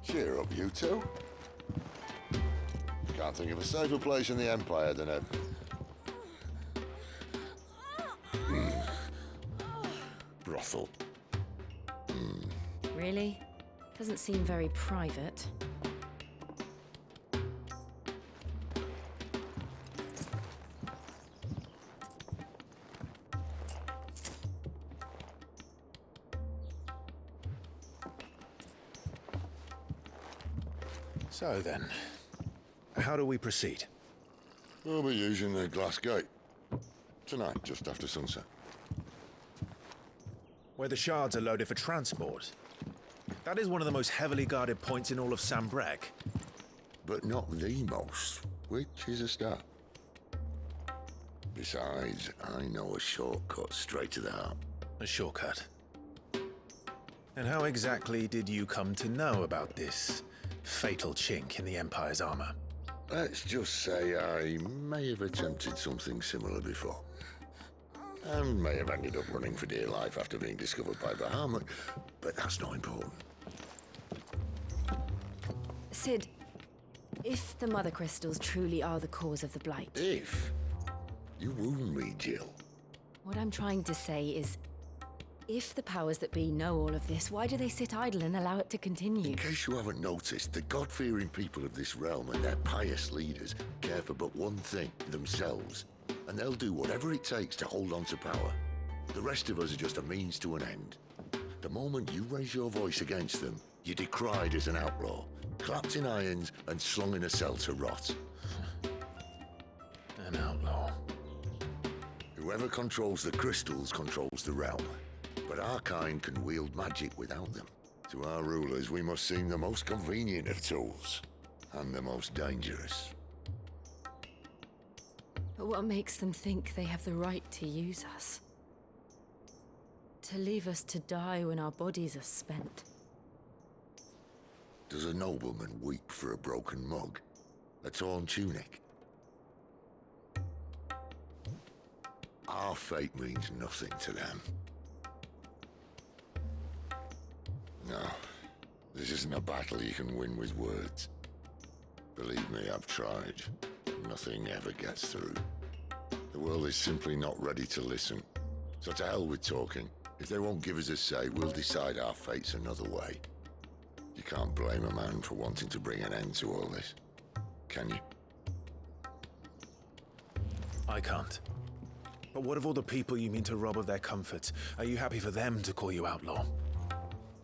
Cheer up, you two. Can't think of a safer place in the Empire than a... brothel. Really? Doesn't seem very private. So then, how do we proceed? We'll be using the glass gate. Tonight, just after sunset. Where the shards are loaded for transport. That is one of the most heavily guarded points in all of Sanbreque. But not the most, which is a start. Besides, I know a shortcut straight to the heart. A shortcut? And how exactly did you come to know about this fatal chink in the Empire's armor? Let's just say I may have attempted something similar before. And may have ended up running for dear life after being discovered by Bahamut, but that's not important. Sid, if the Mothercrystals truly are the cause of the Blight... If? You wound me, Jill. What I'm trying to say is, if the powers that be know all of this, why do they sit idle and allow it to continue? In case you haven't noticed, the God-fearing people of this realm and their pious leaders care for but one thing, themselves. And they'll do whatever it takes to hold on to power. The rest of us are just a means to an end. The moment you raise your voice against them, you're decried as an outlaw, clapped in irons and slung in a cell to rot. An outlaw. Whoever controls the crystals controls the realm. But our kind can wield magic without them. To our rulers, we must seem the most convenient of tools, and the most dangerous. But what makes them think they have the right to use us? To leave us to die when our bodies are spent? Does a nobleman weep for a broken mug? A torn tunic? Our fate means nothing to them. No, this isn't a battle you can win with words. Believe me, I've tried. Nothing ever gets through. The world is simply not ready to listen. So to hell with talking. If they won't give us a say, we'll decide our fates another way. You can't blame a man for wanting to bring an end to all this, can you? I can't. But what of all the people you mean to rob of their comforts? Are you happy for them to call you outlaw?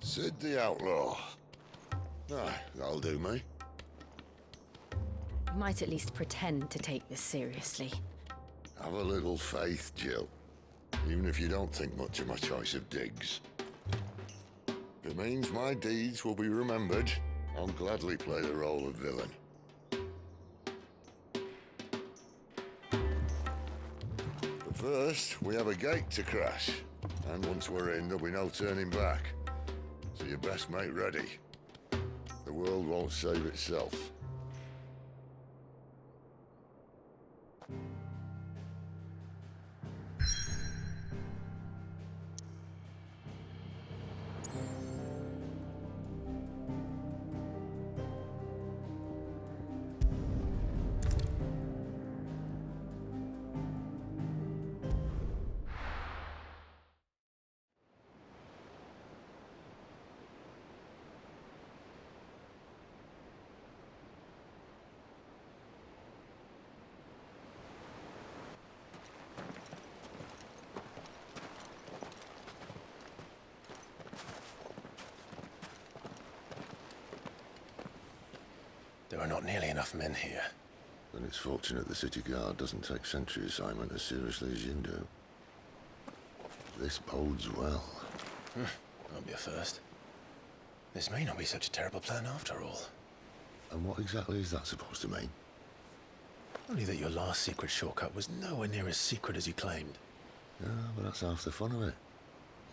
Sid the Outlaw. Ah, that'll do me. You might at least pretend to take this seriously. Have a little faith, Jill. Even if you don't think much of my choice of digs. If it means my deeds will be remembered, I'll gladly play the role of villain. But first, we have a gate to crash. And once we're in, there'll be no turning back. So you best make ready. The world won't save itself. There are not nearly enough men here. Then it's fortunate the city guard doesn't take sentry assignment as seriously as you do. This bodes well. Won't be a first. This may not be such a terrible plan after all. And what exactly is that supposed to mean? Only that your last secret shortcut was nowhere near as secret as you claimed. Yeah, but that's half the fun of it.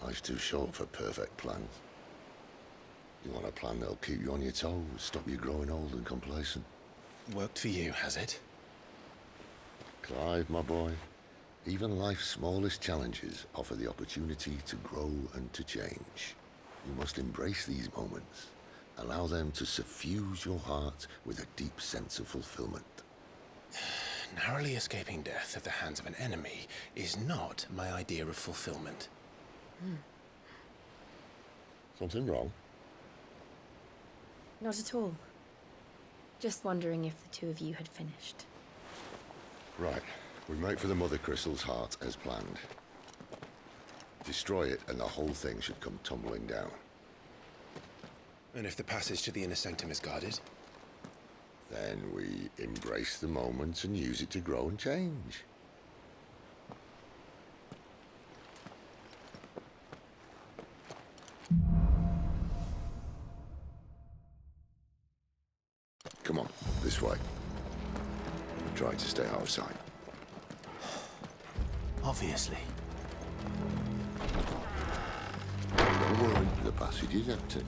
Life's too short for perfect plans. You want a plan that'll keep you on your toes, stop you growing old and complacent. Worked for you, has it? Clive, my boy, even life's smallest challenges offer the opportunity to grow and to change. You must embrace these moments. Allow them to suffuse your heart with a deep sense of fulfillment. Narrowly escaping death at the hands of an enemy is not my idea of fulfillment. Something wrong? Not at all. Just wondering if the two of you had finished. Right. We make for the Mothercrystal's heart as planned. Destroy it and the whole thing should come tumbling down. And if the passage to the inner sanctum is guarded? Then we embrace the moment and use it to grow and change. Come on, this way. Try to stay out of sight. Obviously. Don't worry, the passage is empty.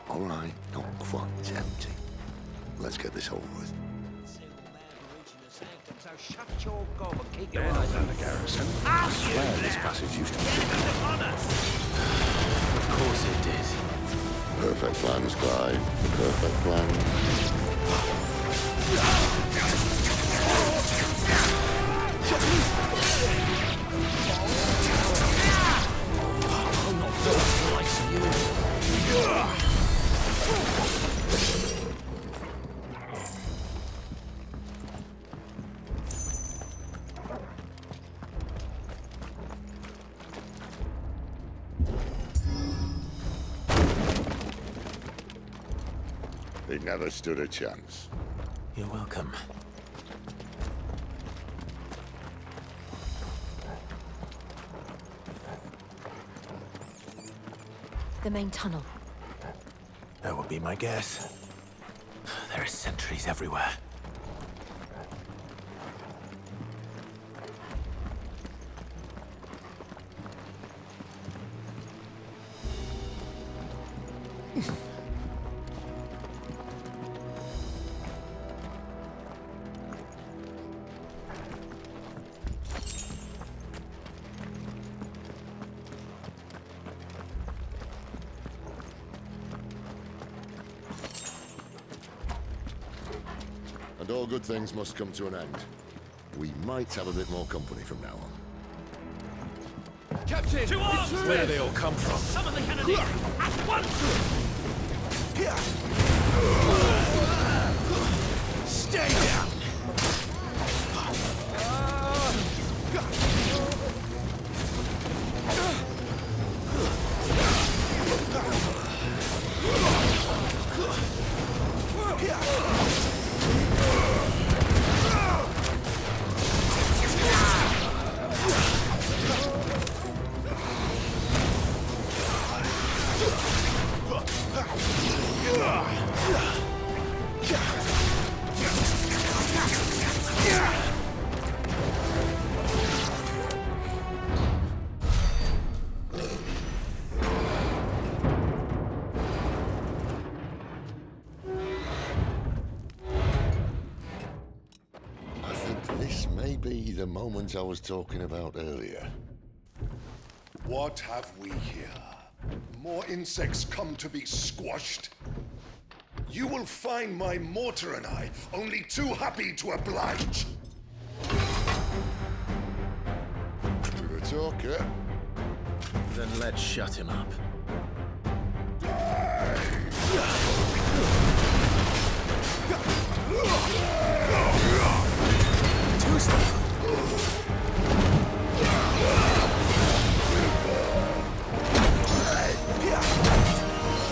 All right, not quite empty. Let's get this over with. So shut your gob and keep your eyes on the garrison. I swear this passage used to be. Of course it did. Perfect plans, Clive. Perfect plans. I'm not built like you. He never stood a chance. You're welcome. The main tunnel. That would be my guess. There are sentries everywhere. And all good things must come to an end. We might have a bit more company from now on. Captain! To arms! Where do they all come from? Summon the cannoneer at once! Stay down! This may be the moment I was talking about earlier. What have we here? More insects come to be squashed? You will find my mortar and I only too happy to oblige. To the talker. Then let's shut him up.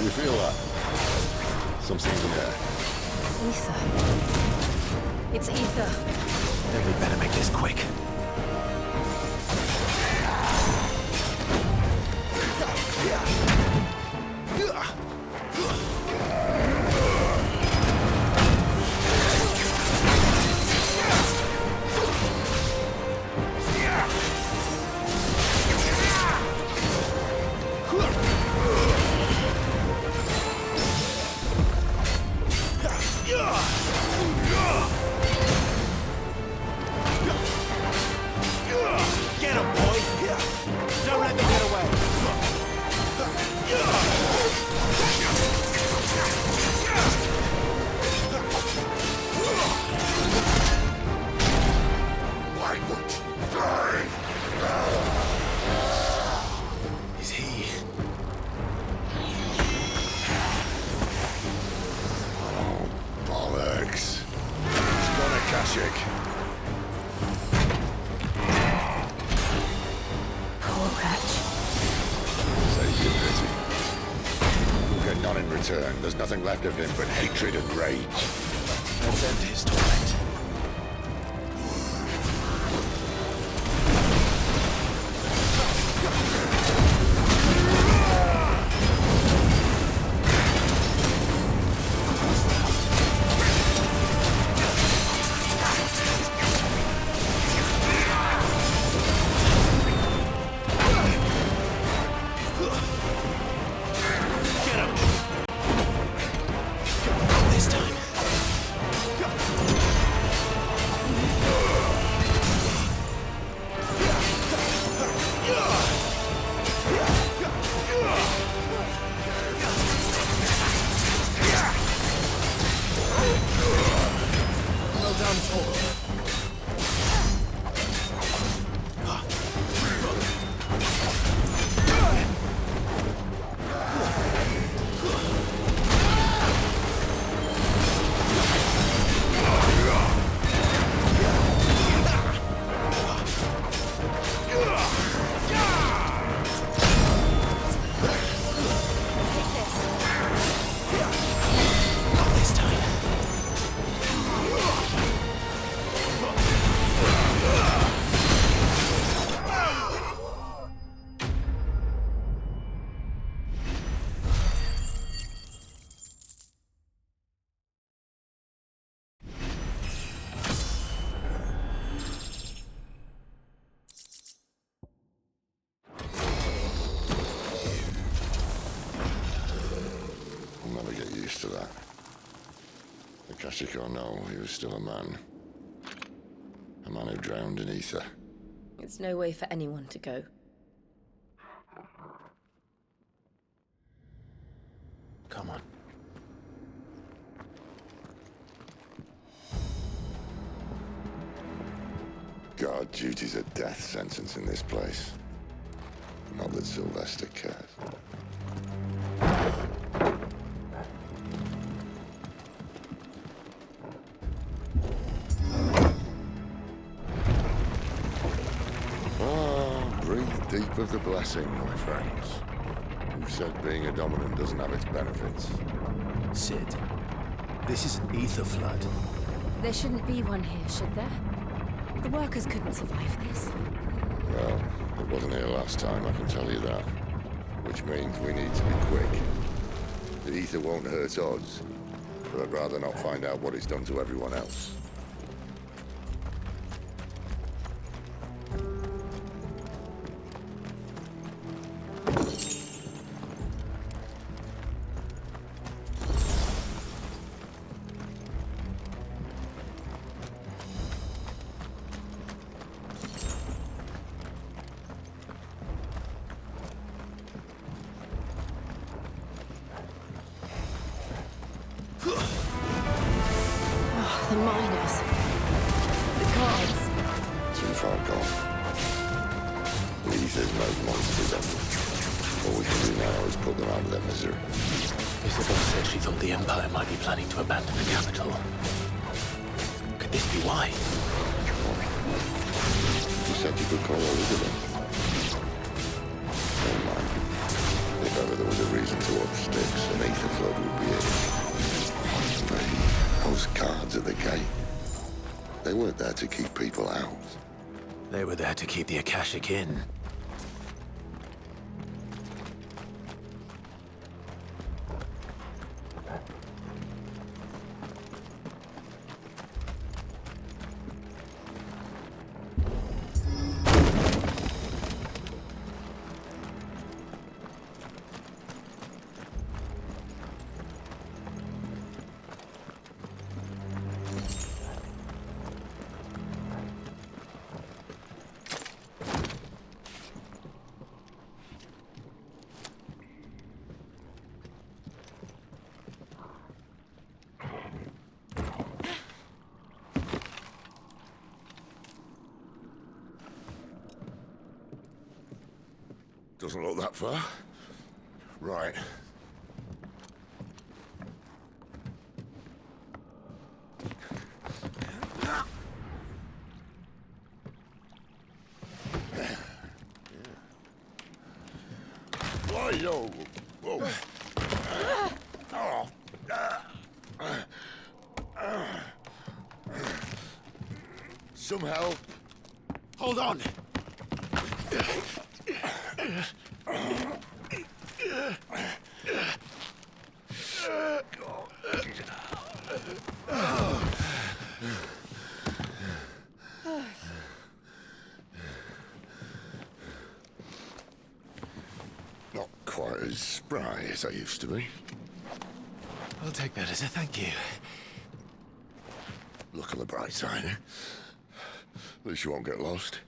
You feel that? Something's in there. Ether. It's ether. Then we better make this quick. Akashic. Poor wretch. Save your pity. You'll get none in return. There's nothing left of him but hatred and rage. Let's end his torment. To that. Akashic or no, he was still a man. A man who drowned in ether. It's no way for anyone to go. Come on. God, duty's a death sentence in this place. Not that Sylvester cares. Deep of the blessing, my friends. Who said being a dominant doesn't have its benefits? Sid, this is an ether flood. There shouldn't be one here, should there? The workers couldn't survive this. Well, it wasn't here last time, I can tell you that. Which means we need to be quick. The ether won't hurt us, but I'd rather not find out what it's done to everyone else. The miners. The gods. Too far gone. The ether's made monsters of them. All we can do now is put them out of their misery. Isabel said she thought the Empire might be planning to abandon the capital. Could this be why? You said you could call Elizabeth. Never mind. If ever there was a reason to up sticks, an ether flood would be it. Those guards at the gate. They weren't there to keep people out. They were there to keep the Akashic in. Doesn't look that far. Right. Yo, whoa. Some help. Hold on. Not quite as spry as I used to be. I'll take that as a thank you. Look on the bright side, eh? At least you won't get lost.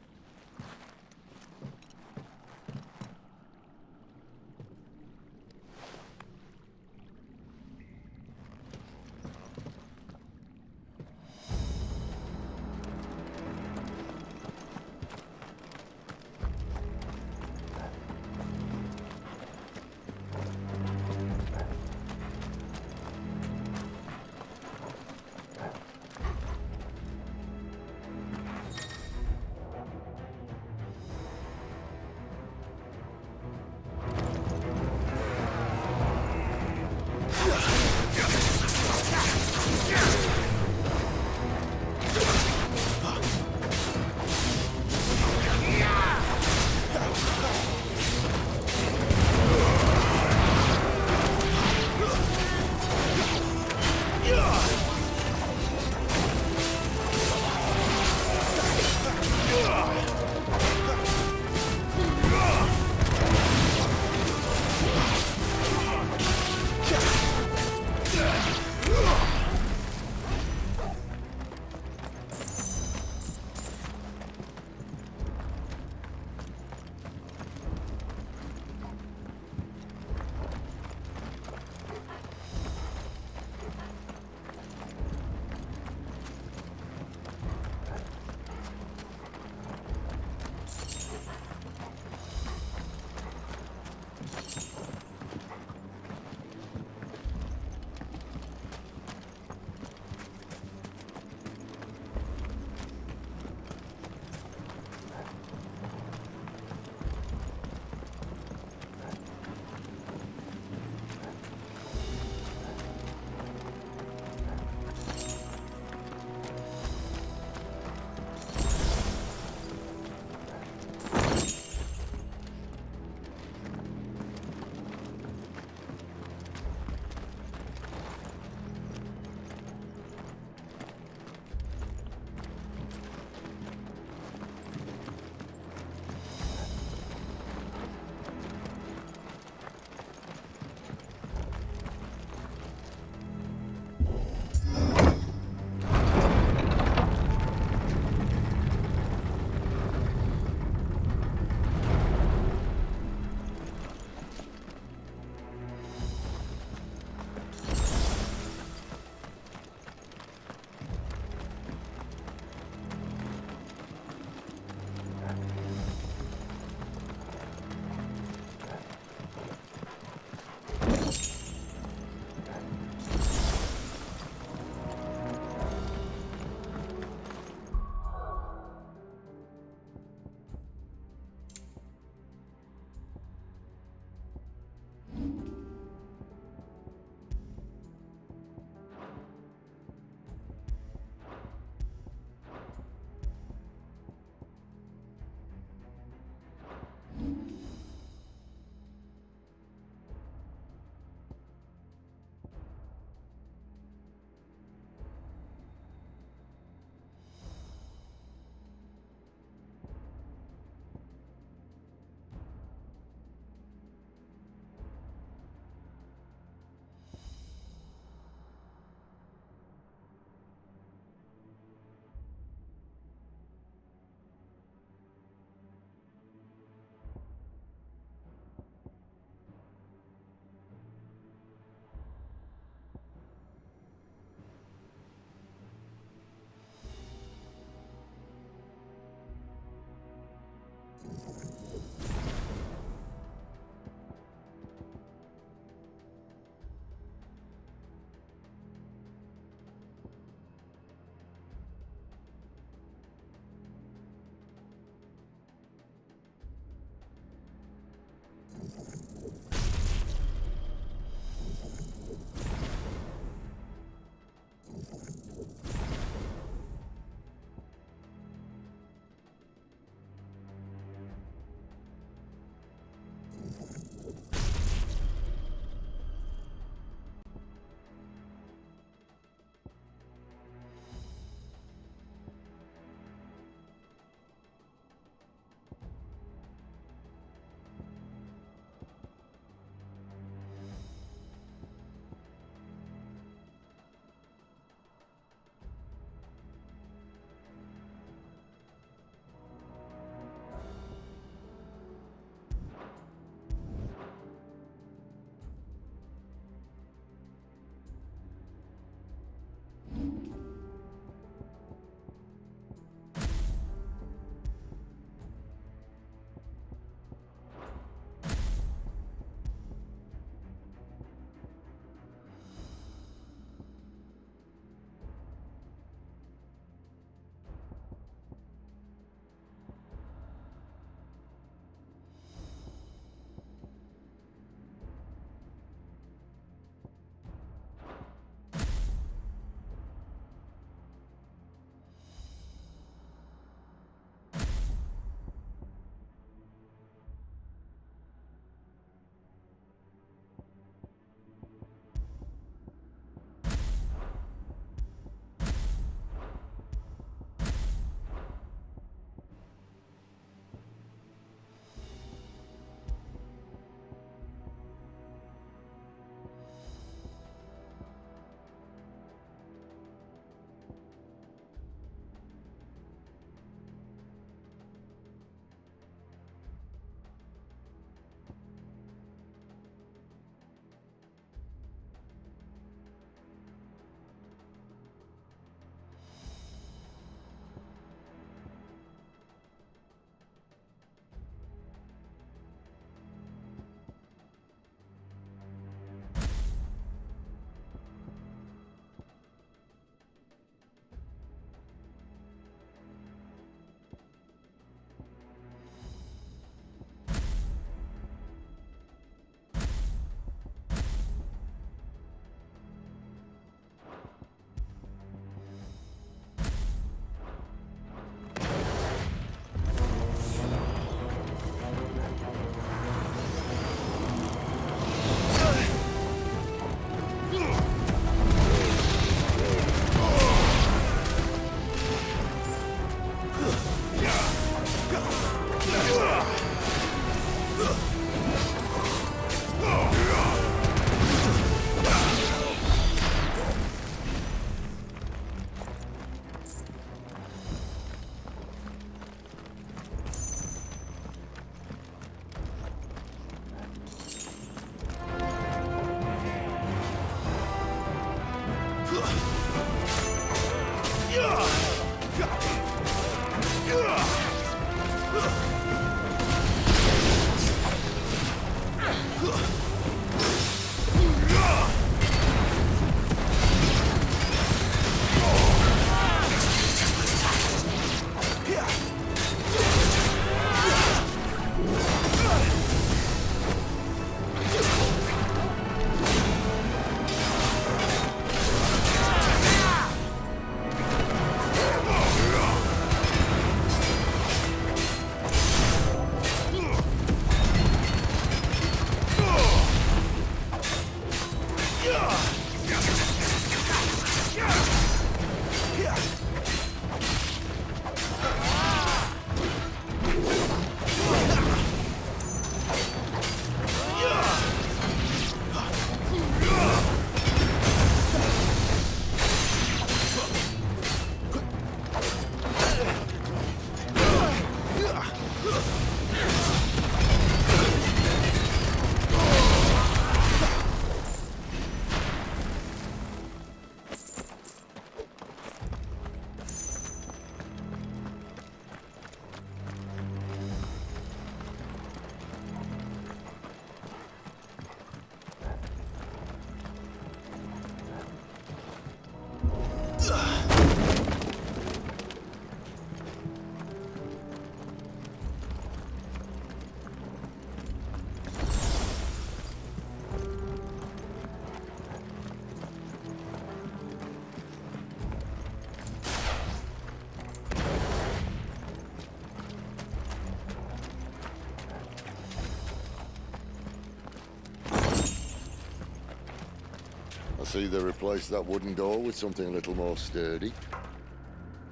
I see they replaced that wooden door with something a little more sturdy.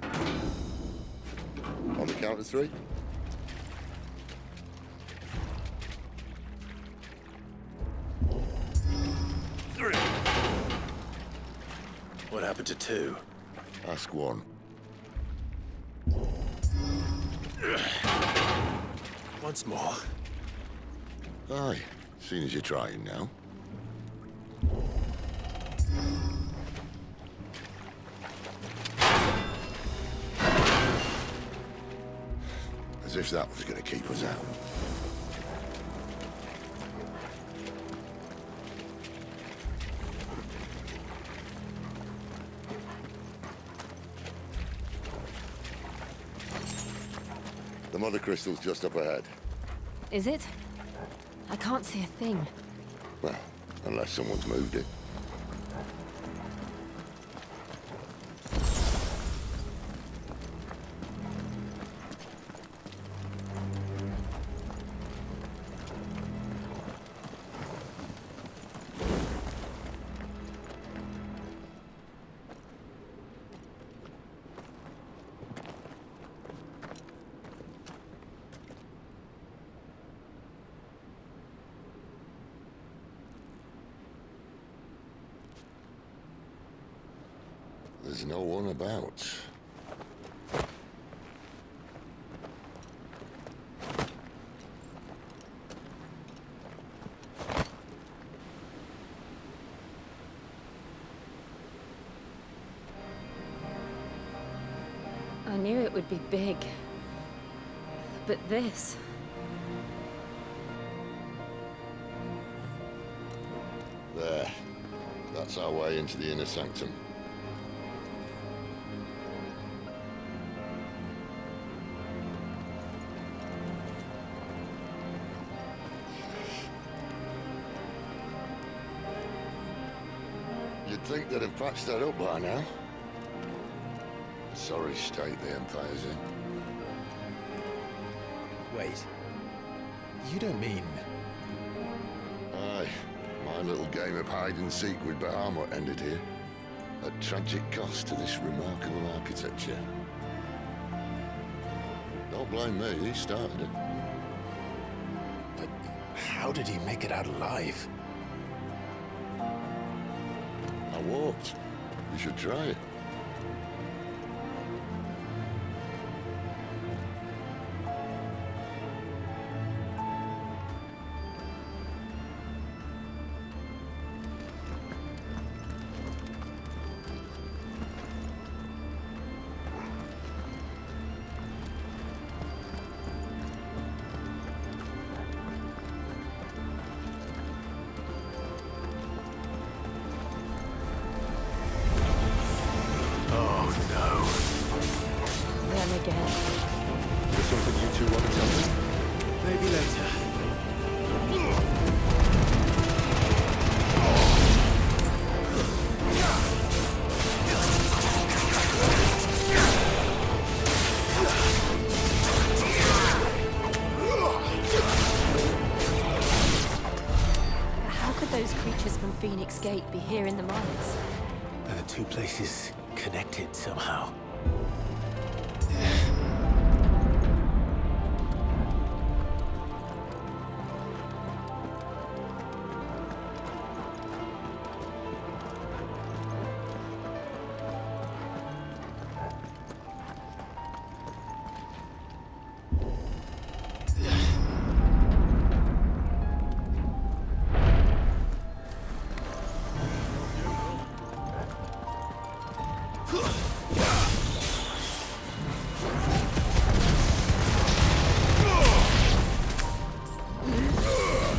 On the count of 3. What happened to 2? Ask 1. Once more. Aye, seeing as you're trying now. As if that was going to keep us out. The Mothercrystal's just up ahead. Is it? I can't see a thing. Well, unless someone's moved it. There's no one about. I knew it would be big. But this... There. That's our way into the inner sanctum. You'd think they'd have patched that up by now. Sorry state the Empire's in. Wait. You don't mean... Aye. My little game of hide-and-seek with Bahamut ended here. At tragic cost to this remarkable architecture. Don't blame me, he started it. But how did he make it out alive? I walked. You should try it. again. Is there something you two want to tell me? Maybe later. How could those creatures from Phoenix Gate be here in the mines? Are the two places connected somehow?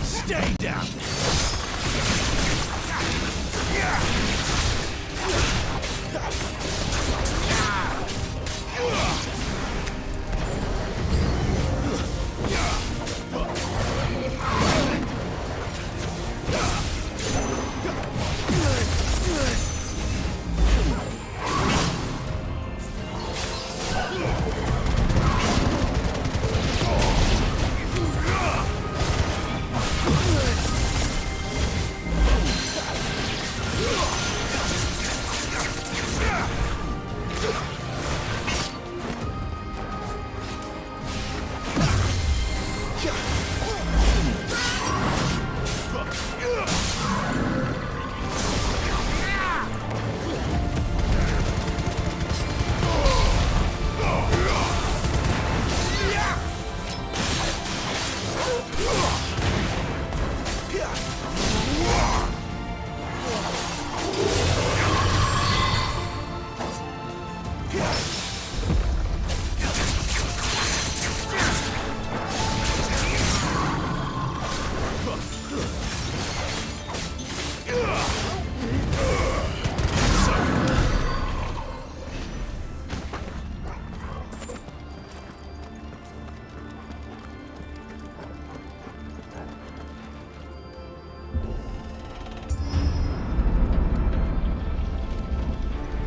Stay down!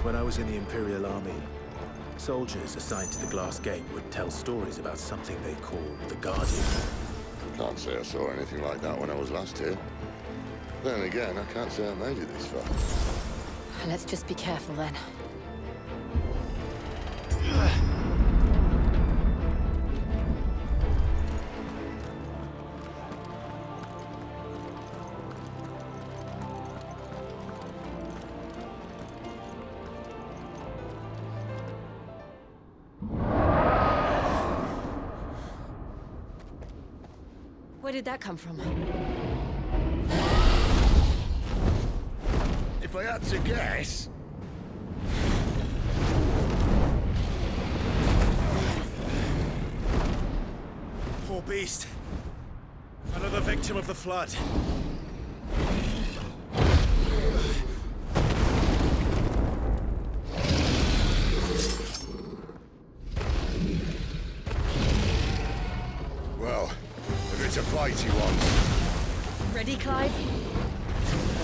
When I was in the Imperial Army, soldiers assigned to the Glass Gate would tell stories about something they called the Guardian. Can't say I saw anything like that when I was last here. Then again, I can't say I made it this far. Let's just be careful then. Where did that come from? If I had to guess... Poor beast. Another victim of the flood. Well, if it's a fight he wants. Ready, Clive?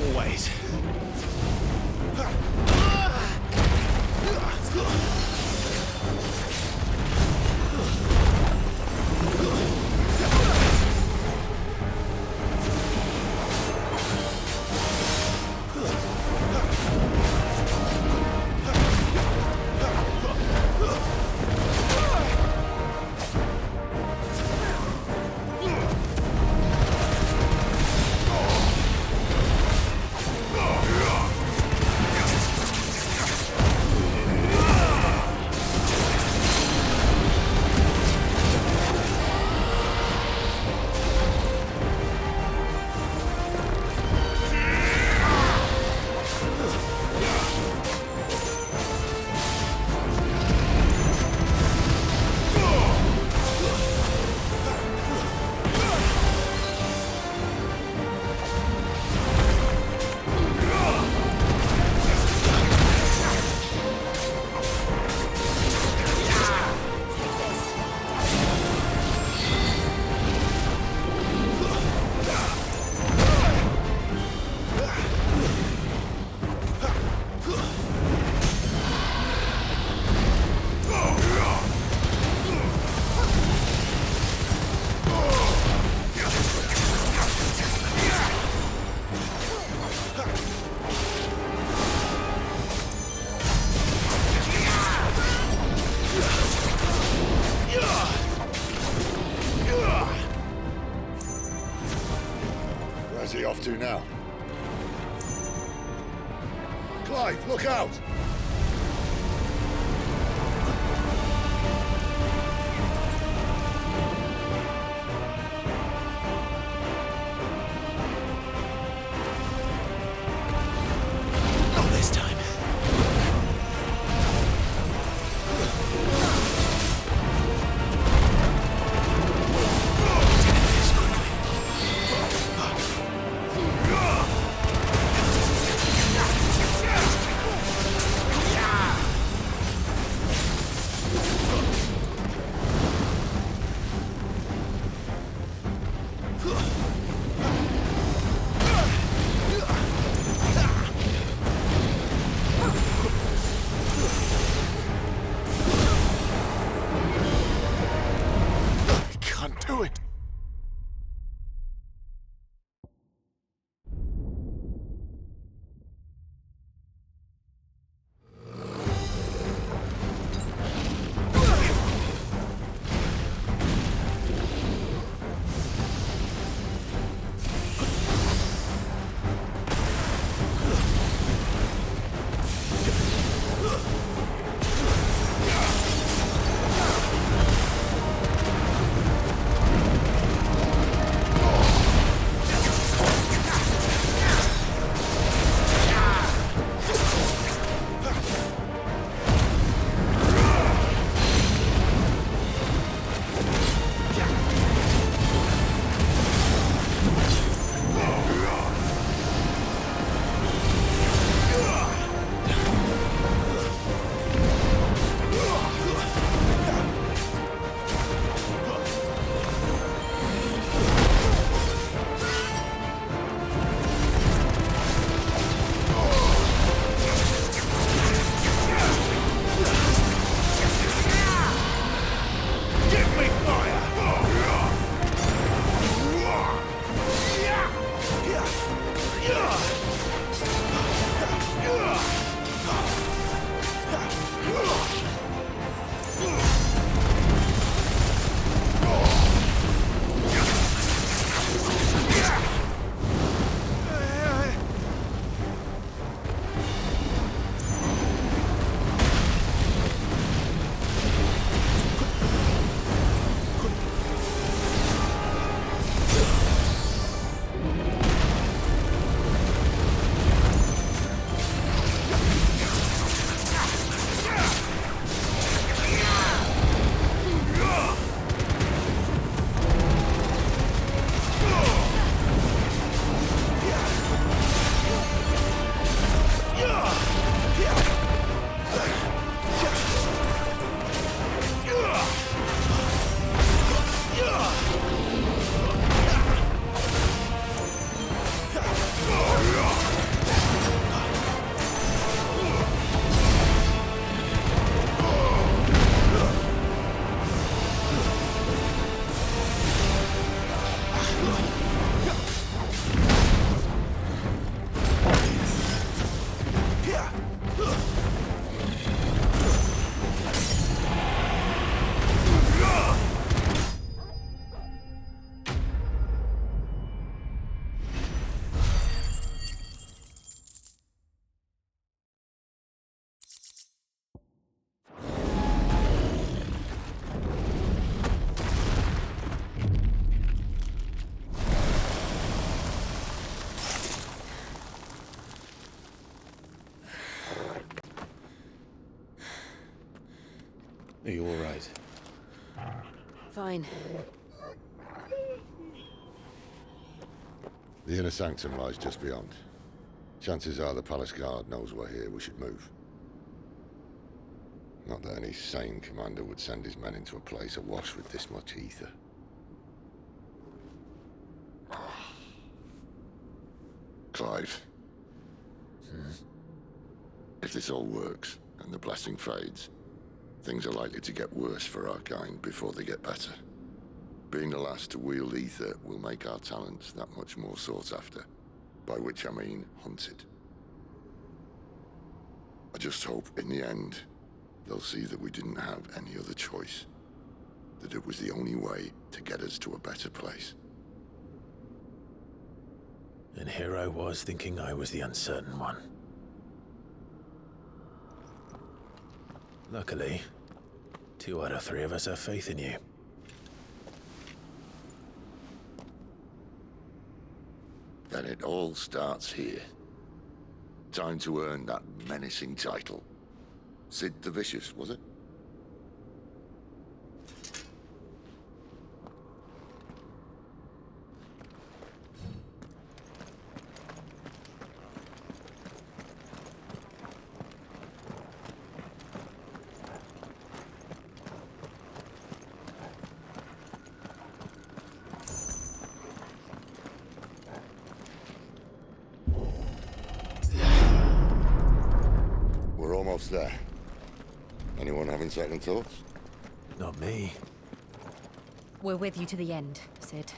Always. to now. Clive, look out! Not this time. Are you all right? Fine. The inner sanctum lies just beyond. Chances are the palace guard knows we're here. We should move. Not that any sane commander would send his men into a place awash with this much ether. Clive. If this all works, and the blessing fades, things are likely to get worse for our kind before they get better. Being the last to wield ether will make our talents that much more sought after, by which I mean hunted. I just hope, in the end, they'll see that we didn't have any other choice, that it was the only way to get us to a better place. And here I was thinking I was the uncertain one. Luckily, 2 out of 3 of us have faith in you. Then it all starts here. Time to earn that menacing title. Sid the Vicious, was it? We're almost there. Anyone having second thoughts? Not me. We're with you to the end, Sid.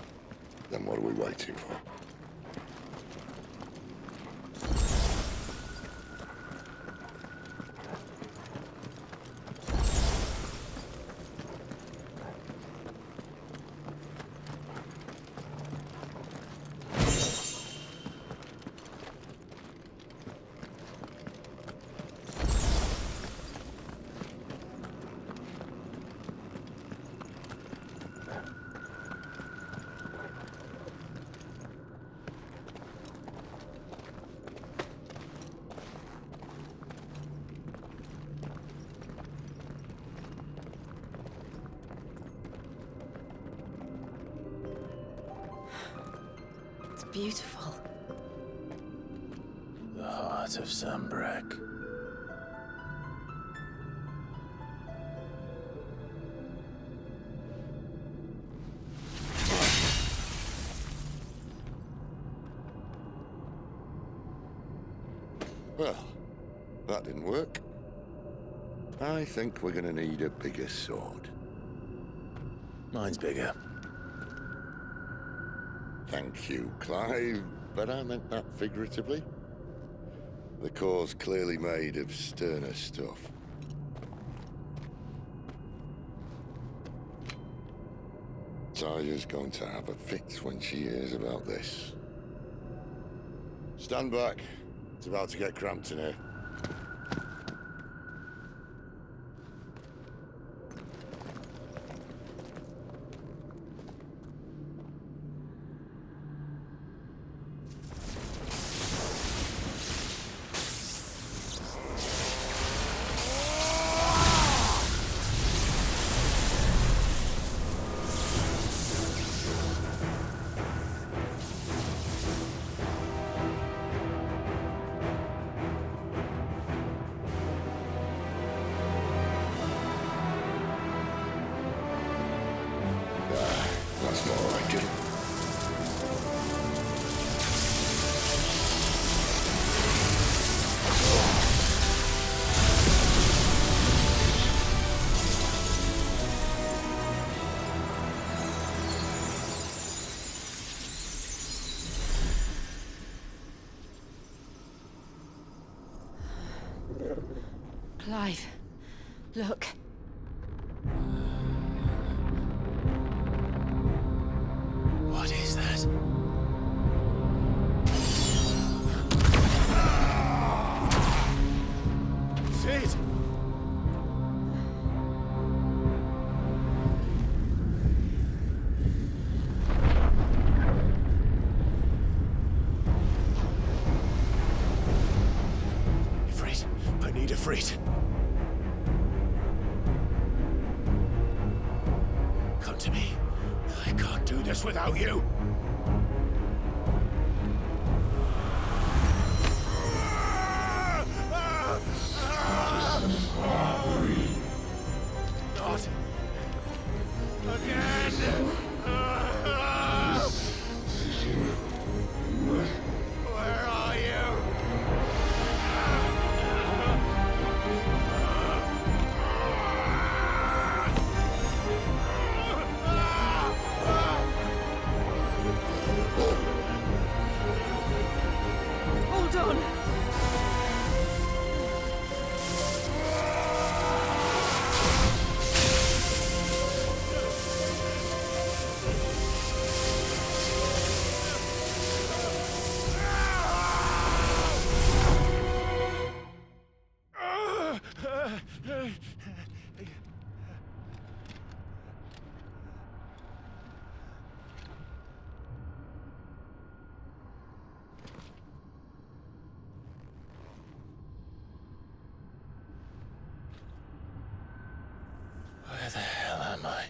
Then what are we waiting for? Beautiful. The heart of Sanbreque. Well, that didn't work. I think we're gonna need a bigger sword. Mine's bigger. Thank you, Clive, but I meant that figuratively. The core's clearly made of sterner stuff. Taya's going to have a fit when she hears about this. Stand back. It's about to get cramped in here. That's more like it. Clive, look. What is that? Sid! Ifrit, I need Ifrit. Come to me. I can't do this without you. Not again! Where are you? Hold on. am I?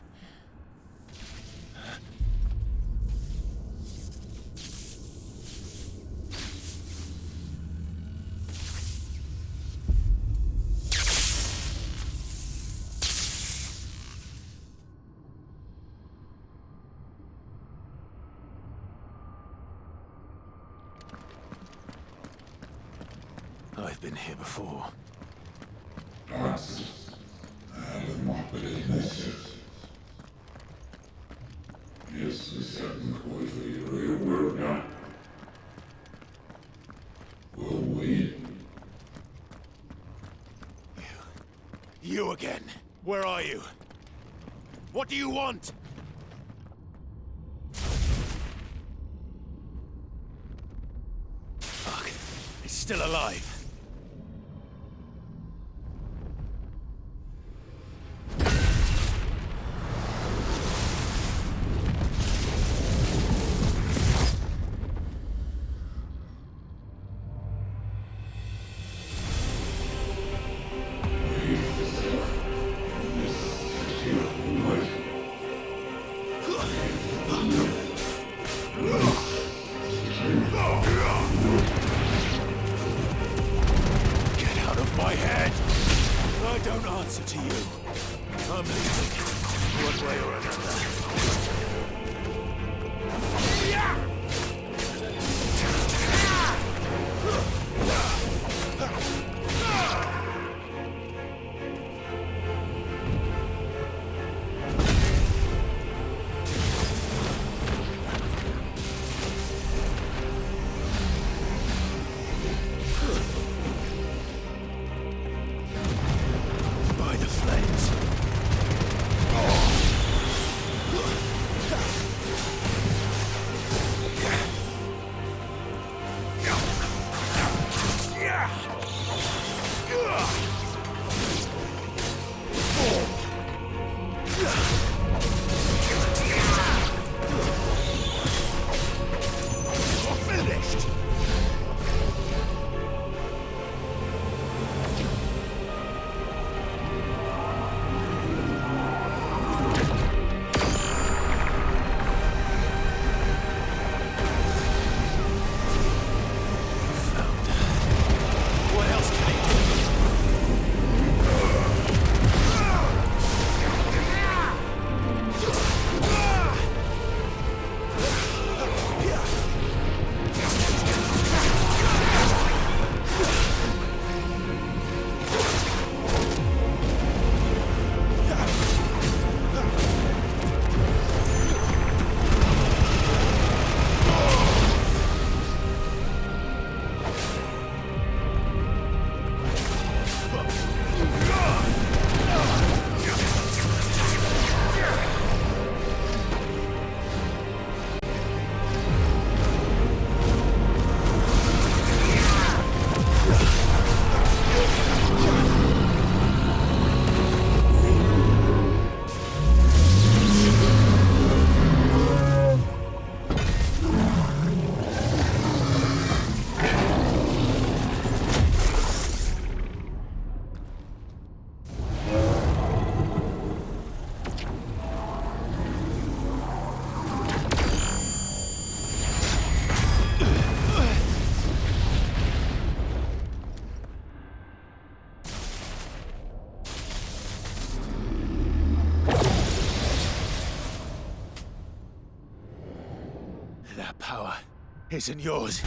I've been here before. You again. Where are you? What do you want? Fuck. It's still alive. That power isn't yours.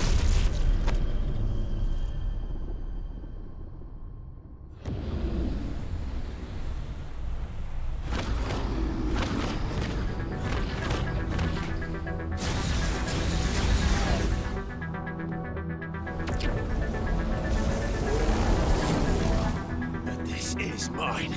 But this is mine.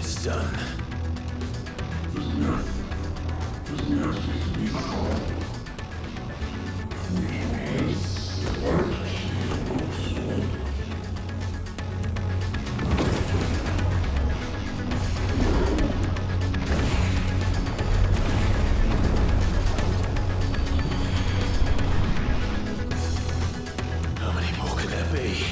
It's done. How many more could there be?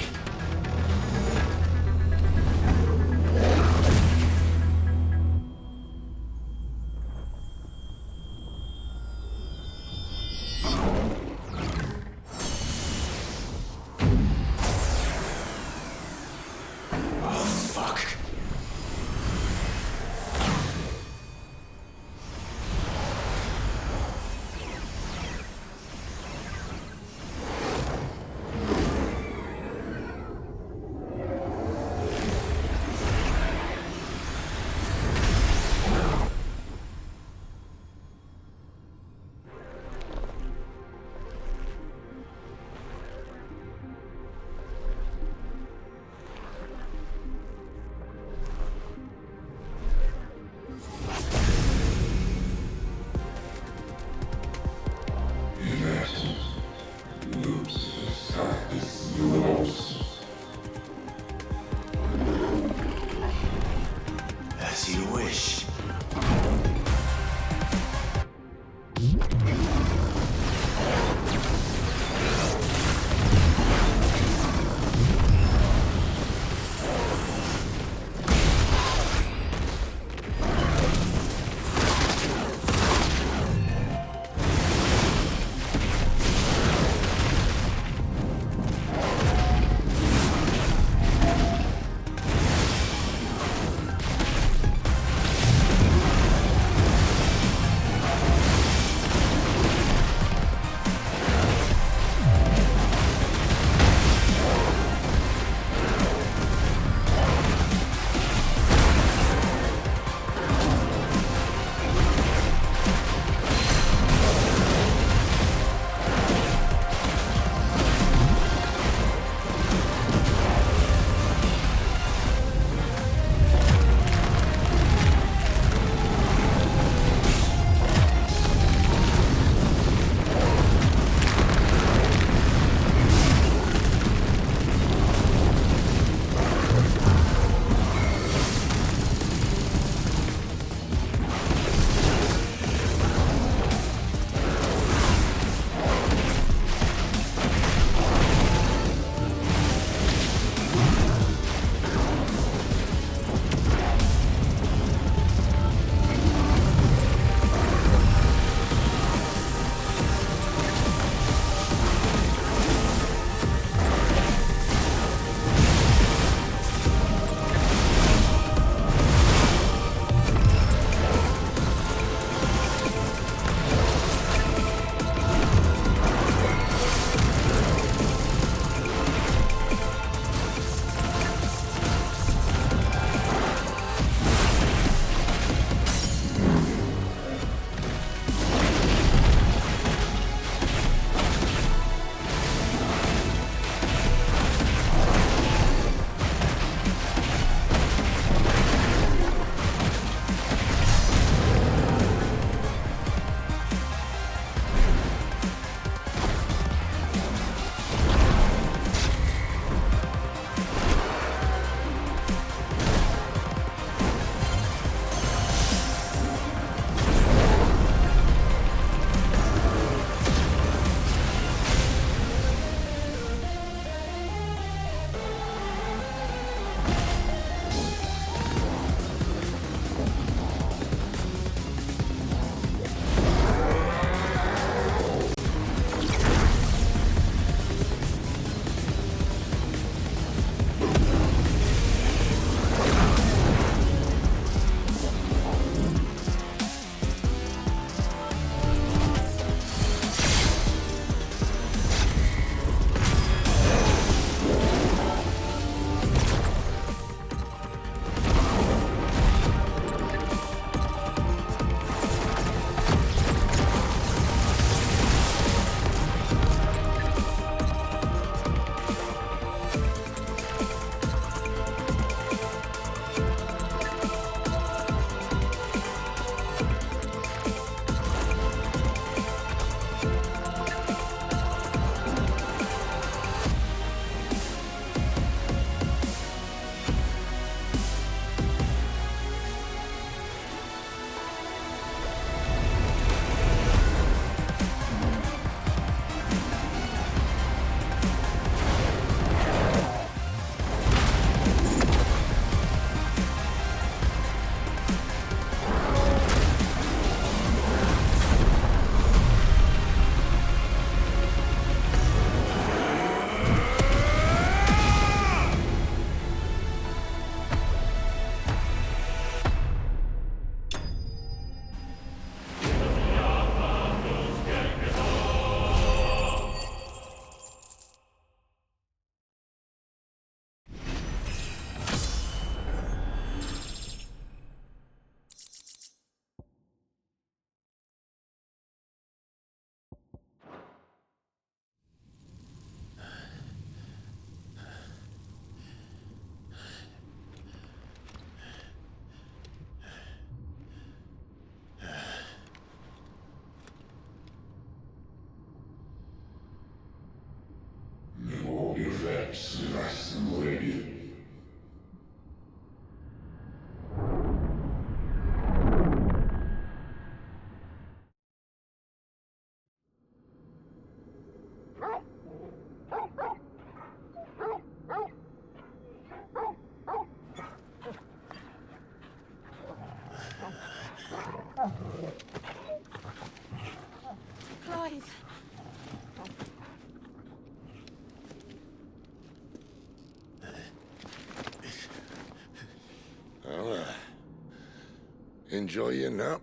Enjoy your nap?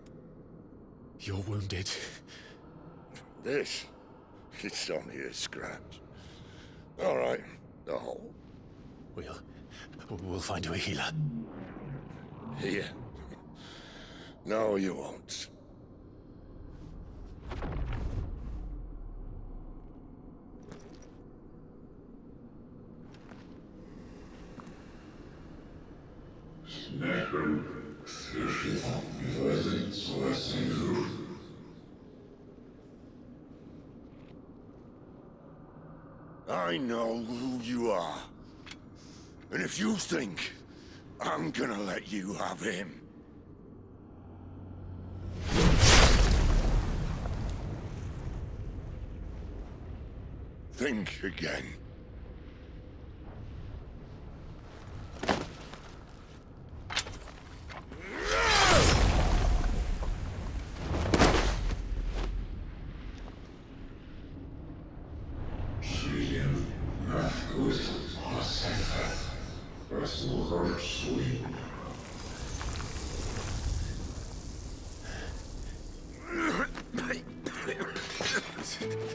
You're wounded. This? It's only a scratch. All right, the hole. We'll find you a healer. Here? No, you won't. I know who you are. And if you think I'm gonna let you have him... think again.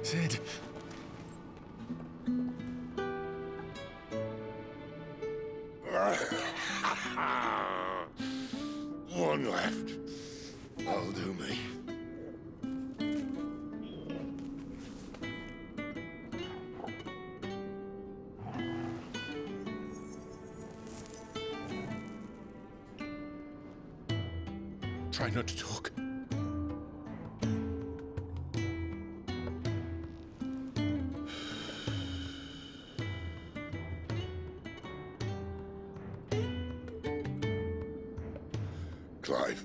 Sid. One left. That'll do me. Try not to talk. Clive.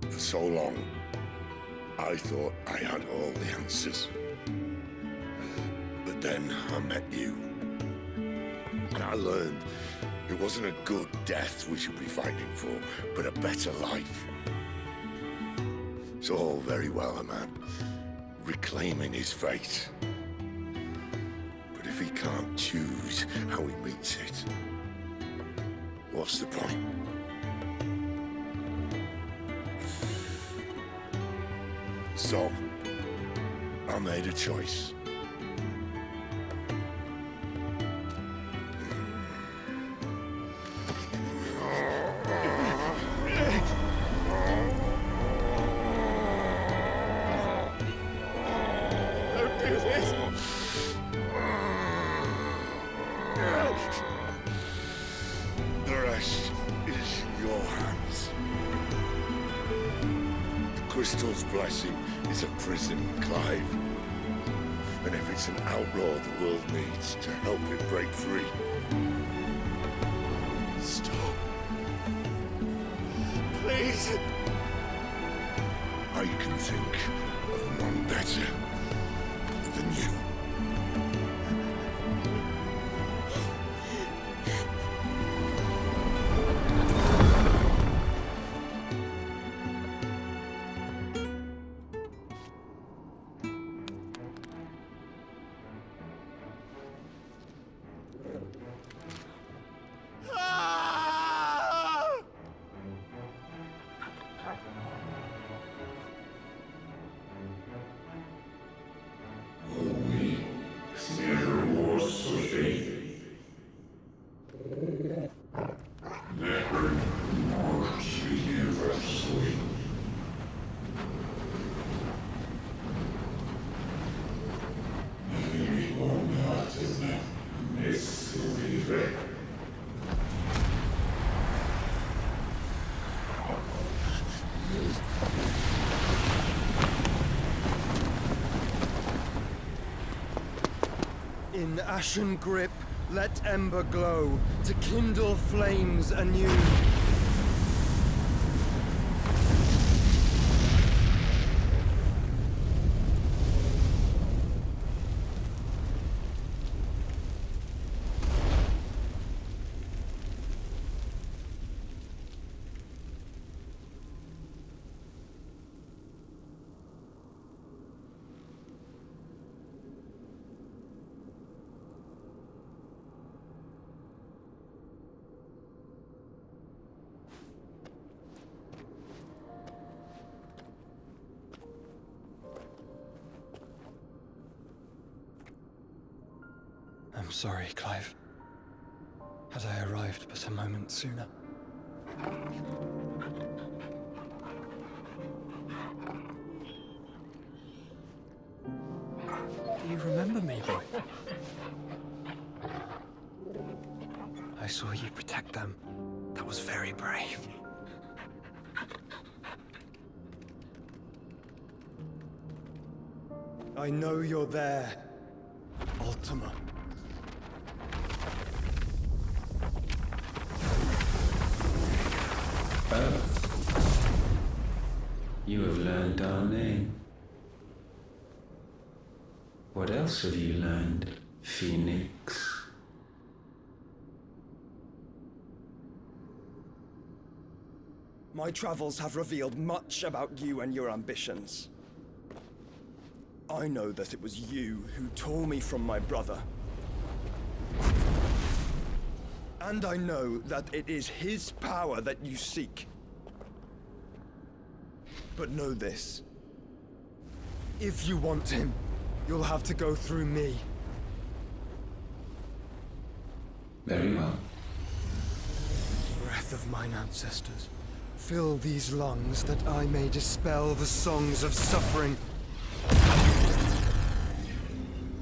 For so long, I thought I had all the answers. But then I met you. And I learned it wasn't a good death we should be fighting for, but a better life. It's all very well, a man reclaiming his fate. But if he can't choose how he meets it, what's the point? So, I made a choice. Don't do this! The rest is in your hands. The crystal's blessing is a prison, Clive. And if it's an outlaw the world needs to help it break free... Stop. Please. I can think of none better than you. In ashen grip, let ember glow, to kindle flames anew. I'm sorry, Clive. Had I arrived but a moment sooner. Do you remember me, boy? I saw you protect them. That was very brave. I know you're there, Ultima. Oh. You have learned our name. What else have you learned, Phoenix? My travels have revealed much about you and your ambitions. I know that it was you who tore me from my brother. And I know that it is his power that you seek. But know this. If you want him, you'll have to go through me. Very well. Breath of mine ancestors, fill these lungs that I may dispel the songs of suffering.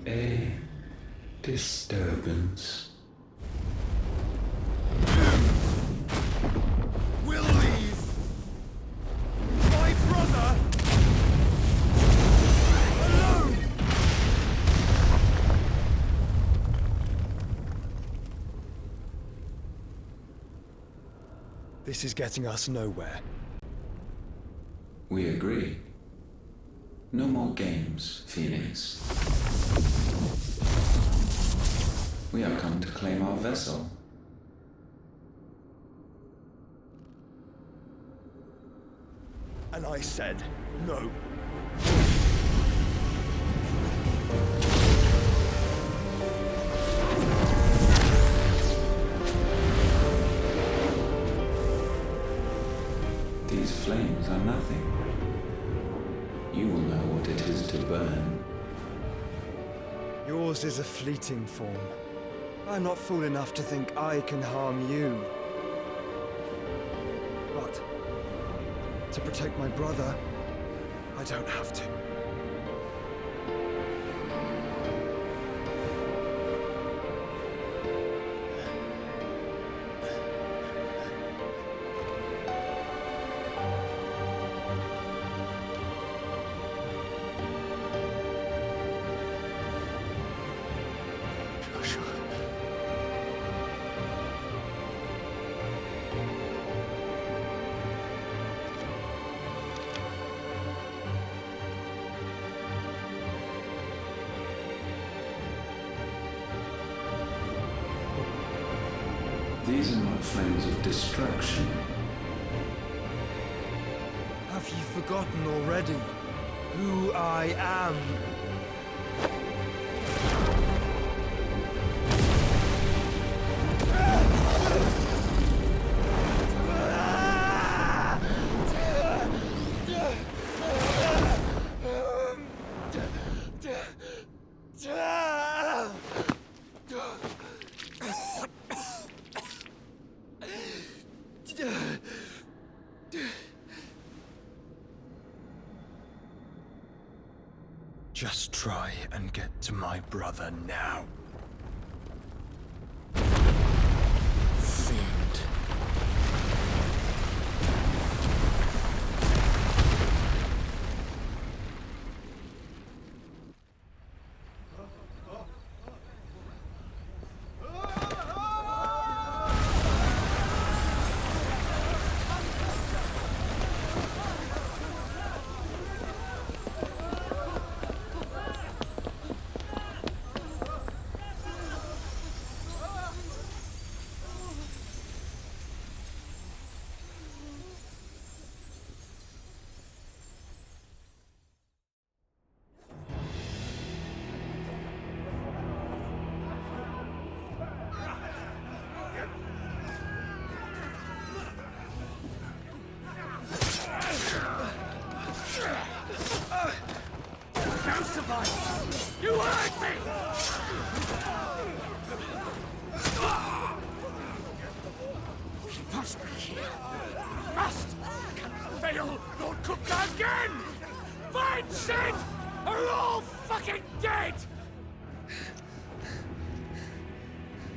A disturbance. We'll leave my brother alone. This is getting us nowhere. We agree. No more games, Phoenix. We have come to claim our vessel. And I said no. These flames are nothing. You will know what it is to burn. Yours is a fleeting form. I'm not fool enough to think I can harm you. But to protect my brother, I don't have to. These are not flames of destruction. Have you forgotten already who I am? Just try and get to my brother now. Fiend.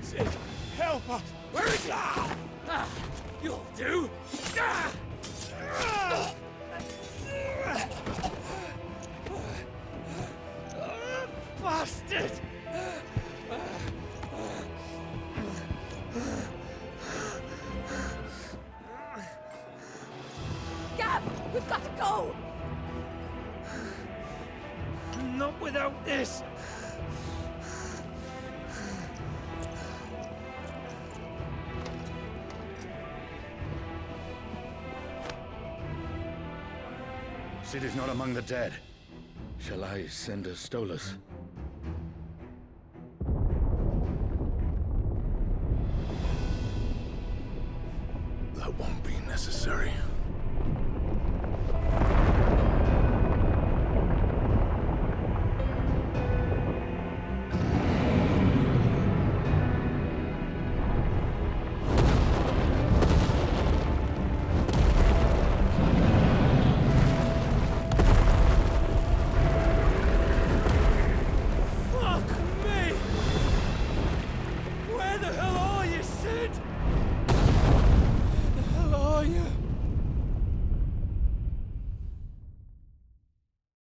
Sid, help us! Where is he? You'll do! Bastard! Gab, we've got to go! Not without this! Sid is not among the dead. Shall I send a Stolas? That won't be necessary.